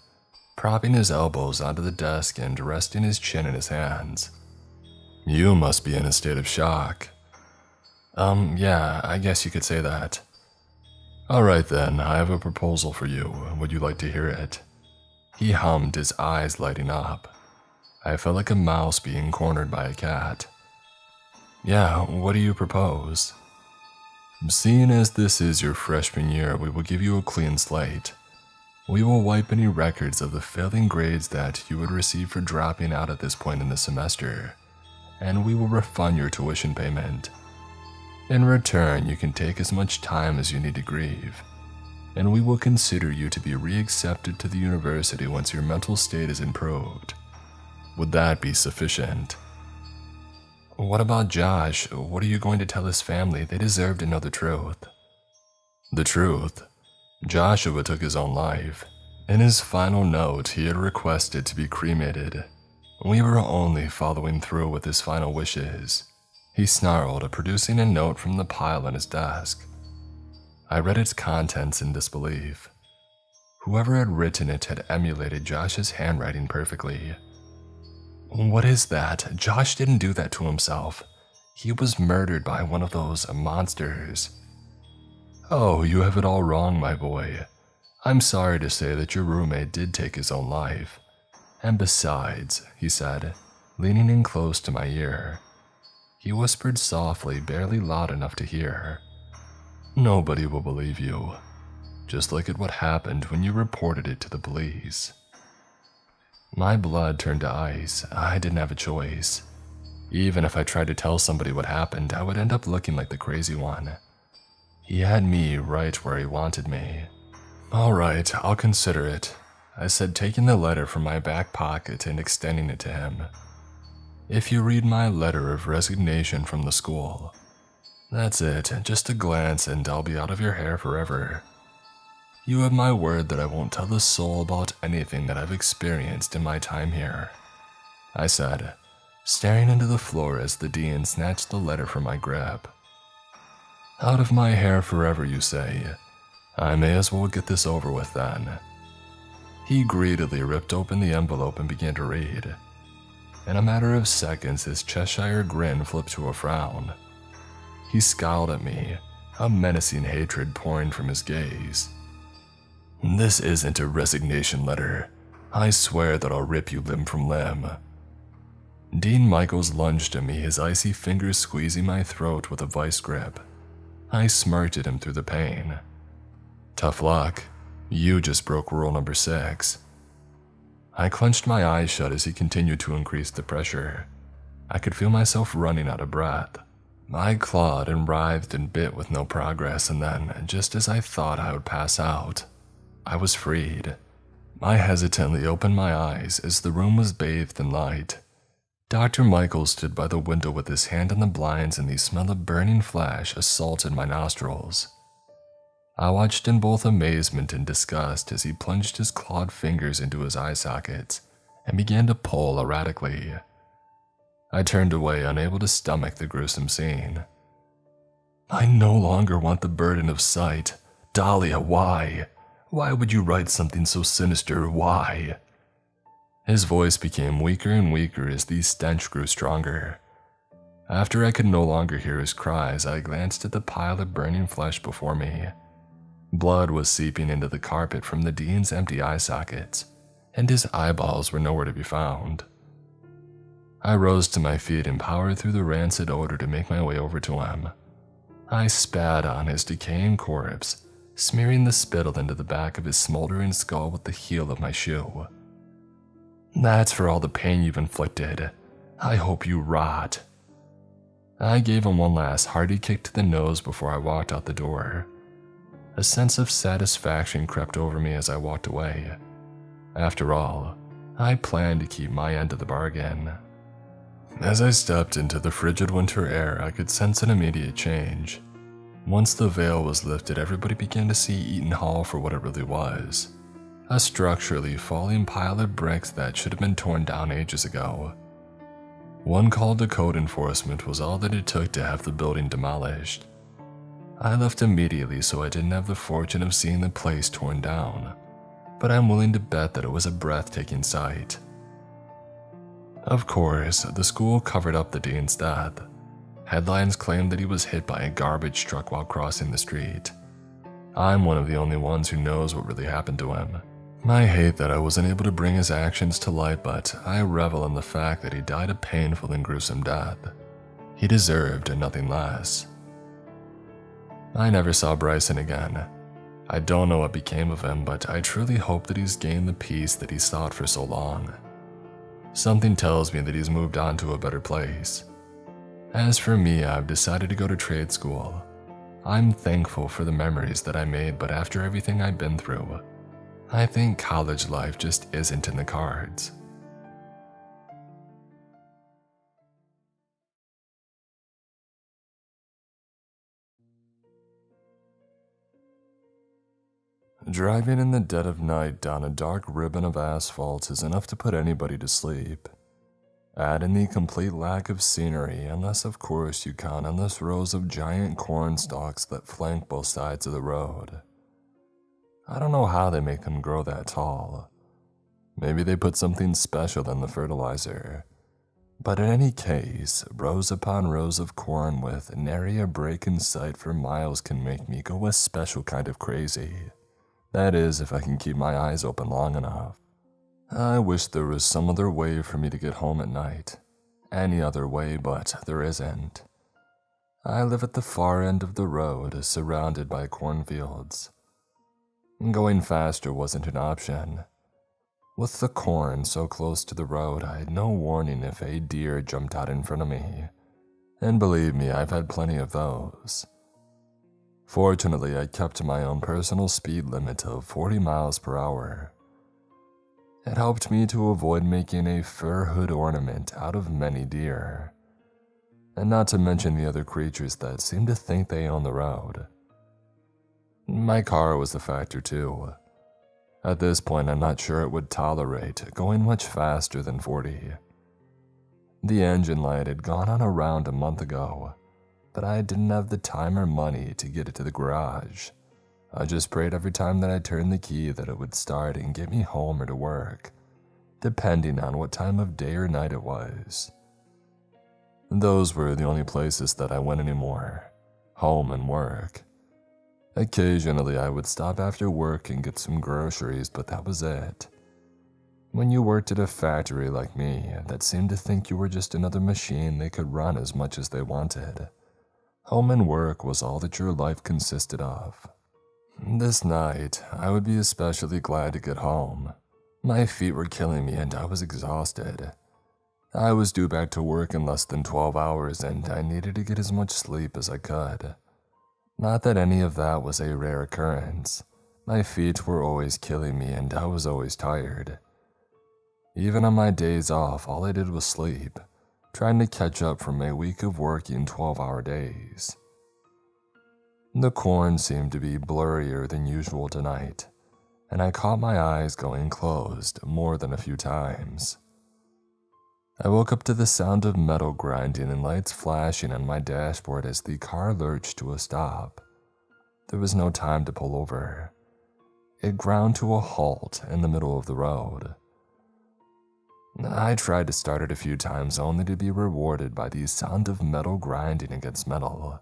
propping his elbows onto the desk and resting his chin in his hands, you must be in a state of shock. Yeah, I guess you could say that. Alright then, I have a proposal for you. Would you like to hear it? He hummed, his eyes lighting up. I felt like a mouse being cornered by a cat. Yeah, what do you propose? Seeing as this is your freshman year, we will give you a clean slate. We will wipe any records of the failing grades that you would receive for dropping out at this point in the semester, and we will refund your tuition payment. In return, you can take as much time as you need to grieve, and we will consider you to be re-accepted to the university once your mental state is improved. Would that be sufficient? What about Josh? What are you going to tell his family? They deserve to know the truth. The truth? Joshua took his own life. In his final note, he had requested to be cremated. We were only following through with his final wishes. He snarled, producing a note from the pile on his desk. I read its contents in disbelief. Whoever had written it had emulated Josh's handwriting perfectly. What is that? Josh didn't do that to himself. He was murdered by one of those monsters. Oh, you have it all wrong, my boy. I'm sorry to say that your roommate did take his own life. And besides, he said, leaning in close to my ear. He whispered softly, barely loud enough to hear. Nobody will believe you. Just look at what happened when you reported it to the police. My blood turned to ice. I didn't have a choice. Even if I tried to tell somebody what happened, I would end up looking like the crazy one. He had me right where he wanted me. All right, I'll consider it, I said, taking the letter from my back pocket and extending it to him. If you read my letter of resignation from the school, that's it, just a glance and I'll be out of your hair forever. You have my word that I won't tell a soul about anything that I've experienced in my time here, I said, staring into the floor as the dean snatched the letter from my grip. Out of my hair forever, you say? I may as well get this over with then. He greedily ripped open the envelope and began to read. In a matter of seconds, his Cheshire grin flipped to a frown. He scowled at me, a menacing hatred pouring from his gaze. This isn't a resignation letter. I swear that I'll rip you limb from limb. Dean Michaels lunged at me, his icy fingers squeezing my throat with a vice grip. I smirked at him through the pain. Tough luck. You just broke rule number 6. I clenched my eyes shut as he continued to increase the pressure. I could feel myself running out of breath. I clawed and writhed and bit with no progress, and then, just as I thought I would pass out, I was freed. I hesitantly opened my eyes as the room was bathed in light. Dr. Michael stood by the window with his hand on the blinds, and the smell of burning flesh assaulted my nostrils. I watched in both amazement and disgust as he plunged his clawed fingers into his eye sockets and began to pull erratically. I turned away, unable to stomach the gruesome scene. I no longer want the burden of sight. Dahlia, why? Why would you write something so sinister? Why? His voice became weaker and weaker as the stench grew stronger. After I could no longer hear his cries, I glanced at the pile of burning flesh before me. Blood was seeping into the carpet from the dean's empty eye sockets, and his eyeballs were nowhere to be found. I rose to my feet and powered through the rancid odor to make my way over to him. I spat on his decaying corpse, smearing the spittle into the back of his smoldering skull with the heel of my shoe. That's for all the pain you've inflicted. I hope you rot. I gave him one last hearty kick to the nose before I walked out the door. A sense of satisfaction crept over me as I walked away. After all, I planned to keep my end of the bargain. As I stepped into the frigid winter air, I could sense an immediate change. Once the veil was lifted, everybody began to see Eaton Hall for what it really was. A structurally falling pile of bricks that should have been torn down ages ago. One call to code enforcement was all that it took to have the building demolished. I left immediately, so I didn't have the fortune of seeing the place torn down, but I'm willing to bet that it was a breathtaking sight. Of course, the school covered up the dean's death. Headlines claimed that he was hit by a garbage truck while crossing the street. I'm one of the only ones who knows what really happened to him. I hate that I wasn't able to bring his actions to light, but I revel in the fact that he died a painful and gruesome death. He deserved nothing less. I never saw Bryson again. I don't know what became of him, but I truly hope that he's gained the peace that he sought for so long. Something tells me that he's moved on to a better place. As for me, I've decided to go to trade school. I'm thankful for the memories that I made, but after everything I've been through, I think college life just isn't in the cards. Driving in the dead of night down a dark ribbon of asphalt is enough to put anybody to sleep. Add in the complete lack of scenery, unless of course you count endless rows of giant corn stalks that flank both sides of the road. I don't know how they make them grow that tall. Maybe they put something special in the fertilizer. But in any case, rows upon rows of corn with nary a break in sight for miles can make me go a special kind of crazy. That is, if I can keep my eyes open long enough. I wish there was some other way for me to get home at night. Any other way, but there isn't. I live at the far end of the road, surrounded by cornfields. Going faster wasn't an option. With the corn so close to the road, I had no warning if a deer jumped out in front of me. And believe me, I've had plenty of those. Fortunately, I kept to my own personal speed limit of 40 miles per hour. It helped me to avoid making a fur hood ornament out of many deer. And not to mention the other creatures that seem to think they own the road. My car was a factor too. At this point, I'm not sure it would tolerate going much faster than 40. The engine light had gone on around a month ago, but I didn't have the time or money to get it to the garage. I just prayed every time that I turned the key that it would start and get me home or to work, depending on what time of day or night it was. Those were the only places that I went anymore, home and work. Occasionally I would stop after work and get some groceries, but that was it. When you worked at a factory like me that seemed to think you were just another machine they could run as much as they wanted, home and work was all that your life consisted of. This night, I would be especially glad to get home. My feet were killing me and I was exhausted. I was due back to work in less than 12 hours and I needed to get as much sleep as I could. Not that any of that was a rare occurrence. My feet were always killing me and I was always tired. Even on my days off, all I did was sleep, trying to catch up from a week of working 12-hour days. The corn seemed to be blurrier than usual tonight, and I caught my eyes going closed more than a few times. I woke up to the sound of metal grinding and lights flashing on my dashboard as the car lurched to a stop. There was no time to pull over. It ground to a halt in the middle of the road. I tried to start it a few times only to be rewarded by the sound of metal grinding against metal.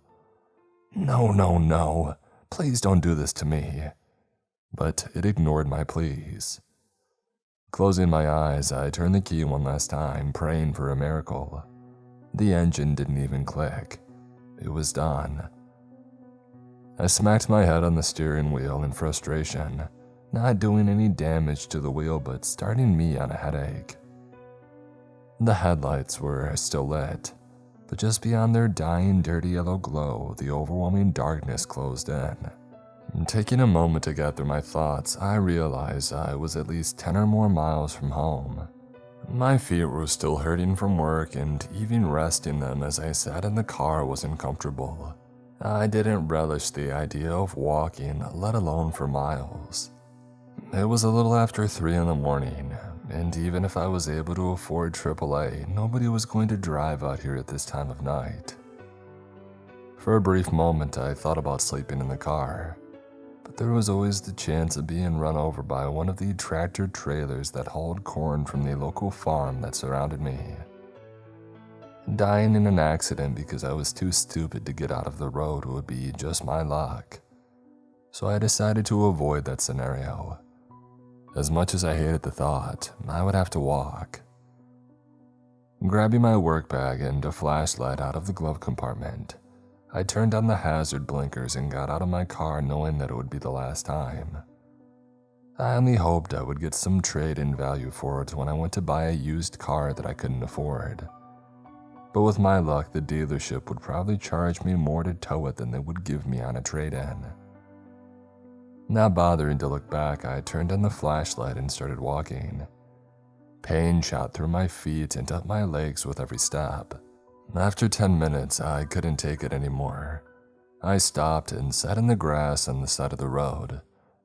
No, no, no, please don't do this to me. But it ignored my pleas. Closing my eyes, I turned the key one last time, praying for a miracle. The engine didn't even click. It was done. I smacked my head on the steering wheel in frustration, not doing any damage to the wheel but starting me on a headache. The headlights were still lit, but just beyond their dying dirty yellow glow, the overwhelming darkness closed in. Taking a moment to get through my thoughts, I realized I was at least 10 or more miles from home. My feet were still hurting from work, and even resting them as I sat in the car was uncomfortable. I didn't relish the idea of walking, let alone for miles. It was a little after 3 in the morning, and even if I was able to afford AAA, nobody was going to drive out here at this time of night. For a brief moment, I thought about sleeping in the car, but there was always the chance of being run over by one of the tractor trailers that hauled corn from the local farm that surrounded me. Dying in an accident because I was too stupid to get out of the road would be just my luck, so I decided to avoid that scenario. As much as I hated the thought, I would have to walk. Grabbing my work bag and a flashlight out of the glove compartment, I turned on the hazard blinkers and got out of my car knowing that it would be the last time. I only hoped I would get some trade-in value for it when I went to buy a used car that I couldn't afford. But with my luck, the dealership would probably charge me more to tow it than they would give me on a trade-in. Not bothering to look back, I turned on the flashlight and started walking. Pain shot through my feet and up my legs with every step. After 10 minutes, I couldn't take it anymore. I stopped and sat in the grass on the side of the road,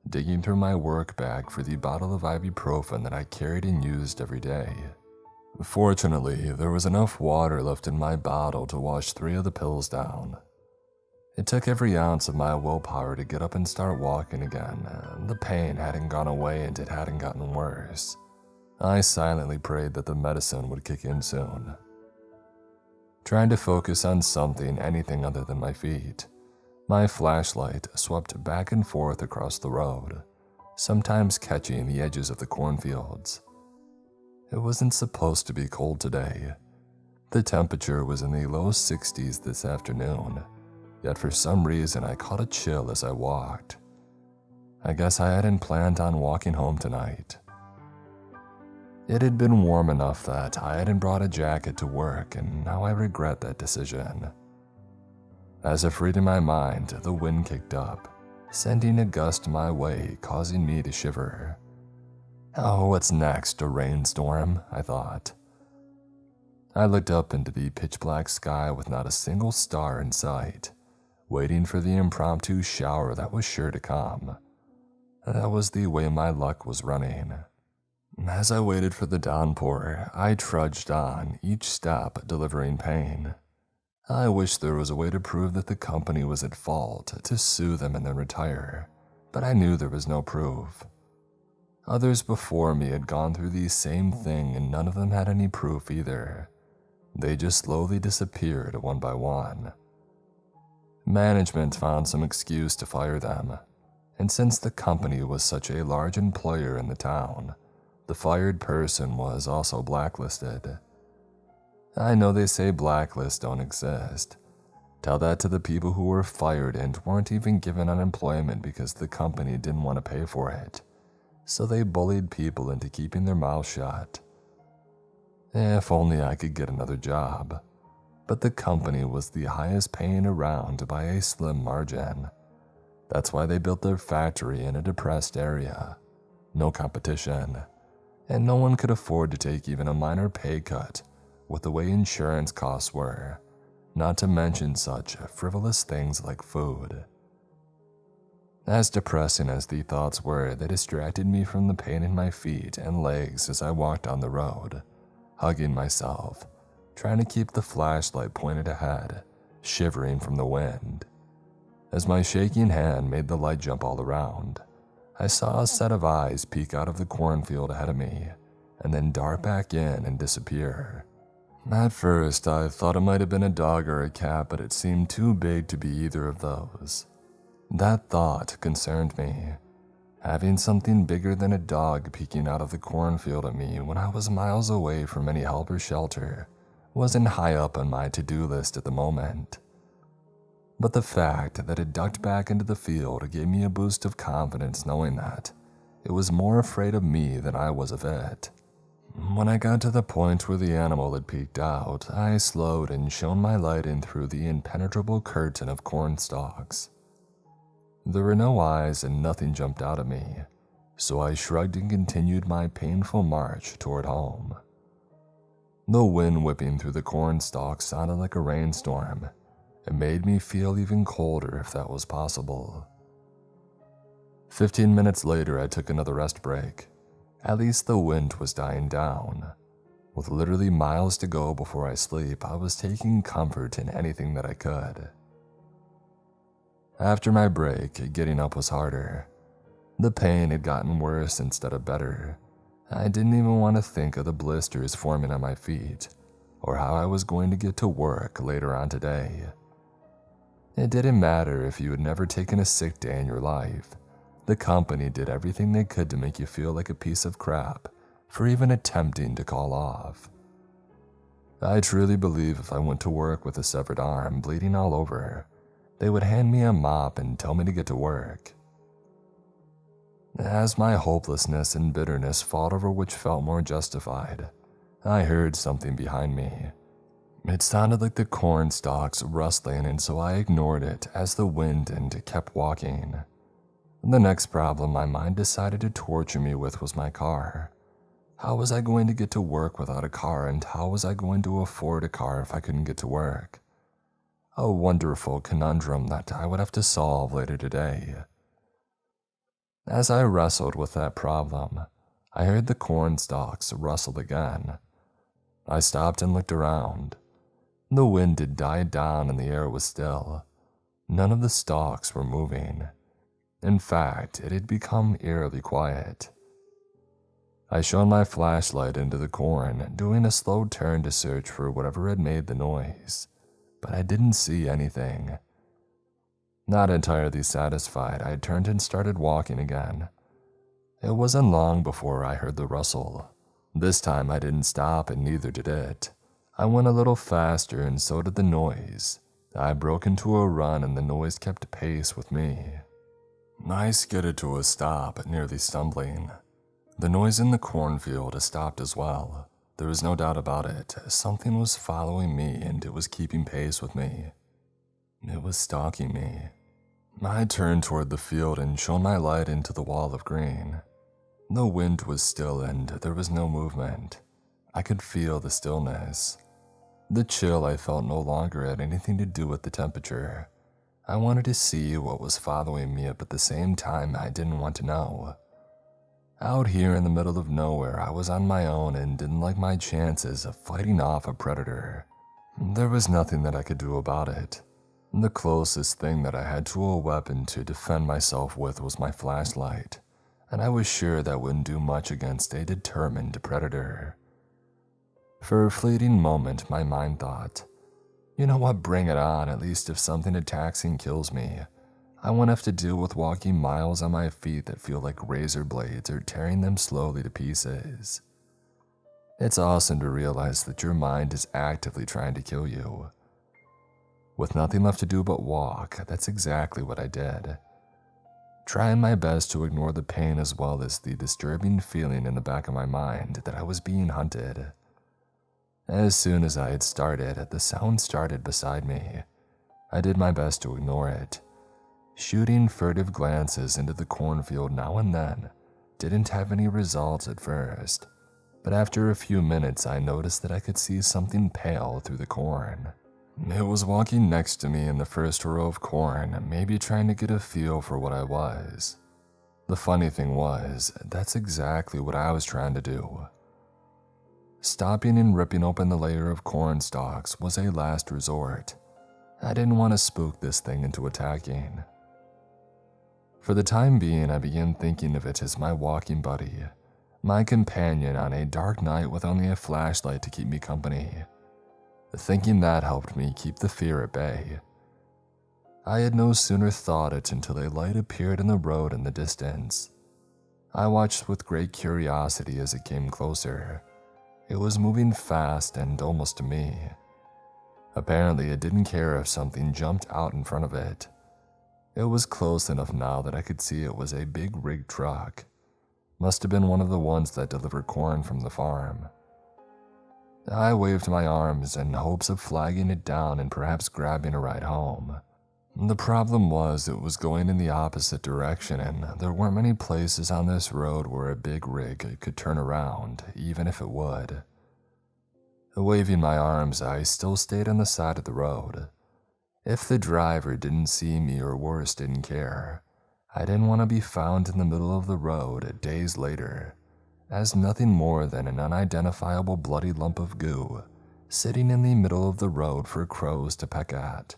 digging through my work bag for the bottle of ibuprofen that I carried and used every day. Fortunately, there was enough water left in my bottle to wash 3 of the pills down. It took every ounce of my willpower to get up and start walking again. The pain hadn't gone away and it hadn't gotten worse. I silently prayed that the medicine would kick in soon. Trying to focus on something, anything other than my feet, my flashlight swept back and forth across the road, sometimes catching the edges of the cornfields. It wasn't supposed to be cold today. The temperature was in the low 60s this afternoon, yet for some reason I caught a chill as I walked. I guess I hadn't planned on walking home tonight. It had been warm enough that I hadn't brought a jacket to work, and now I regret that decision. As if reading my mind, the wind kicked up, sending a gust my way, causing me to shiver. Oh, what's next, a rainstorm? I thought. I looked up into the pitch-black sky with not a single star in sight, waiting for the impromptu shower that was sure to come. That was the way my luck was running. As I waited for the downpour, I trudged on, each step delivering pain. I wished there was a way to prove that the company was at fault, to sue them and then retire, but I knew there was no proof. Others before me had gone through the same thing and none of them had any proof either. They just slowly disappeared one by one. Management found some excuse to fire them, and since the company was such a large employer in the town, the fired person was also blacklisted. I know they say blacklists don't exist. Tell that to the people who were fired and weren't even given unemployment because the company didn't want to pay for it, so they bullied people into keeping their mouths shut. If only I could get another job. But the company was the highest paying around by a slim margin. That's why they built their factory in a depressed area. No competition. And no one could afford to take even a minor pay cut with the way insurance costs were, not to mention such frivolous things like food. As depressing as the thoughts were, they distracted me from the pain in my feet and legs as I walked on the road, hugging myself, trying to keep the flashlight pointed ahead, shivering from the wind. As my shaking hand made the light jump all around, I saw a set of eyes peek out of the cornfield ahead of me, and then dart back in and disappear. At first, I thought it might have been a dog or a cat, but it seemed too big to be either of those. That thought concerned me. Having something bigger than a dog peeking out of the cornfield at me when I was miles away from any help or shelter wasn't high up on my to-do list at the moment. But the fact that it ducked back into the field gave me a boost of confidence knowing that it was more afraid of me than I was of it. When I got to the point where the animal had peeked out, I slowed and shone my light in through the impenetrable curtain of corn stalks. There were no eyes and nothing jumped out at me, so I shrugged and continued my painful march toward home. The wind whipping through the corn stalks sounded like a rainstorm. It made me feel even colder if that was possible. 15 minutes later, I took another rest break. At least the wind was dying down. With literally miles to go before I sleep, I was taking comfort in anything that I could. After my break, getting up was harder. The pain had gotten worse instead of better. I didn't even want to think of the blisters forming on my feet, or how I was going to get to work later on today. It didn't matter if you had never taken a sick day in your life. The company did everything they could to make you feel like a piece of crap for even attempting to call off. I truly believe if I went to work with a severed arm bleeding all over, they would hand me a mop and tell me to get to work. As my hopelessness and bitterness fought over which felt more justified, I heard something behind me. It sounded like the corn stalks rustling, and so I ignored it as the wind and kept walking. The next problem my mind decided to torture me with was my car. How was I going to get to work without a car, and how was I going to afford a car if I couldn't get to work? A wonderful conundrum that I would have to solve later today. As I wrestled with that problem, I heard the corn stalks rustle again. I stopped and looked around. The wind had died down and the air was still. None of the stalks were moving. In fact, it had become eerily quiet. I shone my flashlight into the corn, doing a slow turn to search for whatever had made the noise, but I didn't see anything. Not entirely satisfied, I turned and started walking again. It wasn't long before I heard the rustle. This time I didn't stop, and neither did it. I went a little faster, and so did the noise. I broke into a run, and the noise kept pace with me. I skidded to a stop, nearly stumbling. The noise in the cornfield stopped as well. There was no doubt about it. Something was following me, and it was keeping pace with me. It was stalking me. I turned toward the field and shone my light into the wall of green. The wind was still and there was no movement. I could feel the stillness. The chill I felt no longer had anything to do with the temperature. I wanted to see what was following me, but at the same time I didn't want to know. Out here in the middle of nowhere, I was on my own and didn't like my chances of fighting off a predator. There was nothing that I could do about it. The closest thing that I had to a weapon to defend myself with was my flashlight, and I was sure that wouldn't do much against a determined predator. For a fleeting moment, my mind thought, you know what, bring it on. At least if something attacks and kills me, I won't have to deal with walking miles on my feet that feel like razor blades or tearing them slowly to pieces. It's awesome to realize that your mind is actively trying to kill you. With nothing left to do but walk, that's exactly what I did. Trying my best to ignore the pain as well as the disturbing feeling in the back of my mind that I was being hunted. As soon as I had started, the sound started beside me. I did my best to ignore it. Shooting furtive glances into the cornfield now and then didn't have any results at first, but after a few minutes I noticed that I could see something pale through the corn. It was walking next to me in the first row of corn, maybe trying to get a feel for what I was. The funny thing was, that's exactly what I was trying to do. Stopping and ripping open the layer of corn stalks was a last resort. I didn't want to spook this thing into attacking. For the time being, I began thinking of it as my walking buddy, my companion on a dark night with only a flashlight to keep me company. Thinking that helped me keep the fear at bay. I had no sooner thought it until a light appeared in the road in the distance. I watched with great curiosity as it came closer. It was moving fast and almost to me. Apparently, it didn't care if something jumped out in front of it. It was close enough now that I could see it was a big rig truck. Must have been one of the ones that delivered corn from the farm. I waved my arms in hopes of flagging it down and perhaps grabbing a ride home. The problem was it was going in the opposite direction, and there weren't many places on this road where a big rig could turn around, even if it would. Waving my arms, I still stayed on the side of the road. If the driver didn't see me, or worse, didn't care, I didn't want to be found in the middle of the road days later, as nothing more than an unidentifiable bloody lump of goo sitting in the middle of the road for crows to peck at.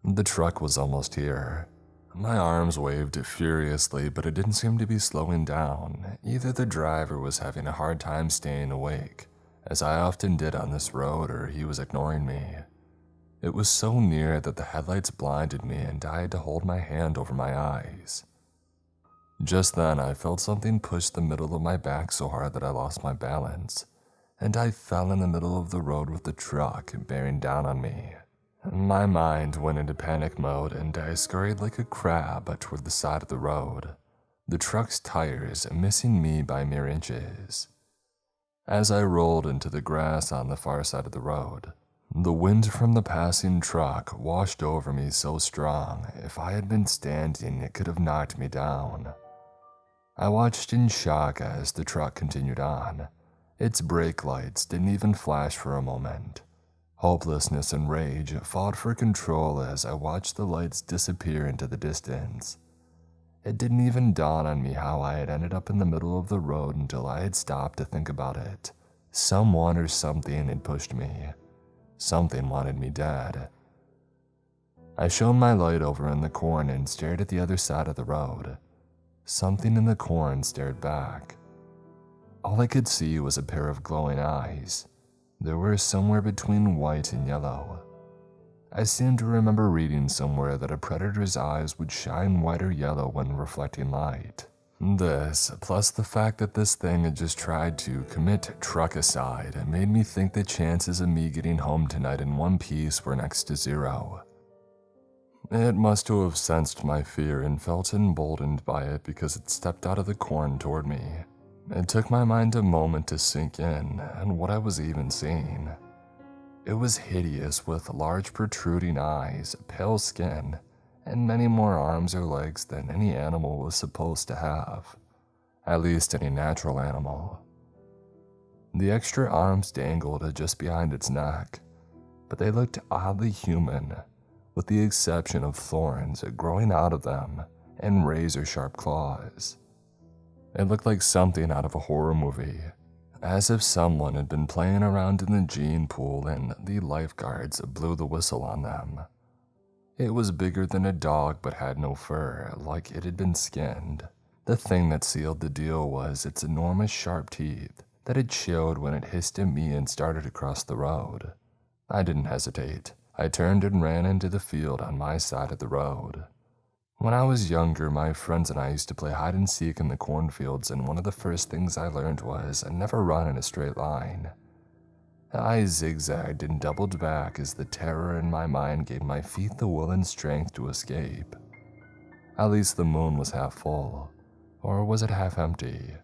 The truck was almost here. My arms waved furiously, but it didn't seem to be slowing down. Either the driver was having a hard time staying awake, as I often did on this road, or he was ignoring me. It was so near that the headlights blinded me and I had to hold my hand over my eyes. Just then, I felt something push the middle of my back so hard that I lost my balance, and I fell in the middle of the road with the truck bearing down on me. My mind went into panic mode and I scurried like a crab toward the side of the road, the truck's tires missing me by mere inches. As I rolled into the grass on the far side of the road, the wind from the passing truck washed over me so strong, if I had been standing, it could have knocked me down. I watched in shock as the truck continued on. Its brake lights didn't even flash for a moment. Hopelessness and rage fought for control as I watched the lights disappear into the distance. It didn't even dawn on me how I had ended up in the middle of the road until I had stopped to think about it. Someone or something had pushed me. Something wanted me dead. I shone my light over in the corn and stared at the other side of the road. Something in the corn stared back. All I could see was a pair of glowing eyes. They were somewhere between white and yellow. I seem to remember reading somewhere that a predator's eyes would shine white or yellow when reflecting light. This, plus the fact that this thing had just tried to commit truckicide, made me think the chances of me getting home tonight in one piece were next to zero. It must have sensed my fear and felt emboldened by it because it stepped out of the corn toward me. It took my mind a moment to sink in and what I was even seeing. It was hideous with large protruding eyes, pale skin, and many more arms or legs than any animal was supposed to have. At least any natural animal. The extra arms dangled just behind its neck, but they looked oddly human, with the exception of thorns growing out of them and razor-sharp claws. It looked like something out of a horror movie, as if someone had been playing around in the gene pool and the lifeguards blew the whistle on them. It was bigger than a dog but had no fur, like it had been skinned. The thing that sealed the deal was its enormous sharp teeth that it showed when it hissed at me and started across the road. I didn't hesitate. I turned and ran into the field on my side of the road. When I was younger, my friends and I used to play hide and seek in the cornfields, and one of the first things I learned was never run in a straight line. I zigzagged and doubled back as the terror in my mind gave my feet the will and strength to escape. At least the moon was half full, or was it half empty,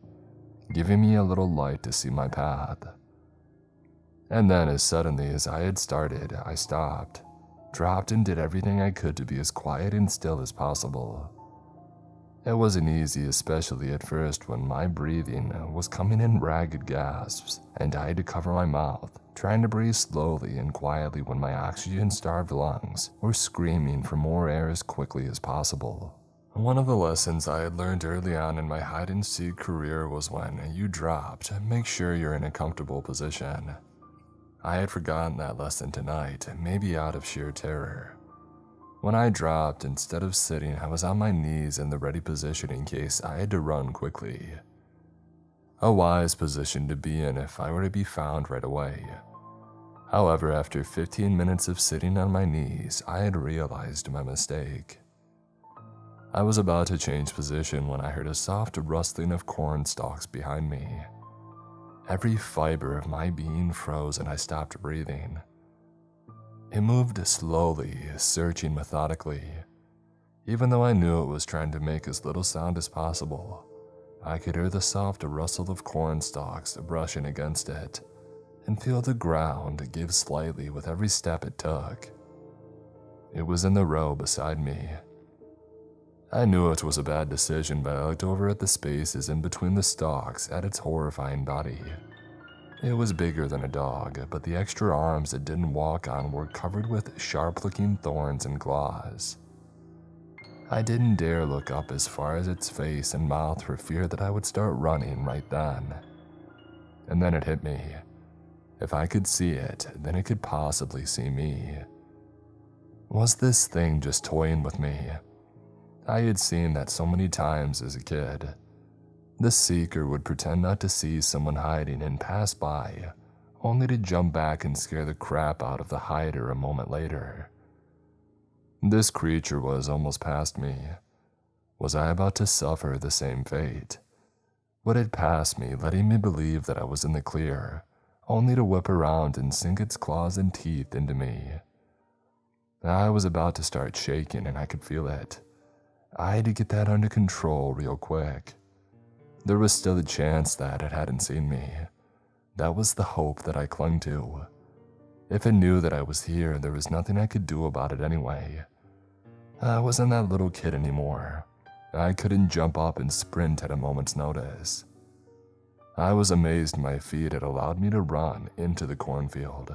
giving me a little light to see my path. And then as suddenly as I had started, I stopped, dropped and did everything I could to be as quiet and still as possible. It wasn't easy, especially at first when my breathing was coming in ragged gasps, and I had to cover my mouth, trying to breathe slowly and quietly when my oxygen-starved lungs were screaming for more air as quickly as possible. One of the lessons I had learned early on in my hide-and-seek career was when you dropped, make sure you're in a comfortable position. I had forgotten that lesson tonight, maybe out of sheer terror. When I dropped, instead of sitting, I was on my knees in the ready position in case I had to run quickly. A wise position to be in if I were to be found right away. However, after 15 minutes of sitting on my knees, I had realized my mistake. I was about to change position when I heard a soft rustling of corn stalks behind me. Every fiber of my being froze and I stopped breathing. It moved slowly, searching methodically. Even though I knew it was trying to make as little sound as possible, I could hear the soft rustle of corn stalks brushing against it, and feel the ground give slightly with every step it took. It was in the row beside me. I knew it was a bad decision, but I looked over at the spaces in between the stalks at its horrifying body. It was bigger than a dog, but the extra arms it didn't walk on were covered with sharp-looking thorns and claws. I didn't dare look up as far as its face and mouth for fear that I would start running right then. And then it hit me. If I could see it, then it could possibly see me. Was this thing just toying with me? I had seen that so many times as a kid. The seeker would pretend not to see someone hiding and pass by, only to jump back and scare the crap out of the hider a moment later. This creature was almost past me. Was I about to suffer the same fate? Would it pass me, letting me believe that I was in the clear, only to whip around and sink its claws and teeth into me? I was about to start shaking and I could feel it. I had to get that under control real quick. There was still a chance that it hadn't seen me. That was the hope that I clung to. If it knew that I was here, there was nothing I could do about it anyway. I wasn't that little kid anymore. I couldn't jump up and sprint at a moment's notice. I was amazed my feet had allowed me to run into the cornfield.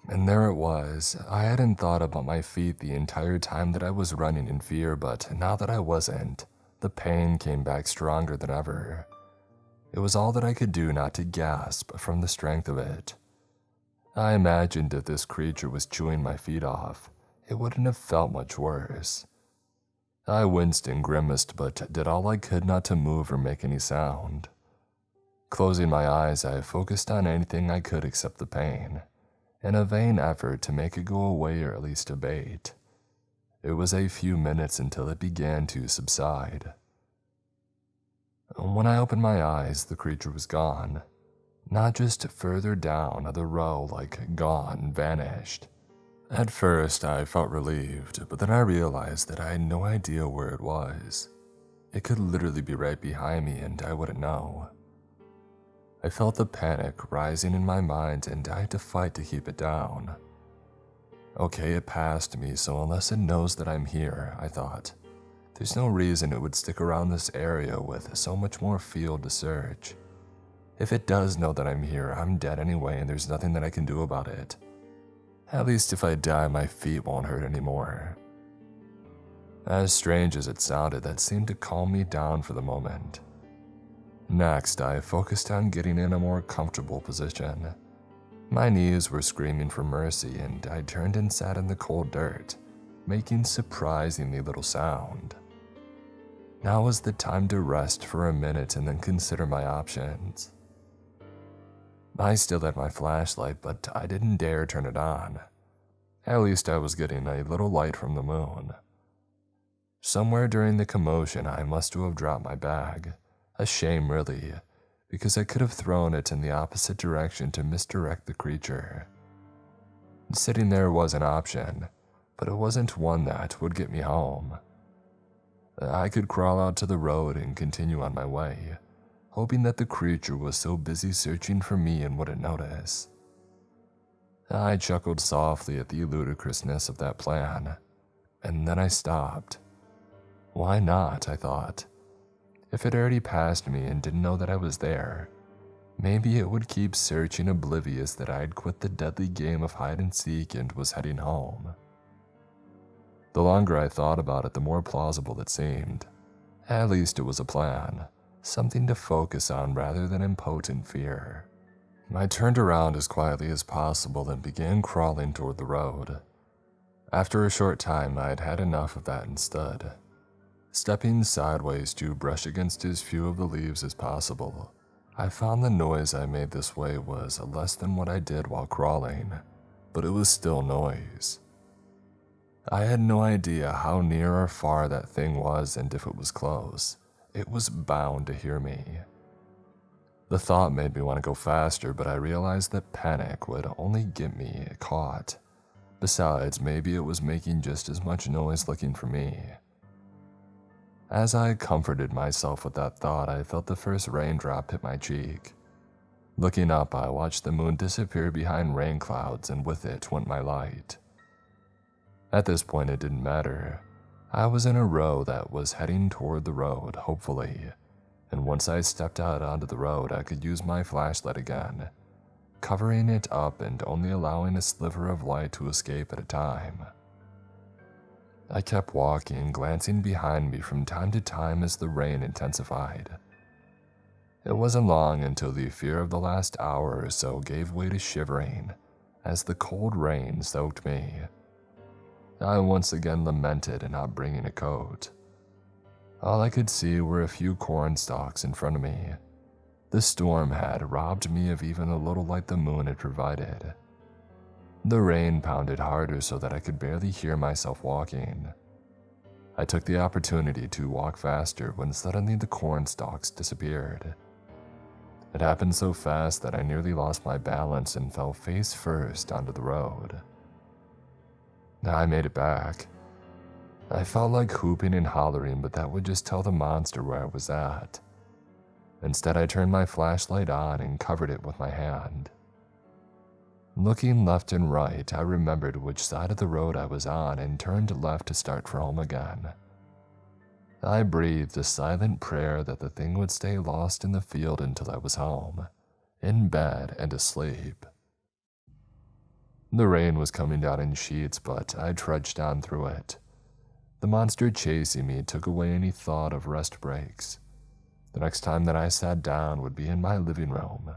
And there it was. I hadn't thought about my feet the entire time that I was running in fear, but now that I wasn't, the pain came back stronger than ever. It was all that I could do not to gasp from the strength of it. I imagined if this creature was chewing my feet off, it wouldn't have felt much worse. I winced and grimaced, but did all I could not to move or make any sound. Closing my eyes, I focused on anything I could except the pain, in a vain effort to make it go away or at least abate. It was a few minutes until it began to subside. When I opened my eyes, the creature was gone. Not just further down the row, like gone, vanished. At first, I felt relieved, but then I realized that I had no idea where it was. It could literally be right behind me and I wouldn't know. I felt the panic rising in my mind and I had to fight to keep it down. Okay, it passed me, so unless it knows that I'm here, I thought, there's no reason it would stick around this area with so much more field to search. If it does know that I'm here, I'm dead anyway and there's nothing that I can do about it. At least if I die, my feet won't hurt anymore. As strange as it sounded, that seemed to calm me down for the moment. Next, I focused on getting in a more comfortable position. My knees were screaming for mercy and I turned and sat in the cold dirt, making surprisingly little sound. Now was the time to rest for a minute and then consider my options. I still had my flashlight, but I didn't dare turn it on. At least I was getting a little light from the moon. Somewhere during the commotion, I must have dropped my bag. A shame, really, because I could have thrown it in the opposite direction to misdirect the creature. Sitting there was an option, but it wasn't one that would get me home. I could crawl out to the road and continue on my way, hoping that the creature was so busy searching for me and wouldn't notice. I chuckled softly at the ludicrousness of that plan, and then I stopped. Why not, I thought. If it already passed me and didn't know that I was there, maybe it would keep searching oblivious that I had quit the deadly game of hide and seek and was heading home. The longer I thought about it, the more plausible it seemed. At least it was a plan. Something to focus on rather than impotent fear. I turned around as quietly as possible and began crawling toward the road. After a short time, I had had enough of that and stood, stepping sideways to brush against as few of the leaves as possible. I found the noise I made this way was less than what I did while crawling, but it was still noise. I had no idea how near or far that thing was, and if it was close, it was bound to hear me. The thought made me want to go faster, but I realized that panic would only get me caught. Besides, maybe it was making just as much noise looking for me. As I comforted myself with that thought, I felt the first raindrop hit my cheek. Looking up, I watched the moon disappear behind rain clouds, and with it went my light. At this point, it didn't matter. I was in a row that was heading toward the road, hopefully, and once I stepped out onto the road, I could use my flashlight again, covering it up and only allowing a sliver of light to escape at a time. I kept walking, glancing behind me from time to time as the rain intensified. It wasn't long until the fear of the last hour or so gave way to shivering as the cold rain soaked me. I once again lamented at not bringing a coat. All I could see were a few corn stalks in front of me. The storm had robbed me of even a little light the moon had provided. The rain pounded harder so that I could barely hear myself walking. I took the opportunity to walk faster when suddenly the corn stalks disappeared. It happened so fast that I nearly lost my balance and fell face first onto the road. I made it back. I felt like whooping and hollering, but that would just tell the monster where I was at. Instead, I turned my flashlight on and covered it with my hand. Looking left and right, I remembered which side of the road I was on and turned left to start for home again. I breathed a silent prayer that the thing would stay lost in the field until I was home, in bed and asleep. The rain was coming down in sheets, but I trudged on through it. The monster chasing me took away any thought of rest breaks. The next time that I sat down would be in my living room.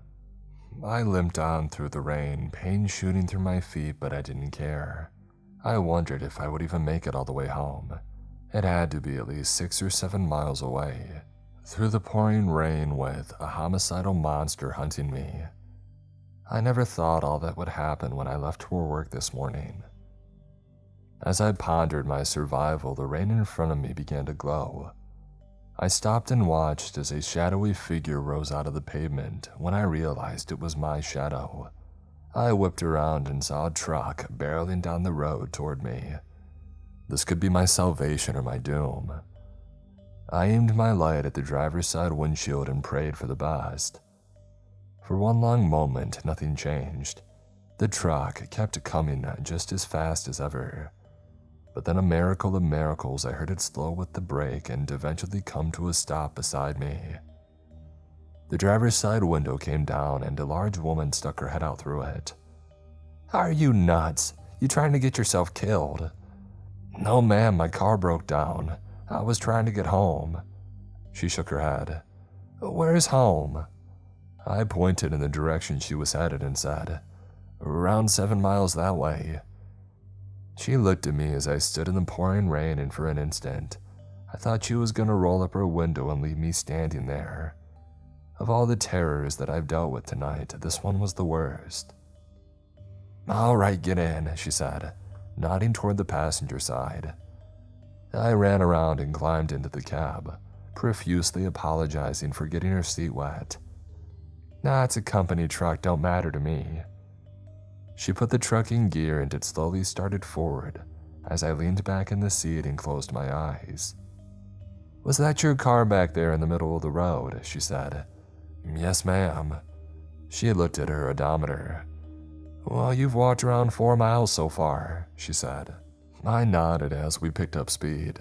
I limped on through the rain, pain shooting through my feet, but I didn't care. I wondered if I would even make it all the way home. It had to be at least 6 or 7 miles away, through the pouring rain with a homicidal monster hunting me. I never thought all that would happen when I left for work this morning. As I pondered my survival, the rain in front of me began to glow. I stopped and watched as a shadowy figure rose out of the pavement when I realized it was my shadow. I whipped around and saw a truck barreling down the road toward me. This could be my salvation or my doom. I aimed my light at the driver's side windshield and prayed for the best. For one long moment, nothing changed. The truck kept coming just as fast as ever. But then a miracle of miracles, I heard it slow with the brake and eventually come to a stop beside me. The driver's side window came down and a large woman stuck her head out through it. "Are you nuts? You trying to get yourself killed?" "No, ma'am, my car broke down. I was trying to get home." She shook her head. "Where's home?" I pointed in the direction she was headed and said, "Around 7 miles that way." She looked at me as I stood in the pouring rain, and for an instant, I thought she was going to roll up her window and leave me standing there. Of all the terrors that I've dealt with tonight, this one was the worst. "All right, get in," she said, nodding toward the passenger side. I ran around and climbed into the cab, profusely apologizing for getting her seat wet. "Nah, it's a company truck, don't matter to me." She put the truck in gear and it slowly started forward as I leaned back in the seat and closed my eyes. "Was that your car back there in the middle of the road?" she said. "Yes, ma'am." She looked at her odometer. "Well, you've walked around 4 miles so far," she said. I nodded as we picked up speed.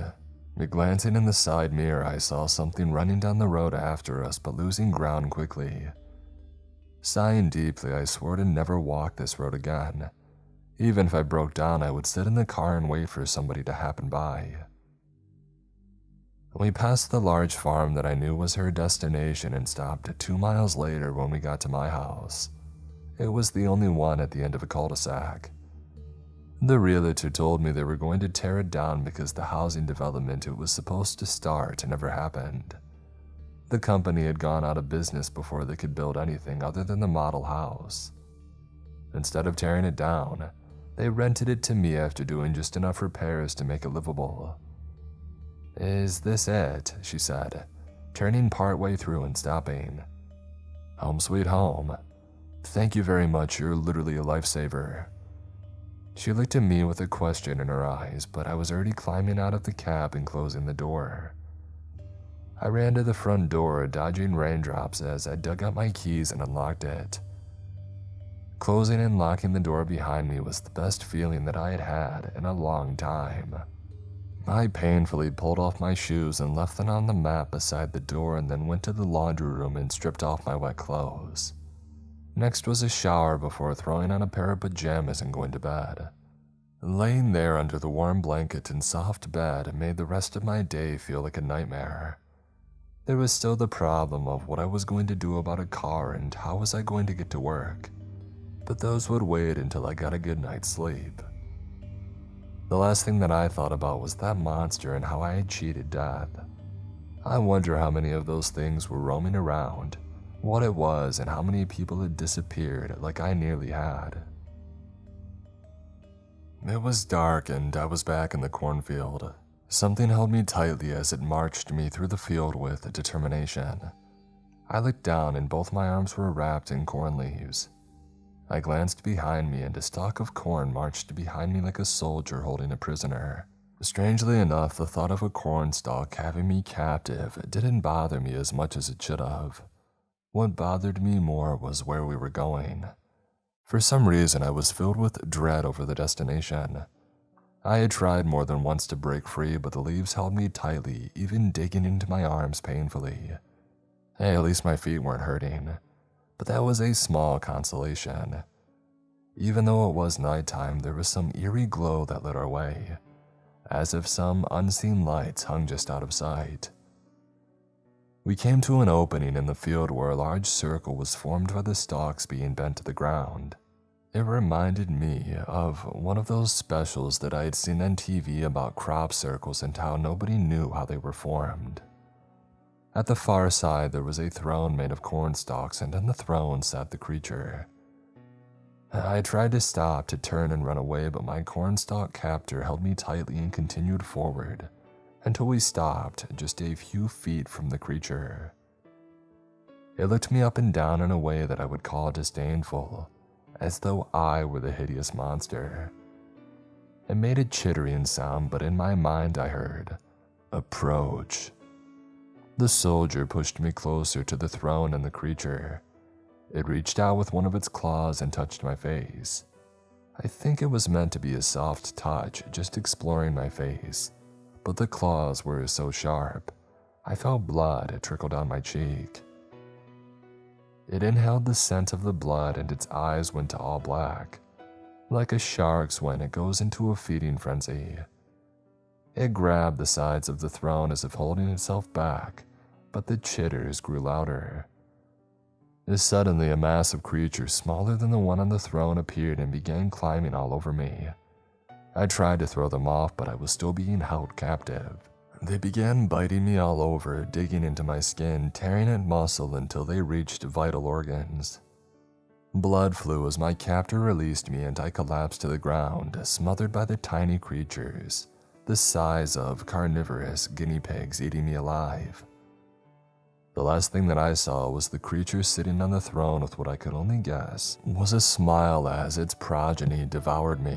Glancing in the side mirror, I saw something running down the road after us but losing ground quickly. Sighing deeply, I swore to never walk this road again. Even if I broke down, I would sit in the car and wait for somebody to happen by. We passed the large farm that I knew was her destination and stopped 2 miles later when we got to my house. It was the only one at the end of a cul-de-sac. The realtor told me they were going to tear it down because the housing development it was supposed to start never happened. The company had gone out of business before they could build anything other than the model house. Instead of tearing it down, they rented it to me after doing just enough repairs to make it livable. "Is this it?" she said, turning partway through and stopping. "Home sweet home. Thank you very much, you're literally a lifesaver." She looked at me with a question in her eyes, but I was already climbing out of the cab and closing the door. I ran to the front door, dodging raindrops as I dug out my keys and unlocked it. Closing and locking the door behind me was the best feeling that I had had in a long time. I painfully pulled off my shoes and left them on the mat beside the door, and then went to the laundry room and stripped off my wet clothes. Next was a shower before throwing on a pair of pajamas and going to bed. Laying there under the warm blanket and soft bed made the rest of my day feel like a nightmare. There was still the problem of what I was going to do about a car and how was I going to get to work, but those would wait until I got a good night's sleep. The last thing that I thought about was that monster and how I had cheated death. I wonder how many of those things were roaming around, what it was, and how many people had disappeared like I nearly had. It was dark and I was back in the cornfield. Something held me tightly as it marched me through the field with determination. I looked down and both my arms were wrapped in corn leaves. I glanced behind me and a stalk of corn marched behind me like a soldier holding a prisoner. Strangely enough, the thought of a corn stalk having me captive didn't bother me as much as it should have. What bothered me more was where we were going. For some reason, I was filled with dread over the destination. I had tried more than once to break free, but the leaves held me tightly, even digging into my arms painfully. Hey, at least my feet weren't hurting. But that was a small consolation. Even though it was nighttime, there was some eerie glow that lit our way, as if some unseen lights hung just out of sight. We came to an opening in the field where a large circle was formed by the stalks being bent to the ground. It reminded me of one of those specials that I had seen on TV about crop circles and how nobody knew how they were formed. At the far side, there was a throne made of corn stalks, and on the throne sat the creature. I tried to stop, to turn and run away, but my cornstalk captor held me tightly and continued forward until we stopped just a few feet from the creature. It looked me up and down in a way that I would call disdainful, as though I were the hideous monster. It made a chittering sound, but in my mind I heard, "Approach." The soldier pushed me closer to the throne and the creature. It reached out with one of its claws and touched my face. I think it was meant to be a soft touch, just exploring my face, but the claws were so sharp, I felt blood trickle down my cheek. It inhaled the scent of the blood and its eyes went to all black, like a shark's when it goes into a feeding frenzy. It grabbed the sides of the throne as if holding itself back, but the chitters grew louder. Suddenly, a massive creature smaller than the one on the throne appeared and began climbing all over me. I tried to throw them off, but I was still being held captive. They began biting me all over, digging into my skin, tearing at muscle until they reached vital organs. Blood flew as my captor released me and I collapsed to the ground, smothered by the tiny creatures, the size of carnivorous guinea pigs eating me alive. The last thing that I saw was the creature sitting on the throne with what I could only guess was a smile as its progeny devoured me.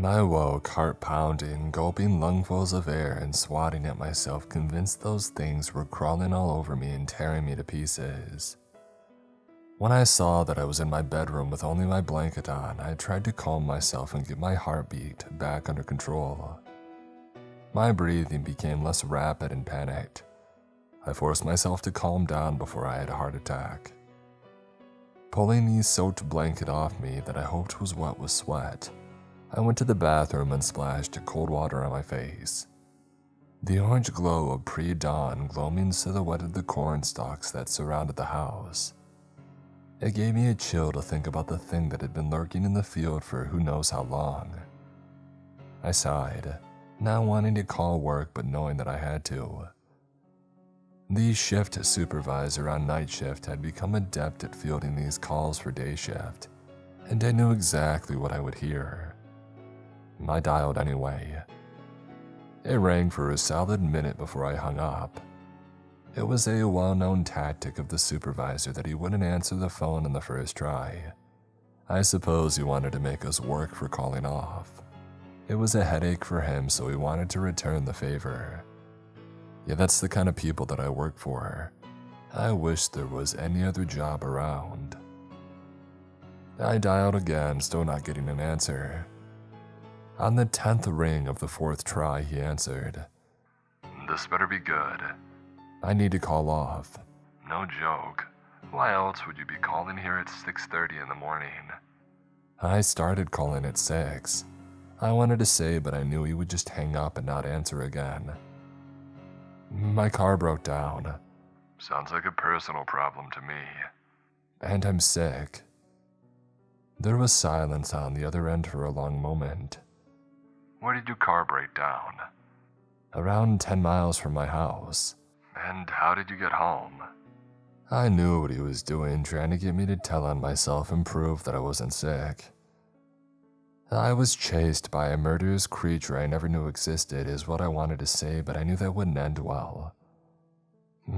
I woke, heart pounding, gulping lungfuls of air and swatting at myself, convinced those things were crawling all over me and tearing me to pieces. When I saw that I was in my bedroom with only my blanket on, I tried to calm myself and get my heartbeat back under control. My breathing became less rapid and panicked. I forced myself to calm down before I had a heart attack. Pulling the soaked blanket off me that I hoped was wet with sweat, I went to the bathroom and splashed cold water on my face. The orange glow of pre-dawn gloaming silhouetted the corn stalks that surrounded the house. It gave me a chill to think about the thing that had been lurking in the field for who knows how long. I sighed, not wanting to call work but knowing that I had to. The shift supervisor on night shift had become adept at fielding these calls for day shift, and I knew exactly what I would hear. I dialed anyway. It rang for a solid minute before I hung up. It was a well-known tactic of the supervisor that he wouldn't answer the phone on the first try. I suppose he wanted to make us work for calling off. It was a headache for him, so he wanted to return the favor. Yeah, that's the kind of people that I work for. I wish there was any other job around. I dialed again, still not getting an answer. On the 10th ring of the 4th try, he answered. "This better be good." I need to call off. "No joke. Why else would you be calling here at 6:30 in the morning?" I started calling at 6. I wanted to say, but I knew he would just hang up and not answer again. "My car broke down." "Sounds like a personal problem to me." "And I'm sick." There was silence on the other end for a long moment. "Where did your car break down?" "Around 10 miles from my house." "And how did you get home?" I knew what he was doing, trying to get me to tell on myself and prove that I wasn't sick. I was chased by a murderous creature I never knew existed is what I wanted to say, but I knew that wouldn't end well.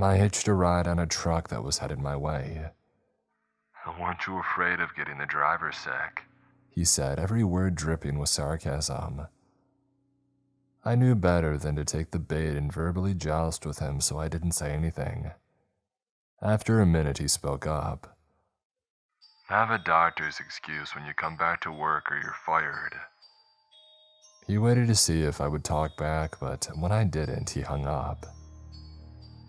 I hitched a ride on a truck that was headed my way. "Weren't you afraid of getting the driver sick?" he said, every word dripping with sarcasm. I knew better than to take the bait and verbally joust with him, so I didn't say anything. After a minute, he spoke up. "Have a doctor's excuse when you come back to work or you're fired." He waited to see if I would talk back, but when I didn't, he hung up.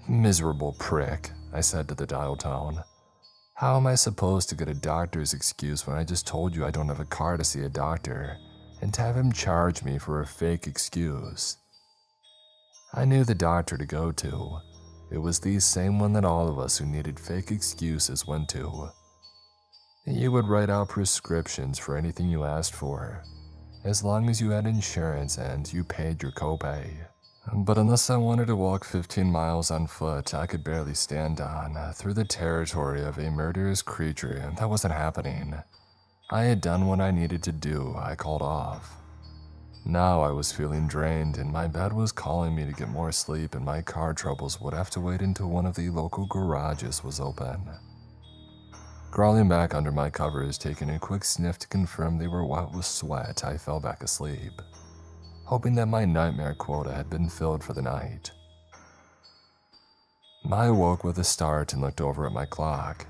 "Miserable prick," I said to the dial tone. "How am I supposed to get a doctor's excuse when I just told you I don't have a car to see a doctor, and to have him charge me for a fake excuse?" I knew the doctor to go to. It was the same one that all of us who needed fake excuses went to. You would write out prescriptions for anything you asked for, as long as you had insurance and you paid your copay. But unless I wanted to walk 15 miles on foot I could barely stand on through the territory of a murderous creature, that wasn't happening. I had done what I needed to do. I called off. Now I was feeling drained and my bed was calling me to get more sleep, and my car troubles would have to wait until one of the local garages was open. Crawling back under my covers, taking a quick sniff to confirm they were wet with sweat, I fell back asleep, hoping that my nightmare quota had been filled for the night. I awoke with a start and looked over at my clock.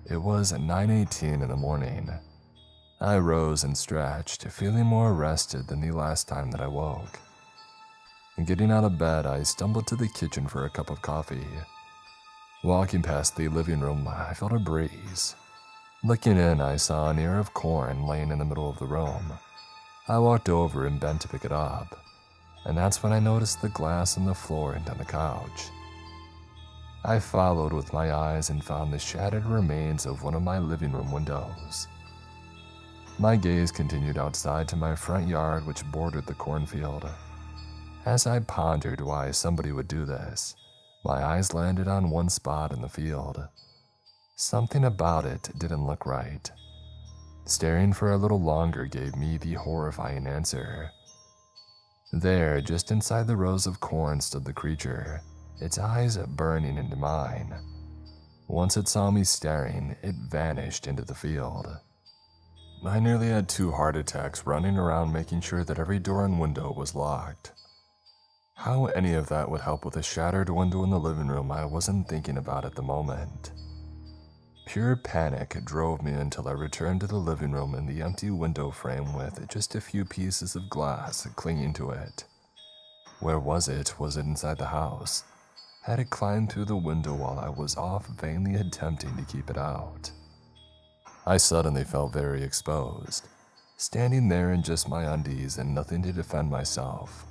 It was 9:18 in the morning. I rose and stretched, feeling more rested than the last time that I woke. Getting out of bed, I stumbled to the kitchen for a cup of coffee. Walking past the living room, I felt a breeze. Looking in, I saw an ear of corn laying in the middle of the room. I walked over and bent to pick it up, and that's when I noticed the glass on the floor and on the couch. I followed with my eyes and found the shattered remains of one of my living room windows. My gaze continued outside to my front yard, which bordered the cornfield. As I pondered why somebody would do this, my eyes landed on one spot in the field. Something about it didn't look right. Staring for a little longer gave me the horrifying answer. There, just inside the rows of corn, stood the creature, its eyes burning into mine. Once it saw me staring, it vanished into the field. I nearly had 2 heart attacks running around making sure that every door and window was locked. How any of that would help with a shattered window in the living room I wasn't thinking about at the moment. Pure panic drove me until I returned to the living room and the empty window frame with just a few pieces of glass clinging to it. Where was it? Was it inside the house? Had it climbed through the window while I was off vainly attempting to keep it out? I suddenly felt very exposed, standing there in just my undies and nothing to defend myself.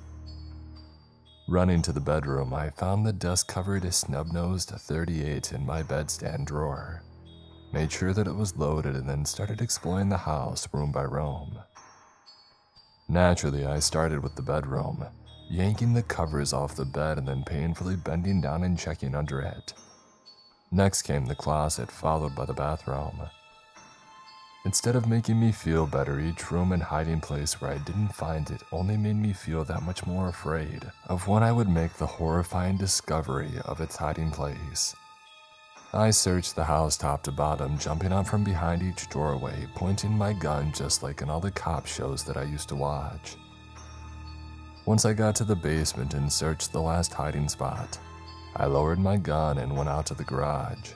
Running to the bedroom, I found the dust-covered snub-nosed 38 in my bedstand drawer, made sure that it was loaded, and then started exploring the house room by room. Naturally, I started with the bedroom, yanking the covers off the bed and then painfully bending down and checking under it. Next came the closet, followed by the bathroom. Instead of making me feel better, each room and hiding place where I didn't find it only made me feel that much more afraid of when I would make the horrifying discovery of its hiding place. I searched the house top to bottom, jumping out from behind each doorway, pointing my gun just like in all the cop shows that I used to watch. Once I got to the basement and searched the last hiding spot, I lowered my gun and went out to the garage.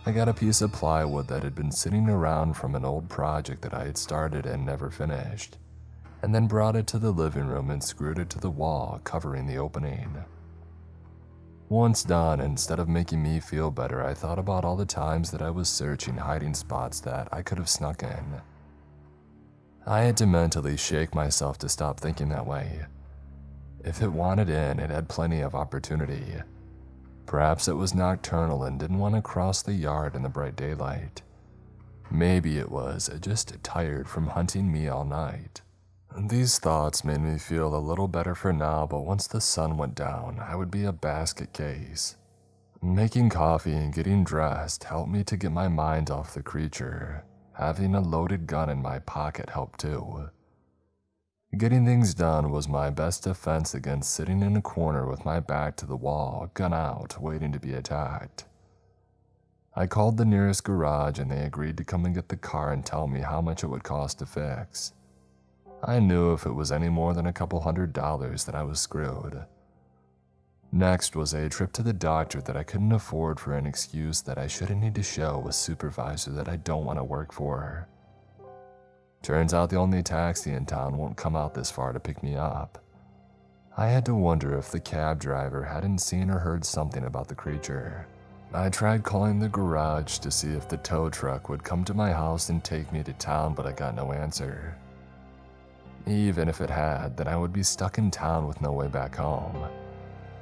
I got a piece of plywood that had been sitting around from an old project that I had started and never finished, and then brought it to the living room and screwed it to the wall, covering the opening. Once done, instead of making me feel better, I thought about all the times that I was searching hiding spots that I could have snuck in. I had to mentally shake myself to stop thinking that way. If it wanted in, it had plenty of opportunity. Perhaps it was nocturnal and didn't want to cross the yard in the bright daylight. Maybe it was just tired from hunting me all night. These thoughts made me feel a little better for now, but once the sun went down, I would be a basket case. Making coffee and getting dressed helped me to get my mind off the creature. Having a loaded gun in my pocket helped too. Getting things done was my best defense against sitting in a corner with my back to the wall, gun out, waiting to be attacked. I called the nearest garage and they agreed to come and get the car and tell me how much it would cost to fix. I knew if it was any more than a couple $100 then I was screwed. Next was a trip to the doctor that I couldn't afford for an excuse that I shouldn't need to show a supervisor that I don't want to work for. Turns out the only taxi in town won't come out this far to pick me up. I had to wonder if the cab driver hadn't seen or heard something about the creature. I tried calling the garage to see if the tow truck would come to my house and take me to town, but I got no answer. Even if it had, then I would be stuck in town with no way back home.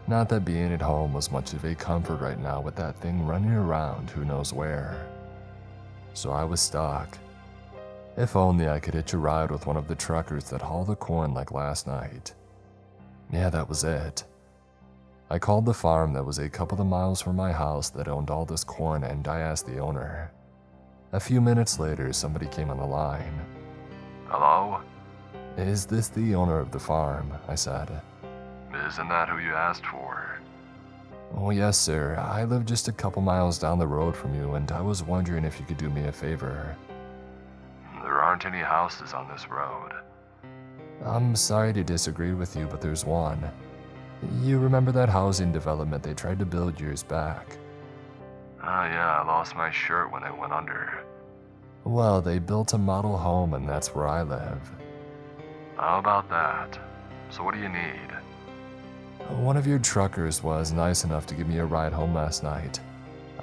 Not that being at home was much of a comfort right now with that thing running around who knows where. So I was stuck. If only I could hitch a ride with one of the truckers that haul the corn like last night. Yeah, that was it. I called the farm that was a couple of miles from my house that owned all this corn and I asked the owner. A few minutes later, somebody came on the line. "Hello? Is this the owner of the farm?" I said. "Isn't that who you asked for?" "Oh, yes, sir. I live just a couple miles down the road from you, and I was wondering if you could do me a favor." "There aren't any houses on this road." "I'm sorry to disagree with you, but there's one. You remember that housing development they tried to build years back?" "Oh, yeah, I lost my shirt when it went under." "Well, they built a model home, and that's where I live." "How about that? So what do you need?" "One of your truckers was nice enough to give me a ride home last night.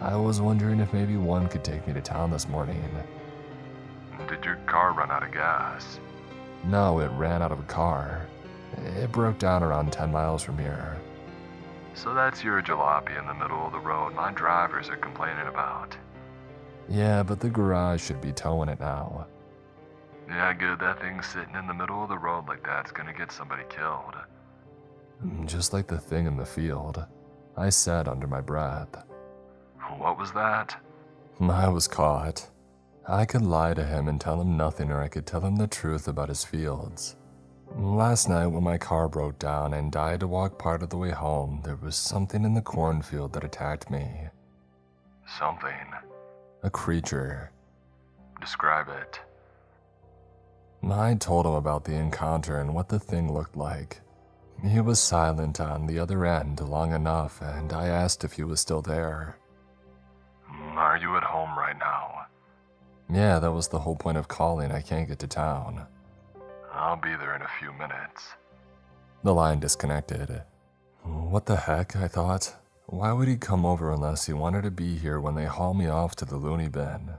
I was wondering if maybe one could take me to town this morning." "Did your car run out of gas?" "No, it ran out of a car. It broke down around 10 miles from here." "So that's your jalopy in the middle of the road my drivers are complaining about." "Yeah, but the garage should be towing it now." "Yeah, good. That thing sitting in the middle of the road like that's gonna get somebody killed." "Just like the thing in the field," I said under my breath. "What was that?" I was caught. I could lie to him and tell him nothing, or I could tell him the truth about his fields. Last night when my car broke down and I had to walk part of the way home, there was something in the cornfield that attacked me. "Something?" "A creature." "Describe it." I told him about the encounter and what the thing looked like. He was silent on the other end long enough, and I asked if he was still there. "Are you at home right now?" "Yeah, that was the whole point of calling. I can't get to town." "I'll be there in a few minutes." The line disconnected. What the heck, I thought. Why would he come over unless he wanted to be here when they haul me off to the loony bin?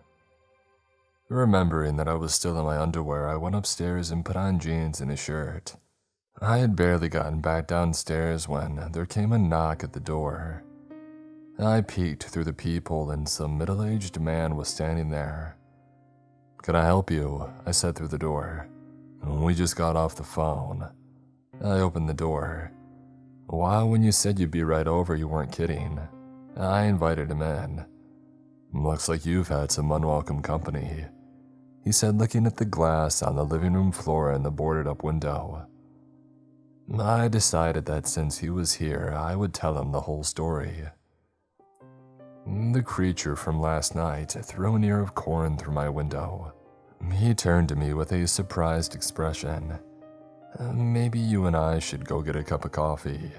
Remembering that I was still in my underwear, I went upstairs and put on jeans and a shirt. I had barely gotten back downstairs when there came a knock at the door. I peeked through the peephole and some middle-aged man was standing there. "Can I help you?" I said through the door. "We just got off the phone." I opened the door. "Wow, when you said you'd be right over, you weren't kidding." I invited him in. "Looks like you've had some unwelcome company," he said, looking at the glass on the living room floor and the boarded-up window. I decided that since he was here, I would tell him the whole story. The creature from last night threw an ear of corn through my window. He turned to me with a surprised expression. "Maybe you and I should go get a cup of coffee."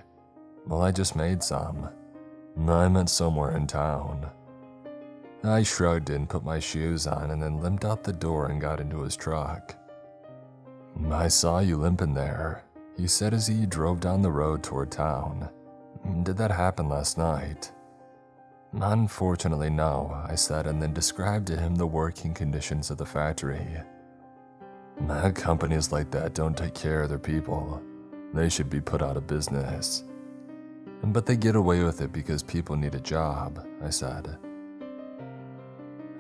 "Well, I just made some." "I meant somewhere in town." I shrugged and put my shoes on and then limped out the door and got into his truck. "I saw you limping there," he said as he drove down the road toward town. "Did that happen last night?" "Unfortunately, no," I said, and then described to him the working conditions of the factory. "Companies like that don't take care of their people. They should be put out of business." "But they get away with it because people need a job," I said.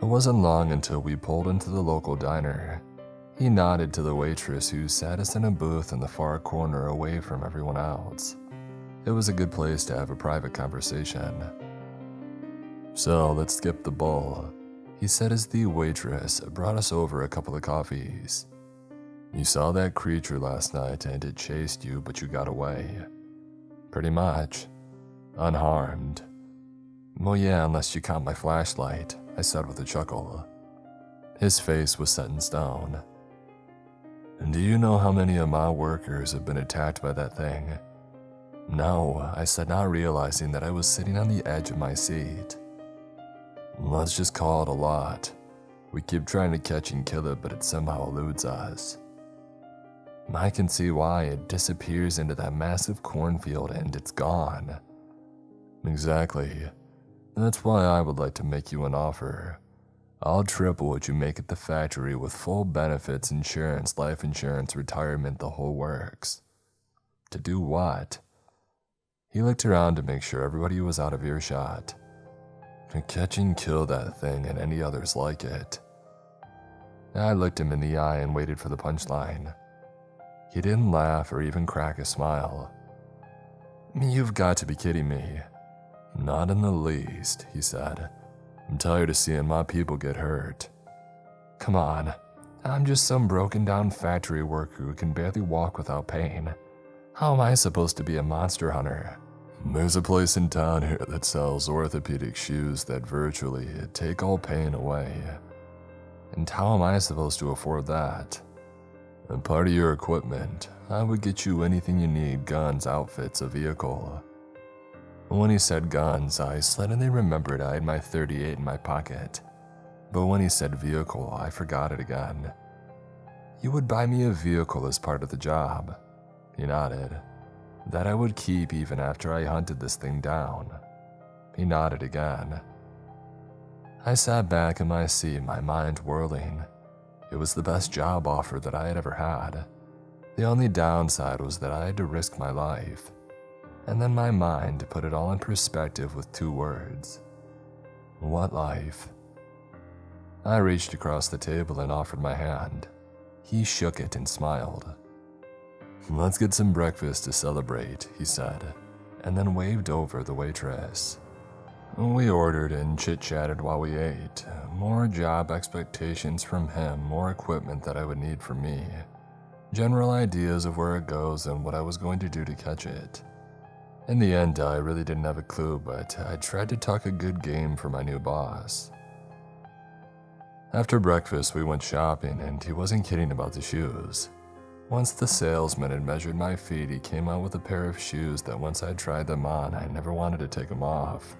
It wasn't long until we pulled into the local diner. He nodded to the waitress who sat us in a booth in the far corner away from everyone else. It was a good place to have a private conversation. "So let's skip the bowl," he said as the waitress brought us over a couple of coffees. "You saw that creature last night and it chased you, but you got away." "Pretty much. Unharmed." "Well, yeah, unless you count my flashlight," I said with a chuckle. His face was set in stone. "Do you know how many of my workers have been attacked by that thing?" "No," I said, not realizing that I was sitting on the edge of my seat. "Let's just call it a lot. We keep trying to catch and kill it, but it somehow eludes us." "I can see why. It disappears into that massive cornfield and it's gone." "Exactly. That's why I would like to make you an offer. I'll triple what you make at the factory with full benefits, insurance, life insurance, retirement, the whole works." "To do what?" He looked around to make sure everybody was out of earshot. "To catch and kill that thing and any others like it." I looked him in the eye and waited for the punchline. He didn't laugh or even crack a smile. "You've got to be kidding me." "Not in the least," he said. "I'm tired of seeing my people get hurt." "Come on, I'm just some broken down factory worker who can barely walk without pain. How am I supposed to be a monster hunter?" "There's a place in town here that sells orthopedic shoes that virtually take all pain away." "And how am I supposed to afford that?" "A part of your equipment. I would get you anything you need, guns, outfits, a vehicle." When he said guns, I suddenly remembered I had my .38 in my pocket. But when he said vehicle, I forgot it again. "You would buy me a vehicle as part of the job." He nodded. "That I would keep even after I hunted this thing down." He nodded again. I sat back in my seat, my mind whirling. It was the best job offer that I had ever had. The only downside was that I had to risk my life. And then my mind put it all in perspective with 2 words. What life? I reached across the table and offered my hand. He shook it and smiled. "Let's get some breakfast to celebrate," he said, and then waved over the waitress. We ordered and chit-chatted while we ate. More job expectations from him, more equipment that I would need for me. General ideas of where it goes and what I was going to do to catch it. In the end, I really didn't have a clue, but I tried to talk a good game for my new boss. After breakfast, we went shopping, and he wasn't kidding about the shoes. Once the salesman had measured my feet, he came out with a pair of shoes that once I tried them on, I never wanted to take them off.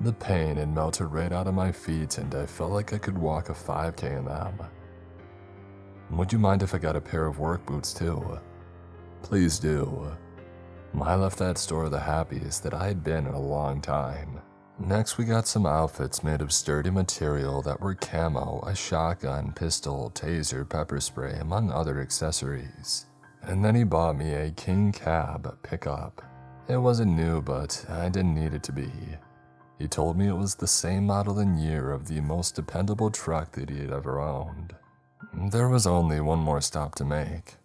The pain had melted right out of my feet, and I felt like I could walk a 5K in them. "Would you mind if I got a pair of work boots too?" "Please do." I left that store the happiest that I had been in a long time. Next, we got some outfits made of sturdy material that were camo, a shotgun, pistol, taser, pepper spray, among other accessories. And then he bought me a King Cab pickup. It wasn't new, but I didn't need it to be. He told me it was the same model and year of the most dependable truck that he had ever owned. There was only one more stop to make.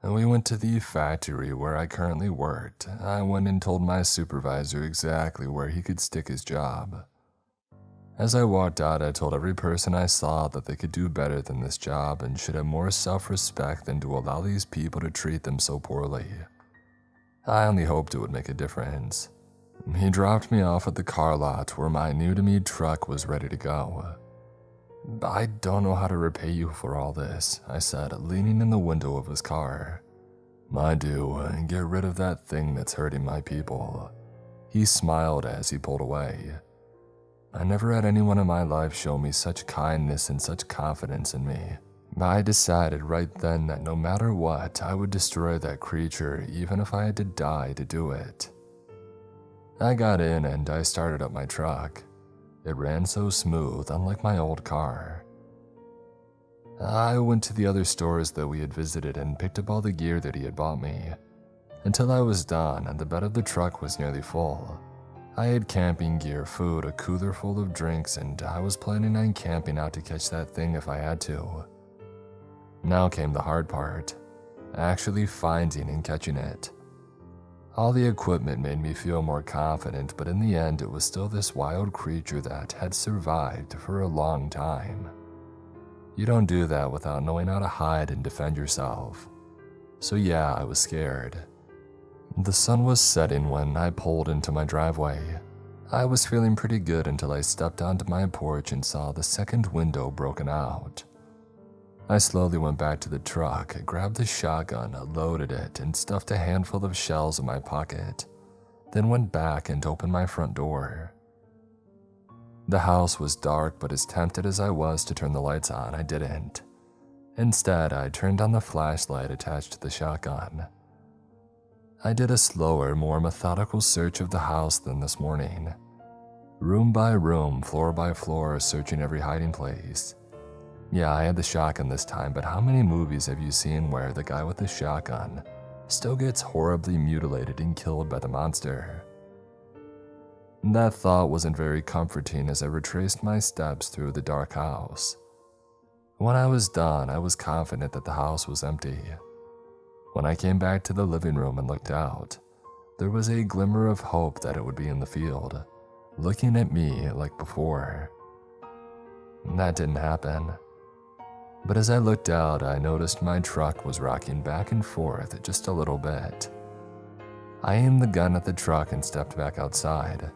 And we went to the factory where I currently worked. I went and told my supervisor exactly where he could stick his job. As I walked out, I told every person I saw that they could do better than this job and should have more self-respect than to allow these people to treat them so poorly. I only hoped it would make a difference. He dropped me off at the car lot where my new-to-me truck was ready to go. "I don't know how to repay you for all this," I said, leaning in the window of his car. "I do, and get rid of that thing that's hurting my people." He smiled as he pulled away. I never had anyone in my life show me such kindness and such confidence in me. I decided right then that no matter what, I would destroy that creature even if I had to die to do it. I got in and I started up my truck. It ran so smooth, unlike my old car. I went to the other stores that we had visited and picked up all the gear that he had bought me. Until I was done and the bed of the truck was nearly full. I had camping gear, food, a cooler full of drinks, and I was planning on camping out to catch that thing if I had to. Now came the hard part, actually finding and catching it. All the equipment made me feel more confident, but in the end it was still this wild creature that had survived for a long time. You don't do that without knowing how to hide and defend yourself. So yeah, I was scared. The sun was setting when I pulled into my driveway. I was feeling pretty good until I stepped onto my porch and saw the second window broken out. I slowly went back to the truck, grabbed the shotgun, loaded it, and stuffed a handful of shells in my pocket, then went back and opened my front door. The house was dark, but as tempted as I was to turn the lights on, I didn't. Instead, I turned on the flashlight attached to the shotgun. I did a slower, more methodical search of the house than this morning. Room by room, floor by floor, searching every hiding place. Yeah, I had the shotgun this time, but how many movies have you seen where the guy with the shotgun still gets horribly mutilated and killed by the monster? That thought wasn't very comforting as I retraced my steps through the dark house. When I was done, I was confident that the house was empty. When I came back to the living room and looked out, there was a glimmer of hope that it would be in the field, looking at me like before. That didn't happen. But as I looked out, I noticed my truck was rocking back and forth just a little bit. I aimed the gun at the truck and stepped back outside,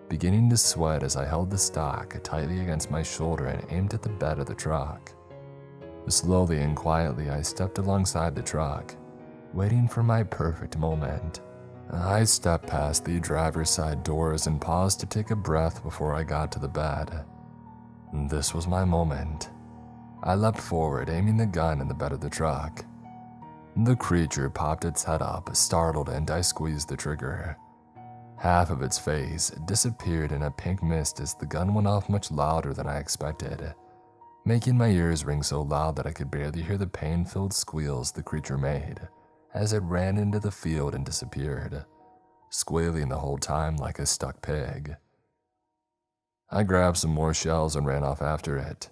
beginning to sweat as I held the stock tightly against my shoulder and aimed at the bed of the truck. Slowly and quietly, I stepped alongside the truck, waiting for my perfect moment. I stepped past the driver's side doors and paused to take a breath before I got to the bed. This was my moment. I leapt forward, aiming the gun in the bed of the truck. The creature popped its head up, startled, and I squeezed the trigger. Half of its face disappeared in a pink mist as the gun went off much louder than I expected, making my ears ring so loud that I could barely hear the pain-filled squeals the creature made as it ran into the field and disappeared, squealing the whole time like a stuck pig. I grabbed some more shells and ran off after it,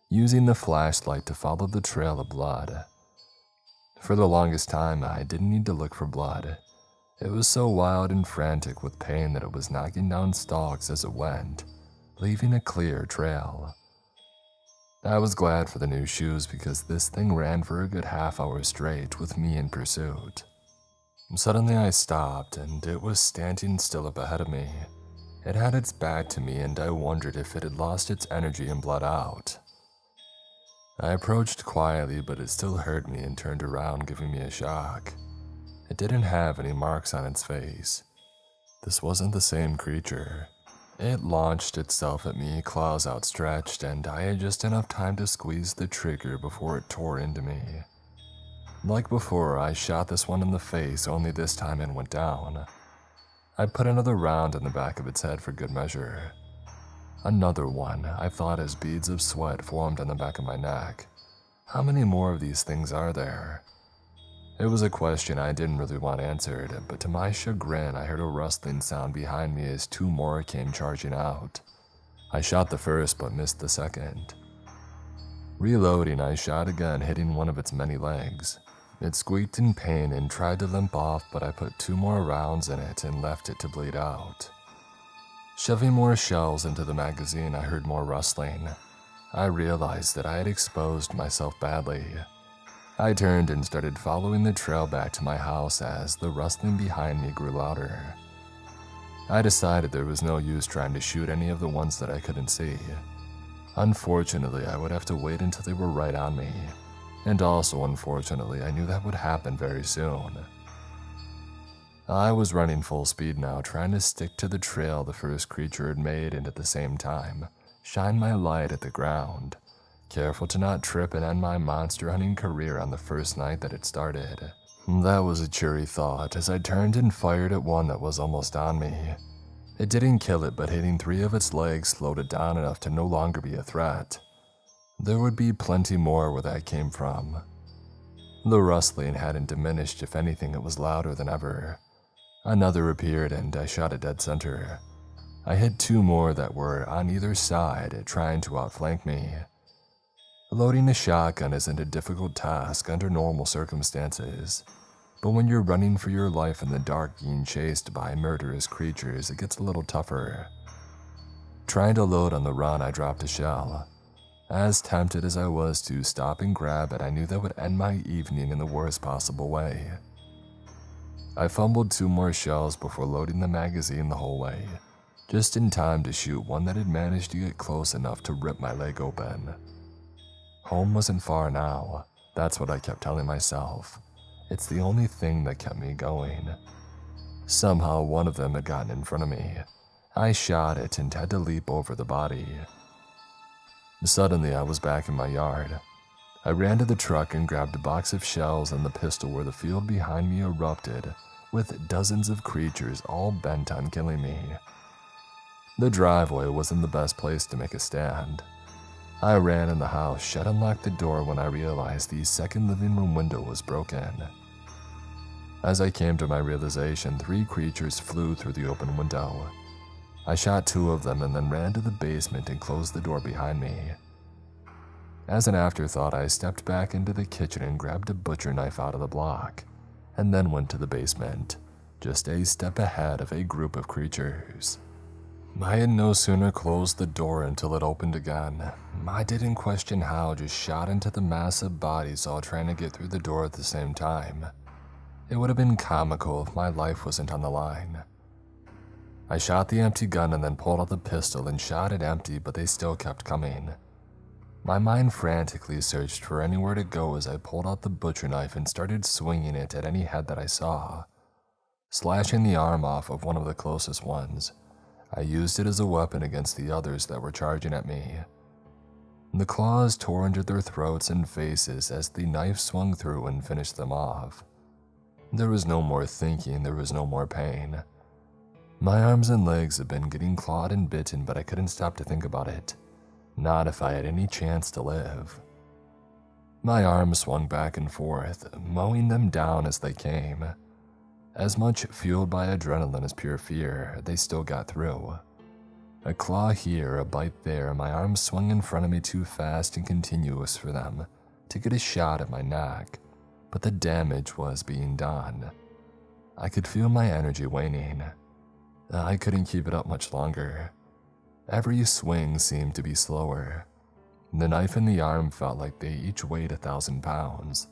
using the flashlight to follow the trail of blood. For the longest time, I didn't need to look for blood. It was so wild and frantic with pain that it was knocking down stalks as it went, leaving a clear trail. I was glad for the new shoes because this thing ran for a good half-hour straight with me in pursuit. Suddenly I stopped and it was standing still up ahead of me. It had its back to me and I wondered if it had lost its energy and bled out. I approached quietly, but it still heard me and turned around, giving me a shock. It didn't have any marks on its face. This wasn't the same creature. It launched itself at me, claws outstretched, and I had just enough time to squeeze the trigger before it tore into me. Like before, I shot this one in the face, only this time it went down. I put another round in the back of its head for good measure. Another one, I thought, as beads of sweat formed on the back of my neck. How many more of these things are there? It was a question I didn't really want answered, but to my chagrin, I heard a rustling sound behind me as two more came charging out. I shot the first, but missed the second. Reloading, I shot again, hitting one of its many legs. It squeaked in pain and tried to limp off, but I put 2 more rounds in it and left it to bleed out. Shoving more shells into the magazine, I heard more rustling. I realized that I had exposed myself badly. I turned and started following the trail back to my house as the rustling behind me grew louder. I decided there was no use trying to shoot any of the ones that I couldn't see. Unfortunately, I would have to wait until they were right on me. And also, unfortunately, I knew that would happen very soon. I was running full speed now, trying to stick to the trail the first creature had made and at the same time shine my light at the ground, careful to not trip and end my monster hunting career on the first night that it started. That was a cheery thought as I turned and fired at one that was almost on me. It didn't kill it, but hitting 3 of its legs slowed it down enough to no longer be a threat. There would be plenty more where that came from. The rustling hadn't diminished, if anything it was louder than ever. Another appeared and I shot at dead center. I hit 2 more that were on either side, trying to outflank me. Loading a shotgun isn't a difficult task under normal circumstances, but when you're running for your life in the dark being chased by murderous creatures, it gets a little tougher. Trying to load on the run, I dropped a shell. As tempted as I was to stop and grab it, I knew that would end my evening in the worst possible way. I fumbled 2 more shells before loading the magazine the whole way, just in time to shoot one that had managed to get close enough to rip my leg open. Home wasn't far now, that's what I kept telling myself. It's the only thing that kept me going. Somehow one of them had gotten in front of me. I shot it and had to leap over the body. Suddenly I was back in my yard. I ran to the truck and grabbed a box of shells and the pistol where the field behind me erupted, with dozens of creatures all bent on killing me. The driveway wasn't the best place to make a stand. I ran in the house, shut and locked the door when I realized the second living room window was broken. As I came to my realization, 3 creatures flew through the open window. I shot 2 of them and then ran to the basement and closed the door behind me. As an afterthought, I stepped back into the kitchen and grabbed a butcher knife out of the block, and then went to the basement, just a step ahead of a group of creatures. I had no sooner closed the door until it opened again. I didn't question how, just shot into the massive bodies all trying to get through the door at the same time. It would have been comical if my life wasn't on the line. I shot the empty gun and then pulled out the pistol and shot it empty, but they still kept coming. My mind frantically searched for anywhere to go as I pulled out the butcher knife and started swinging it at any head that I saw. Slashing the arm off of one of the closest ones, I used it as a weapon against the others that were charging at me. The claws tore into their throats and faces as the knife swung through and finished them off. There was no more thinking, there was no more pain. My arms and legs had been getting clawed and bitten, but I couldn't stop to think about it. Not if I had any chance to live. My arms swung back and forth, mowing them down as they came. As much fueled by adrenaline as pure fear, they still got through. A claw here, a bite there, my arms swung in front of me too fast and continuous for them to get a shot at my neck, but the damage was being done. I could feel my energy waning. I couldn't keep it up much longer. Every swing seemed to be slower. The knife in the arm felt like they each weighed 1,000 pounds,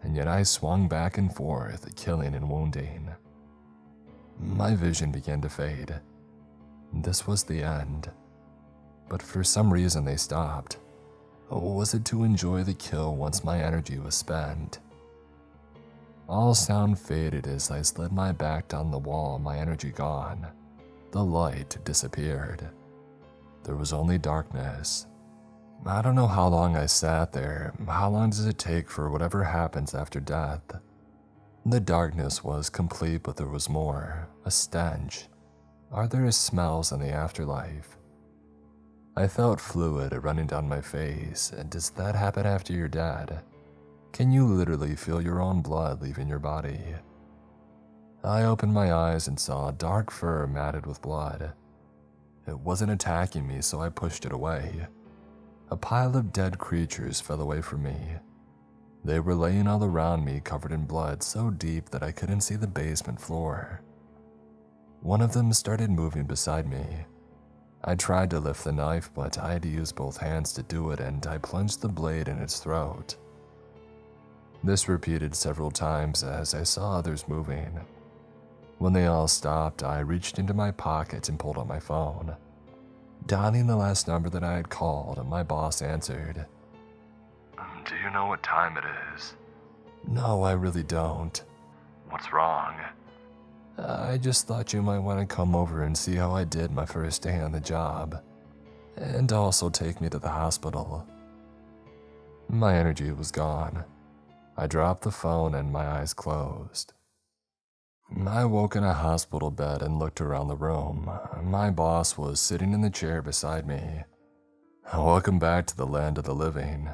and yet I swung back and forth, killing and wounding. My vision began to fade. This was the end. But for some reason they stopped. Was it to enjoy the kill once my energy was spent? All sound faded as I slid my back down the wall, my energy gone. The light disappeared. There was only darkness. I don't know how long I sat there. How long does it take for whatever happens after death? The darkness was complete, but there was more. A stench. Are there smells in the afterlife? I felt fluid running down my face. Does that happen after you're dead? Can you literally feel your own blood leaving your body? I opened my eyes and saw dark fur matted with blood. It wasn't attacking me, so I pushed it away. A pile of dead creatures fell away from me. They were laying all around me, covered in blood so deep that I couldn't see the basement floor. One of them started moving beside me. I tried to lift the knife, but I had to use both hands to do it, and I plunged the blade in its throat. This repeated several times as I saw others moving. When they all stopped, I reached into my pocket and pulled out my phone. Dialing the last number that I had called, my boss answered. Do you know what time it is? No, I really don't. What's wrong? I just thought you might want to come over and see how I did my first day on the job, and also take me to the hospital." My energy was gone. I dropped the phone and my eyes closed. I woke in a hospital bed and looked around the room. My boss was sitting in the chair beside me. "Welcome back to the land of the living."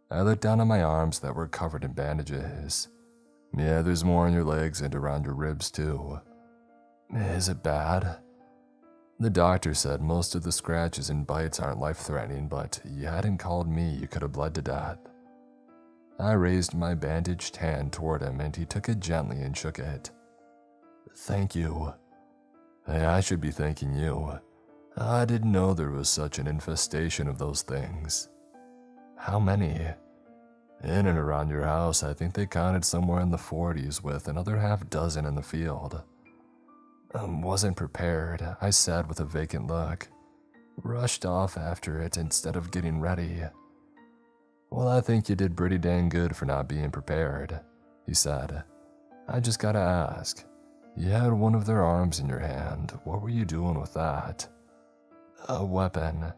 I looked down at my arms that were covered in bandages. "Yeah, there's more on your legs and around your ribs too." "Is it bad?" "The doctor said most of the scratches and bites aren't life-threatening, but you hadn't called me, you could have bled to death." I raised my bandaged hand toward him and he took it gently and shook it. "Thank you." "Hey, I should be thanking you. I didn't know there was such an infestation of those things." "How many?" "In and around your house, I think they counted somewhere in the 40s with another half dozen in the field." "Wasn't prepared," I said with a vacant look. "Rushed off after it instead of getting ready." "Well, I think you did pretty dang good for not being prepared," he said. "I just gotta ask. You had one of their arms in your hand. What were you doing with that?" "A weapon."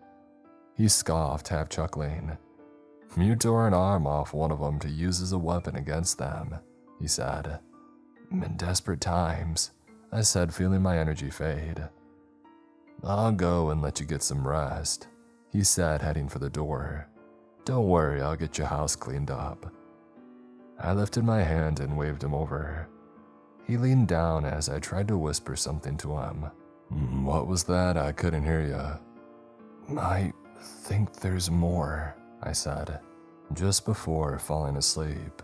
He scoffed, half chuckling. "You tore an arm off one of them to use as a weapon against them," he said. "In desperate times," I said, feeling my energy fade. "I'll go and let you get some rest," he said, heading for the door. "Don't worry, I'll get your house cleaned up." I lifted my hand and waved him over. He leaned down as I tried to whisper something to him. "What was that? I couldn't hear you." "I think there's more," I said, just before falling asleep.